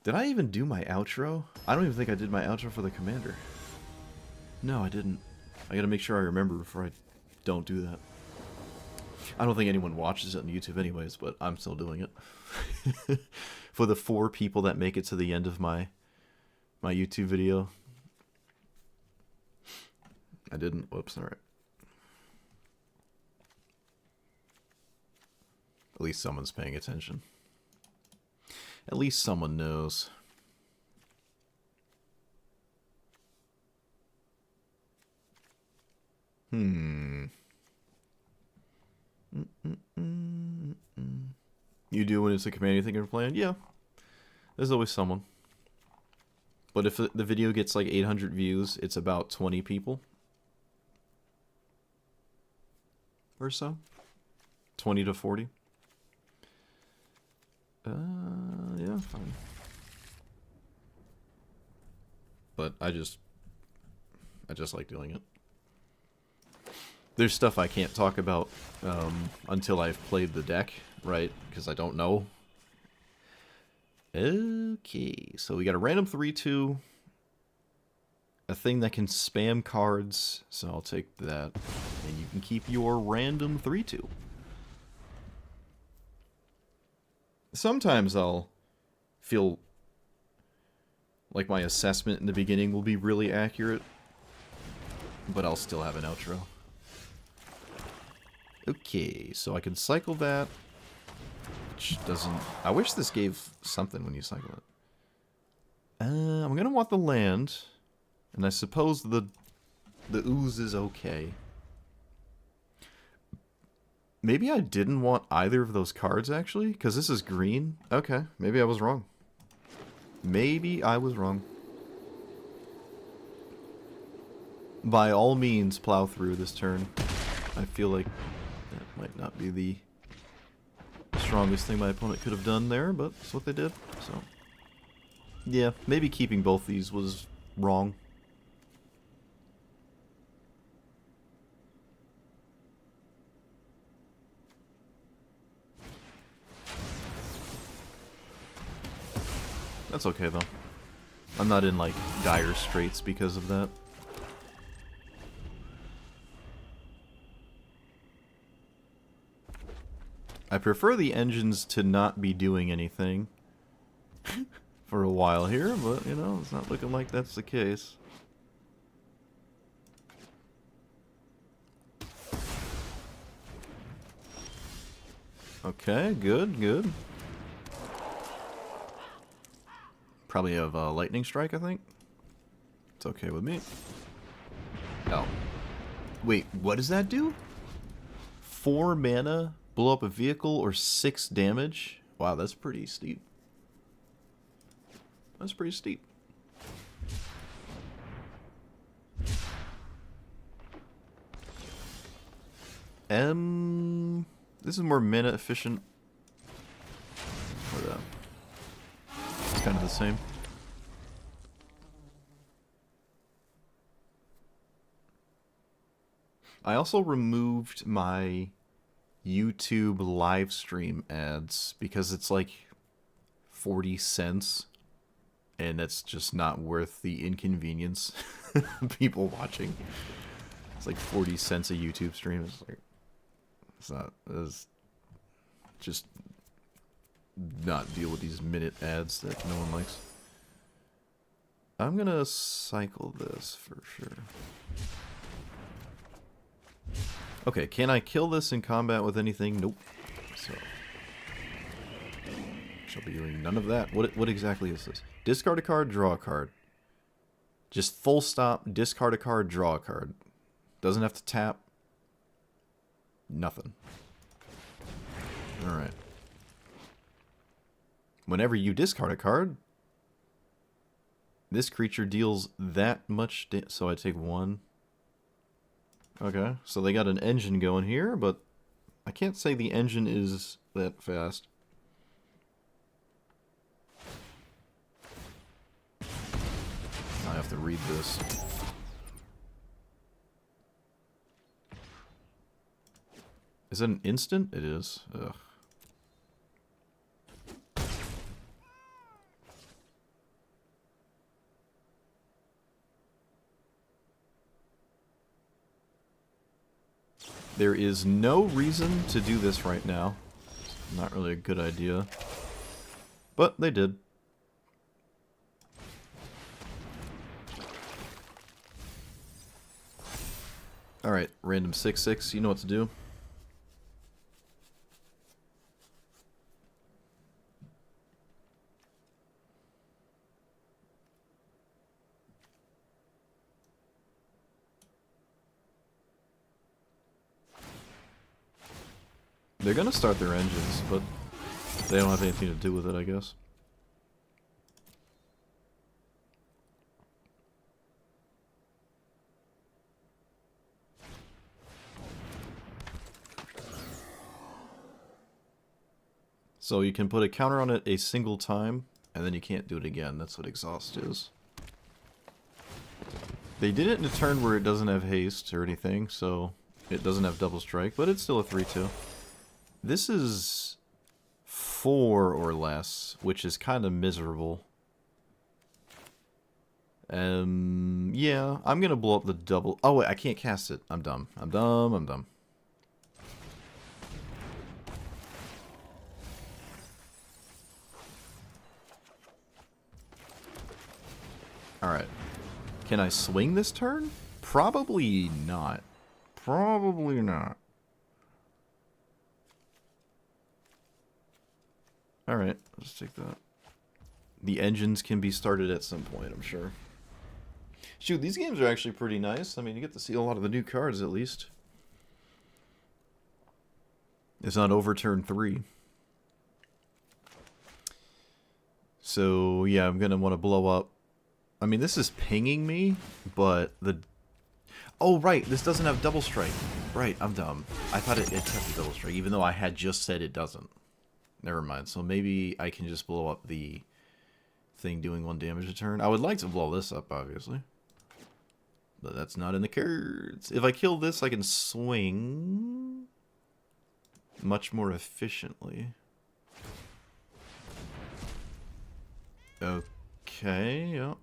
Did I even do my outro? I don't even think I did my outro for the commander. No, I didn't. I gotta make sure I remember before I don't do that. I don't think anyone watches it on YouTube anyways, but I'm still doing it. For the 4 people that make it to the end of my YouTube video. I didn't. Whoops, alright. At least someone's paying attention. At least someone knows. You do when it's a command you think of playing? Yeah. There's always someone. But if the video gets like 800 views, it's about 20 people. Or so. 20 to 40. Yeah, fine. But I just like doing it. There's stuff I can't talk about until I've played the deck, right? Because I don't know. Okay, so we got a random 3/2. A thing that can spam cards, so I'll take that. And you can keep your random 3/2. Sometimes I'll feel like my assessment in the beginning will be really accurate, but I'll still have an outro. Okay, so I can cycle that, which doesn't... I wish this gave something when you cycle it. I'm gonna want the land, and I suppose the ooze is okay. Maybe I didn't want either of those cards, actually, because this is green. Okay, maybe I was wrong. Maybe I was wrong. By all means, plow through this turn. I feel like that might not be the strongest thing my opponent could have done there, but that's what they did, so... Yeah, maybe keeping both these was wrong. That's okay, though. I'm not in, like, dire straits because of that. I prefer the engines to not be doing anything for a while here, but, you know, it's not looking like that's the case. Okay, good, good. Probably have a lightning strike, I think. It's okay with me. Oh. Wait, what does that do? 4 mana, blow up a vehicle, or 6 damage? Wow, that's pretty steep. That's pretty steep. This is more mana efficient. Or, it's kind of the same. I also removed my YouTube live stream ads because it's like 40 cents and that's just not worth the inconvenience of people watching. It's like 40 cents a YouTube stream. It's just not deal with these minute ads that no one likes. I'm gonna cycle this for sure. Okay, can I kill this in combat with anything? Nope. So, shall be doing none of that. What exactly is this? Discard a card, draw a card. Just full stop, discard a card, draw a card. Doesn't have to tap. Nothing. Alright. Whenever you discard a card, this creature deals that much damage. So I take 1. Okay, so they got an engine going here, but I can't say the engine is that fast. I have to read this. Is it an instant? It is. Ugh. There is no reason to do this right now. Not really a good idea. But they did. Alright, random 6/6, you know what to do. They're gonna start their engines, but they don't have anything to do with it, I guess. So you can put a counter on it a single time, and then you can't do it again. That's what exhaust is. They did it in a turn where it doesn't have haste or anything, so it doesn't have double strike, but it's still a 3-2. This is 4 or less, which is kind of miserable. Yeah, I'm gonna blow up the double. Oh wait, I can't cast it. I'm dumb. I'm dumb. Alright. Can I swing this turn? Probably not. Probably not. Alright, let's take that. The engines can be started at some point, I'm sure. Shoot, these games are actually pretty nice. I mean, you get to see a lot of the new cards, at least. It's not over turn 3. So, yeah, I'm gonna want to blow up. I mean, this is pinging me, but the... Oh, right, this doesn't have double strike. Right, I'm dumb. I thought it kept the double strike, even though I had just said it doesn't. Never mind, so maybe I can just blow up the thing doing 1 damage a turn. I would like to blow this up, obviously. But that's not in the cards. If I kill this, I can swing much more efficiently. Okay, yeah.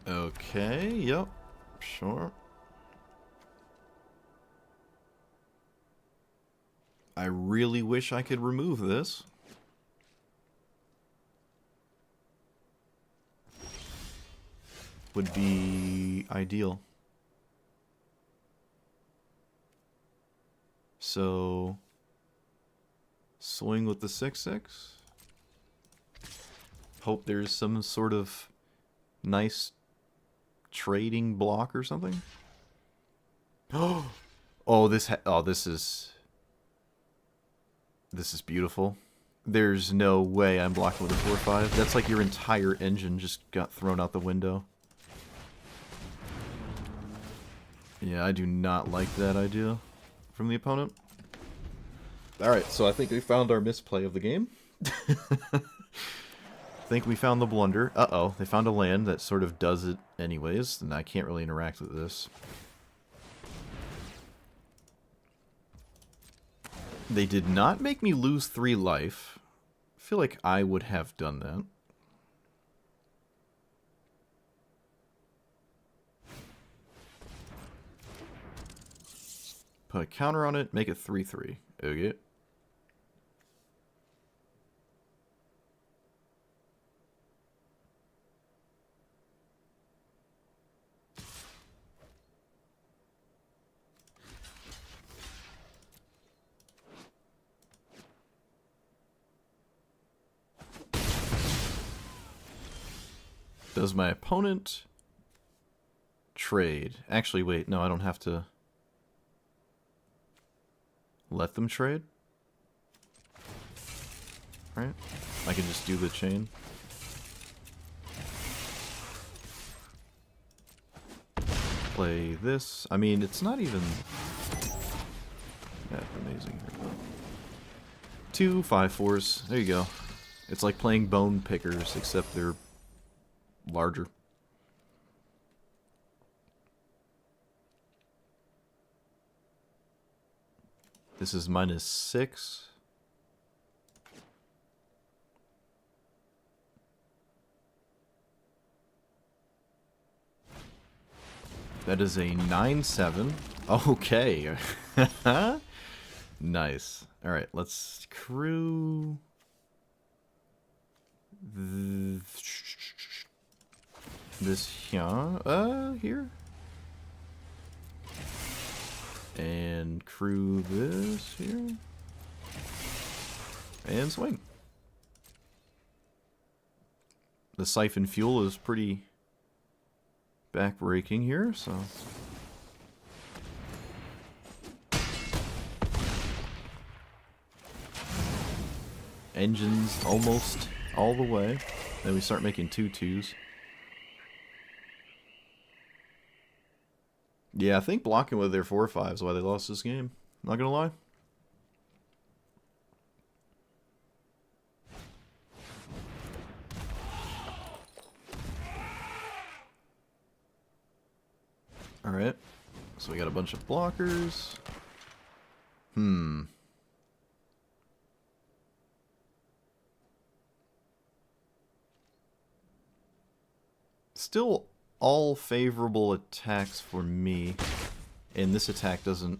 Okay, yep, sure. I really wish I could remove this. Would be ideal. So, swing with the 6/6. Hope there's some sort of nice trading block or something. Oh, this is beautiful. There's no way I'm blocking with a 4/5. That's like your entire engine just got thrown out the window. Yeah, I do not like that idea from the opponent. Alright, so I think we found our misplay of the game. I think we found the blunder. Uh-oh, they found a land that sort of does it anyways, and I can't really interact with this. They did not make me lose 3 life. I feel like I would have done that. Put a counter on it, make it 3/3. Okay. Does my opponent trade? Actually, wait, no, I don't have to let them trade. Right? I can just do the chain. Play this. I mean, it's not even that amazing. 2 5/4s. There you go. It's like playing bone pickers, except they're larger. This is -6. That is a 9/7. Okay. Nice. Alright, let's crew this here. And crew this here. And swing. The siphon fuel is pretty back-breaking here, so... Engines almost all the way. Then we start making 2-2s. Yeah, I think blocking with their 4-5 is why they lost this game. Not gonna lie. Alright. So we got a bunch of blockers. Still all favorable attacks for me. And this attack doesn't...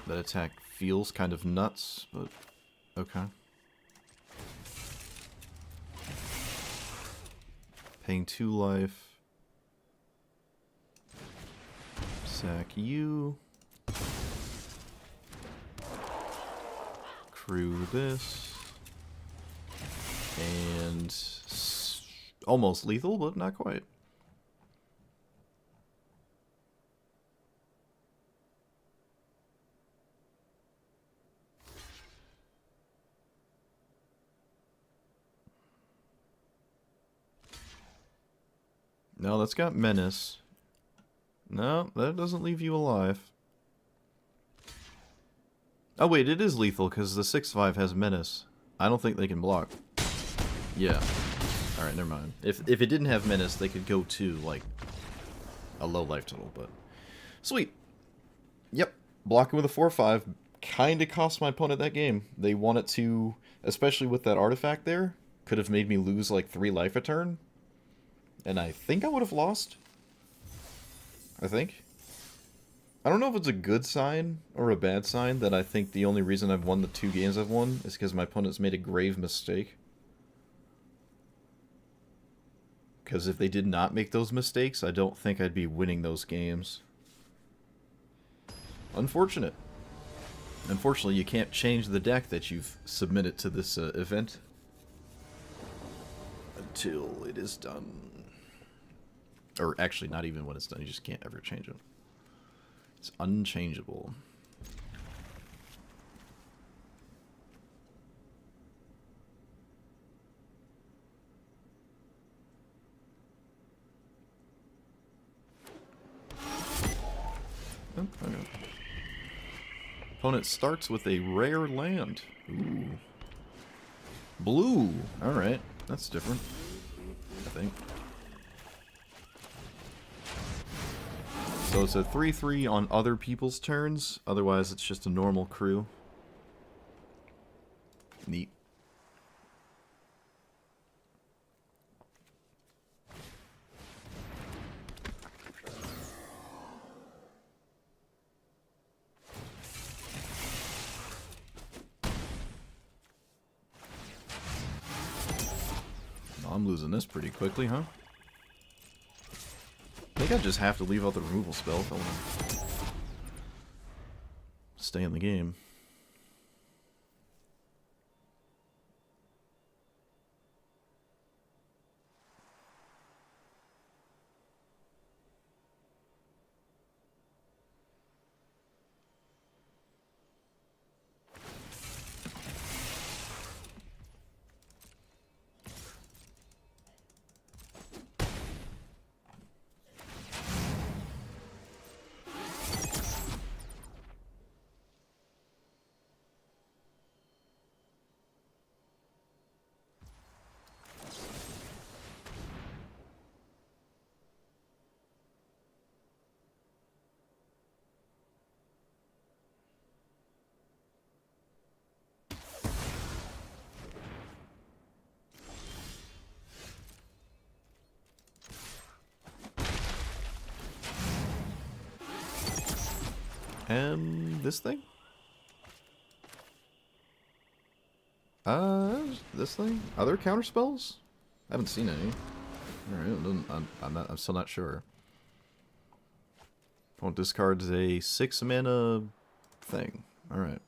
That attack feels kind of nuts, but okay. Paying 2 life. Sack you. Crew this. And almost lethal, but not quite. No, that's got menace. No, that doesn't leave you alive. Oh wait, it is lethal because the 6-5 has menace. I don't think they can block. Yeah. Alright, never mind. If it didn't have menace, they could go to, like, a low life total, but... Sweet. Yep. Blocking with a 4-5 kinda cost my opponent that game. They wanted to, especially with that artifact there, could have made me lose, like, 3 life a turn. And I think I would have lost. I think. I don't know if it's a good sign or a bad sign that I think the only reason I've won the 2 games I've won is because my opponent's made a grave mistake. Because if they did not make those mistakes, I don't think I'd be winning those games. Unfortunate. Unfortunately, you can't change the deck that you've submitted to this event until it is done. Or actually, not even when it's done. You just can't ever change it. It's unchangeable. Oh, okay. Opponent starts with a rare land. Ooh. Blue. Alright. That's different, I think. So it's a 3-3 on other people's turns. Otherwise, it's just a normal crew. Neat. I'm losing this pretty quickly, huh? I think I just have to leave out the removal spell if I want to stay in the game. And this thing? This thing? Other counter spells? I haven't seen any. Alright, I'm still not sure. Opponent discards a 6 mana thing. Alright.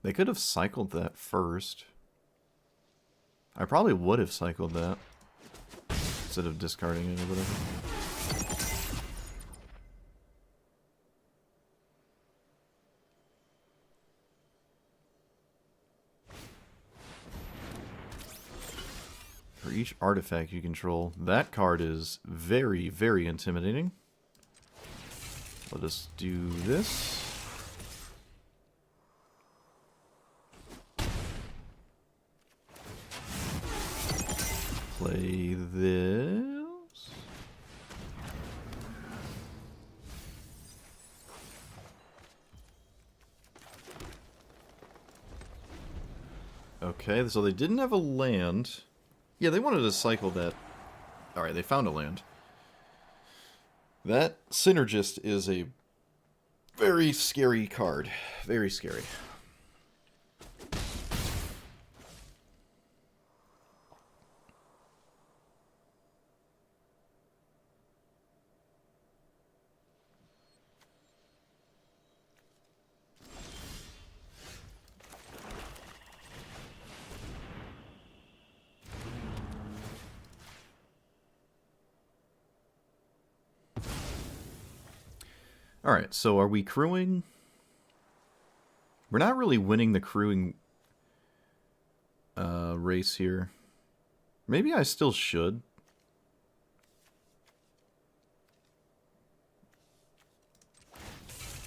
They could have cycled that first. I probably would have cycled that instead of discarding it or whatever. For each artifact you control, that card is very, very intimidating. Let us do this. Play this. Okay, so they didn't have a land. Yeah, they wanted to cycle that. Alright, they found a land. That Synergist is a very scary card. Very scary. Alright, so are we crewing? We're not really winning the crewing race here. Maybe I still should.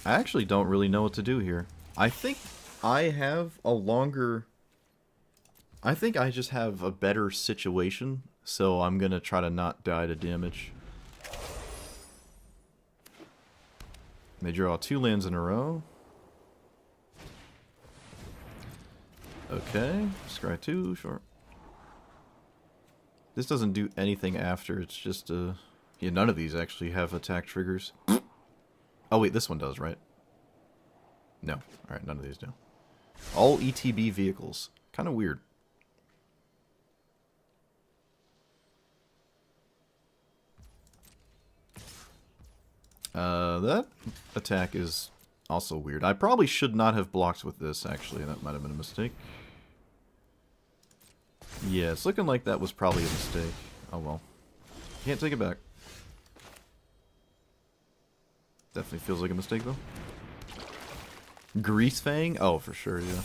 I actually don't really know what to do here. I think I have a longer... I think I just have a better situation, so I'm gonna try to not die to damage. They draw 2 lands in a row. Okay, scry 2, sure. This doesn't do anything after, it's just yeah, none of these actually have attack triggers. Oh wait, this one does, right? No. Alright, none of these do. All ETB vehicles. Kind of weird. That attack is also weird. I probably should not have blocked with this, actually. That might have been a mistake. Yeah, it's looking like that was probably a mistake. Oh well. Can't take it back. Definitely feels like a mistake, though. Grease Fang? Oh, for sure, yeah.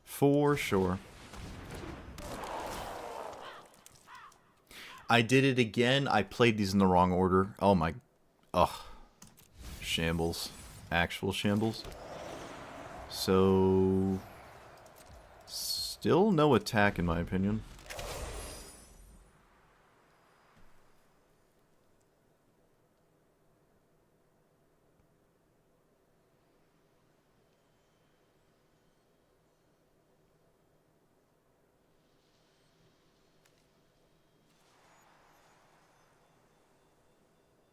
For sure. I did it again. I played these in the wrong order. Oh my... Ugh. Shambles. Actual shambles. So... Still no attack, in my opinion.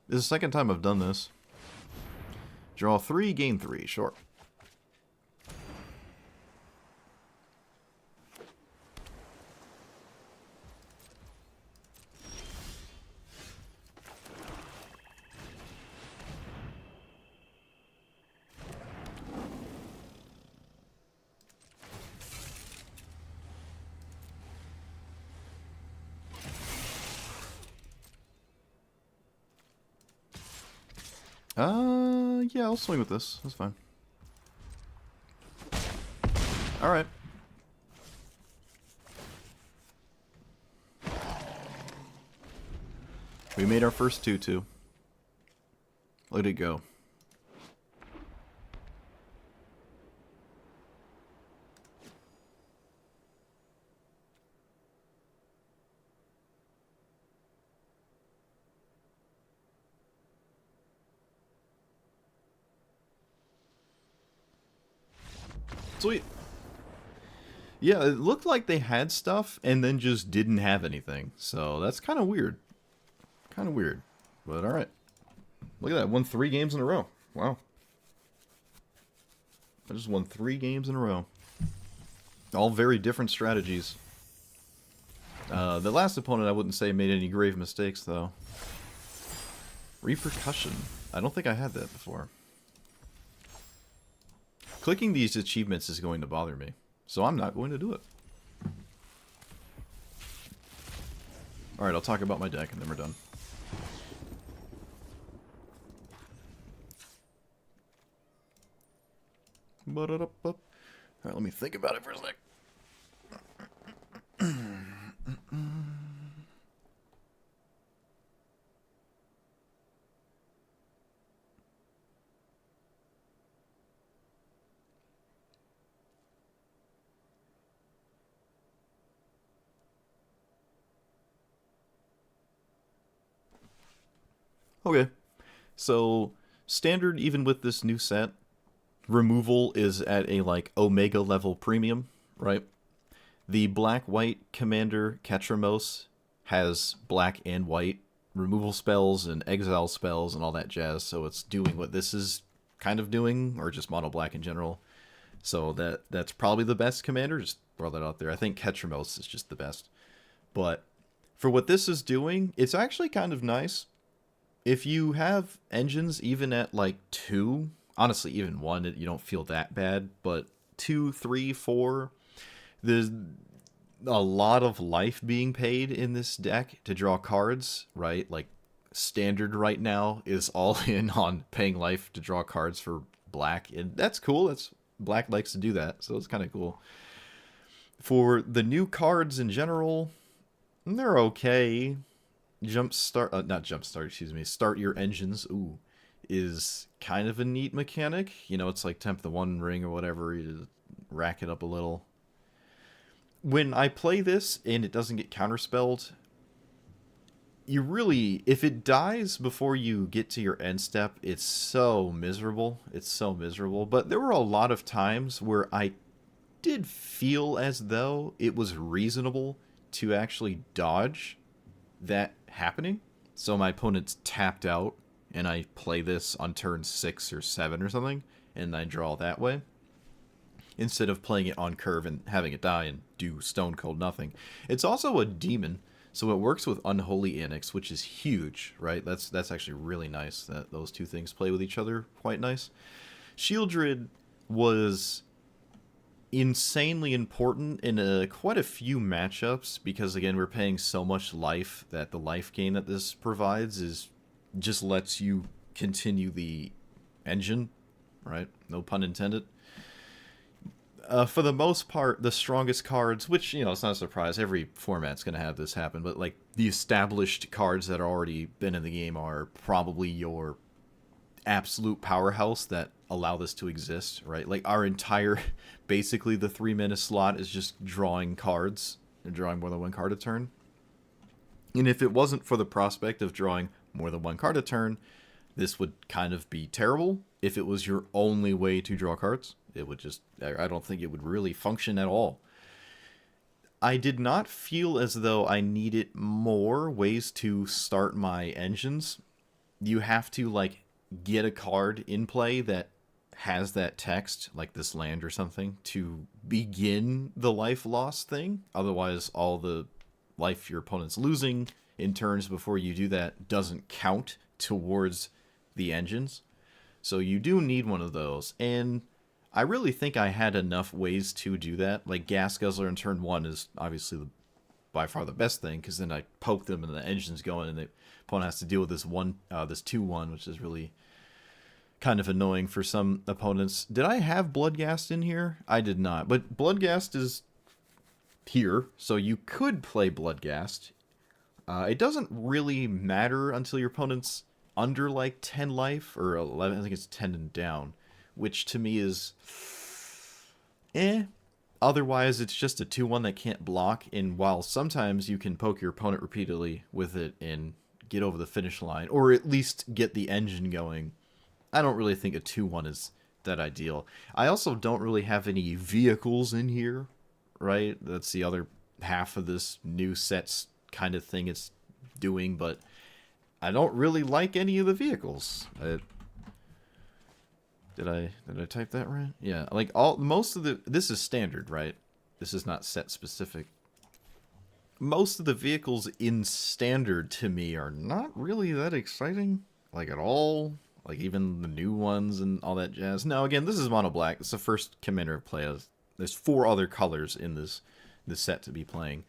This is the second time I've done this. Draw 3, gain 3, sure. Yeah, I'll swing with this. That's fine. Alright. We made our first 2-2. Let it go. Sweet. Yeah, it looked like they had stuff and then just didn't have anything. So that's kind of weird. Kind of weird. But alright. Look at that. Won 3 games in a row. Wow. I just won 3 games in a row. All very different strategies. The last opponent I wouldn't say made any grave mistakes, though. Repercussion. I don't think I had that before. Clicking these achievements is going to bother me, so I'm not going to do it. Alright, I'll talk about my deck and then we're done. Alright, let me think about it for a sec. Okay, so standard, even with this new set, removal is at a like Omega level premium, right? The black-white commander Ketramos has black and white removal spells and exile spells and all that jazz, so it's doing what this is kind of doing, or just mono black in general. So that's probably the best commander, just throw that out there. I think Ketramos is just the best. But for what this is doing, it's actually kind of nice. If you have engines even at like 2, honestly even 1, you don't feel that bad, but 2, 3, 4, there's a lot of life being paid in this deck to draw cards, right? Like standard right now is all in on paying life to draw cards for black, and that's cool. That's black likes to do that, so it's kind of cool. For the new cards in general, they're okay. Start your engines, is kind of a neat mechanic. You know, it's like temp the one ring or whatever, you rack it up a little. When I play this and it doesn't get counterspelled, you really, if it dies before you get to your end step, it's so miserable. It's so miserable. But there were a lot of times where I did feel as though it was reasonable to actually dodge that happening. So my opponent's tapped out and I play this on turn 6 or 7 or something, and I draw that way, instead of playing it on curve and having it die and do stone cold nothing. It's also a demon, so it works with Unholy Annex, which is huge, right? That's actually really nice that those two things play with each other quite nice. Shieldred was insanely important in quite a few matchups, because again, we're paying so much life that the life gain that this provides is just lets you continue the engine, right? No pun intended. For the most part, the strongest cards, which, you know, it's not a surprise, every format's going to have this happen, but like the established cards that are already been in the game are probably your absolute powerhouse that allow this to exist, right? Like our entire, basically the 3-mana slot is just drawing cards and drawing more than one card a turn. And if it wasn't for the prospect of drawing more than one card a turn, this would kind of be terrible. If it was your only way to draw cards, it would just, I don't think it would really function at all. I did not feel as though I needed more ways to start my engines. You have to like get a card in play that has that text, like this land or something, to begin the life loss thing. Otherwise, all the life your opponent's losing in turns before you do that doesn't count towards the engines. So you do need one of those, and I really think I had enough ways to do that. Like Gas Guzzler in turn 1 is obviously by far the best thing, because then I poke them and the engine's going, and the opponent has to deal with this 2-1, which is really kind of annoying for some opponents. Did I have Bloodghast in here? I did not, but Bloodghast is here, so you could play Bloodghast. It doesn't really matter until your opponent's under like 10 life, or 11, I think it's 10 and down, which to me is Otherwise, it's just a 2-1 that can't block, and while sometimes you can poke your opponent repeatedly with it and get over the finish line, or at least get the engine going, I don't really think a 2-1 is that ideal. I also don't really have any vehicles in here, right? That's the other half of this new sets kind of thing it's doing, but I don't really like any of the vehicles. Did I type that right? Yeah, like most of the, this is standard, right? This is not set specific. Most of the vehicles in standard to me are not really that exciting, like at all. Like, even the new ones and all that jazz. Now, again, this is mono black. It's the first commander I've played. There's 4 other colors in this set to be playing.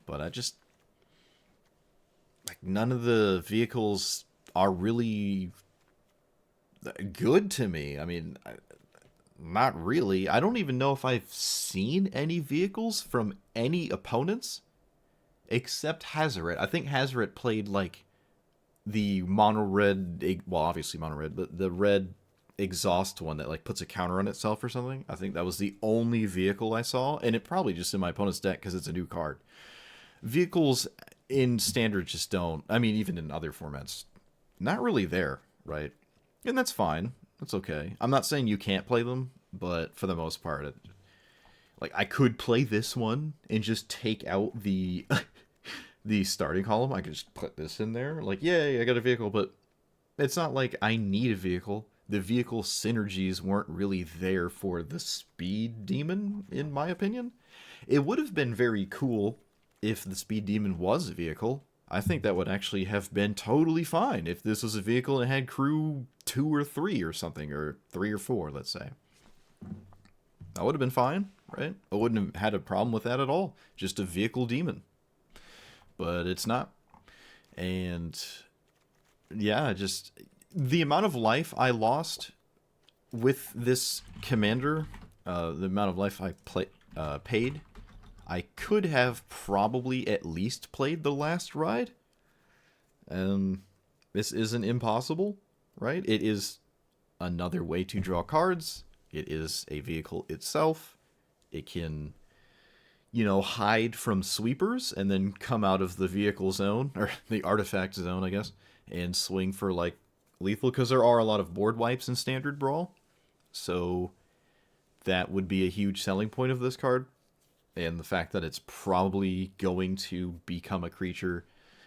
But I just... like, none of the vehicles are really good to me. I mean, not really. I don't even know if I've seen any vehicles from any opponents except Hazaret. I think Hazaret played, like, the mono red, well, obviously mono red, but the red exhaust one that, like, puts a counter on itself or something. I think that was the only vehicle I saw, and it probably just in my opponent's deck because it's a new card. Vehicles in standard just don't, I mean, even in other formats, not really there, right? And that's fine. That's okay. I'm not saying you can't play them, but for the most part, like, I could play this one and just take out the the starting column. I could just put this in there. Like, yay, I got a vehicle, but it's not like I need a vehicle. The vehicle synergies weren't really there for the speed demon, in my opinion. It would have been very cool if the speed demon was a vehicle. I think that would actually have been totally fine if this was a vehicle and had crew 2 or 3 or something, or 3 or 4, let's say. That would have been fine, right? I wouldn't have had a problem with that at all. Just a vehicle demon. But it's not. And yeah, just the amount of life I lost with this commander, the amount of life I paid, I could have probably at least played the last ride. This isn't impossible, right? It is another way to draw cards. It is a vehicle itself. It can, you know, hide from sweepers and then come out of the vehicle zone, or the artifact zone, I guess, and swing for, like, lethal, because there are a lot of board wipes in Standard Brawl. So that would be a huge selling point of this card. And the fact that it's probably going to become a creature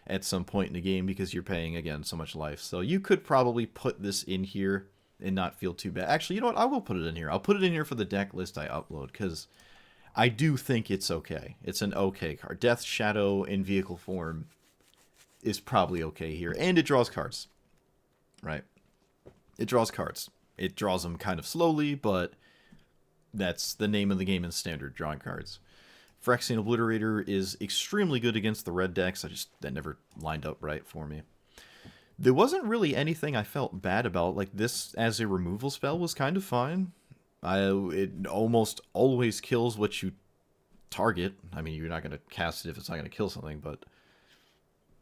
at some point in the game because you're paying, again, so much life. So you could probably put this in here and not feel too bad. Actually, you know what? I will put it in here. I'll put it in here for the deck list I upload, because I do think it's okay. It's an okay card. Death Shadow in vehicle form is probably okay here. And it draws cards, right? It draws cards. It draws them kind of slowly, but that's the name of the game in Standard, drawing cards. Phyrexian Obliterator is extremely good against the red decks. That never lined up right for me. There wasn't really anything I felt bad about. Like, this as a removal spell was kind of fine. It almost always kills what you target. I mean, you're not going to cast it if it's not going to kill something, but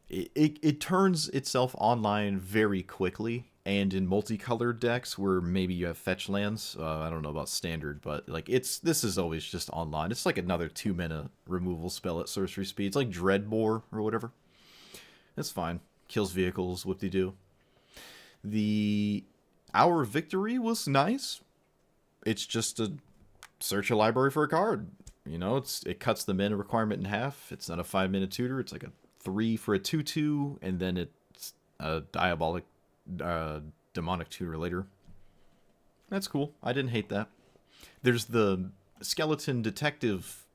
it turns itself online very quickly. And in multicolored decks where maybe you have fetch lands, I don't know about standard, but like this is always just online. It's like another 2-mana removal spell at sorcery speed. It's like Dreadbore or whatever. It's fine. Kills vehicles, whoop-de-doo. The Hour of Victory was nice. It's just a search a library for a card. You know, it cuts the mana requirement in half. It's not a 5-mana tutor. It's like a 3 for a 2/2, and then it's a demonic tutor later. That's cool. I didn't hate that. There's the Skeleton Detective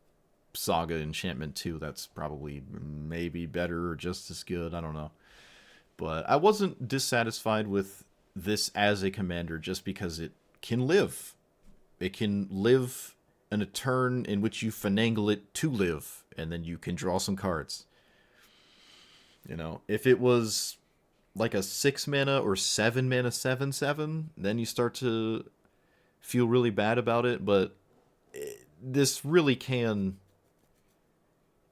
Saga enchantment too. That's probably maybe better or just as good. I don't know. But I wasn't dissatisfied with this as a commander just because it can live. It can live in a turn in which you finagle it to live, and then you can draw some cards. You know, if it was like a 6-mana or 7-mana 7/7, then you start to feel really bad about it. But this really can.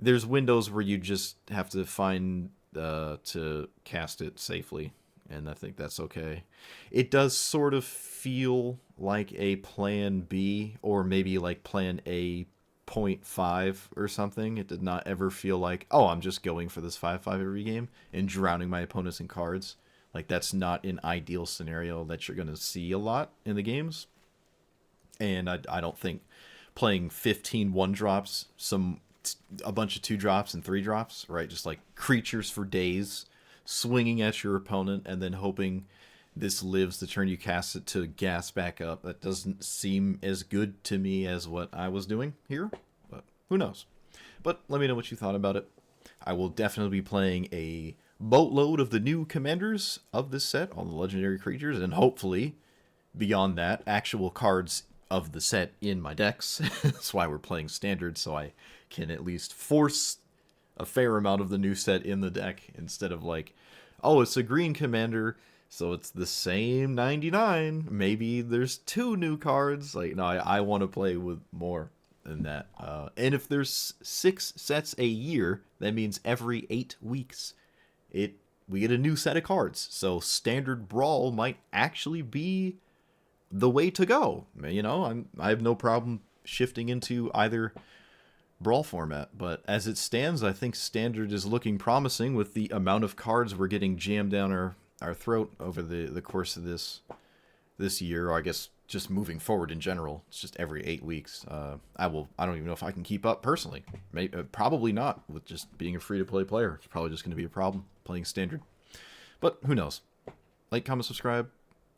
There's windows where you just have to find to cast it safely, and I think that's okay. It does sort of feel like a plan B, or maybe like plan A.5 or something. It did not ever feel like, oh, I'm just going for this 5/5 every game and drowning my opponents in cards. Like, that's not an ideal scenario that you're going to see a lot in the games. And I don't think playing 15 1-drops, a bunch of 2-drops and 3-drops, right? Just like creatures for days, swinging at your opponent and then hoping this lives the turn you cast it to gas back up. That doesn't seem as good to me as what I was doing here, but who knows? But let me know what you thought about it. I will definitely be playing a boatload of the new commanders of this set, all the legendary creatures, and hopefully, beyond that, actual cards of the set in my decks. That's why we're playing standard, so I can at least force a fair amount of the new set in the deck instead of like, oh, it's a green commander, so it's the same 99. Maybe there's 2 new cards. Like, no, I want to play with more than that. And if there's 6 sets a year, that means every 8 weeks, we get a new set of cards. So standard Brawl might actually be the way to go. You know, I have no problem shifting into either Brawl format, but as it stands, I think standard is looking promising with the amount of cards we're getting jammed down our throat over the course of this year, or I guess just moving forward in general. It's just every 8 weeks. I don't even know if I can keep up personally. Probably not, with just being a free-to-play player. It's probably just going to be a problem playing standard. But who knows? Like, comment, subscribe,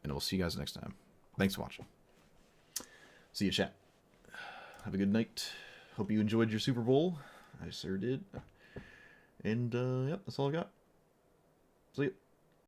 and we'll see you guys next time. Thanks for watching. See you, chat. Have a good night. Hope you enjoyed your Super Bowl. I sure did. And, yep, that's all I got. See you.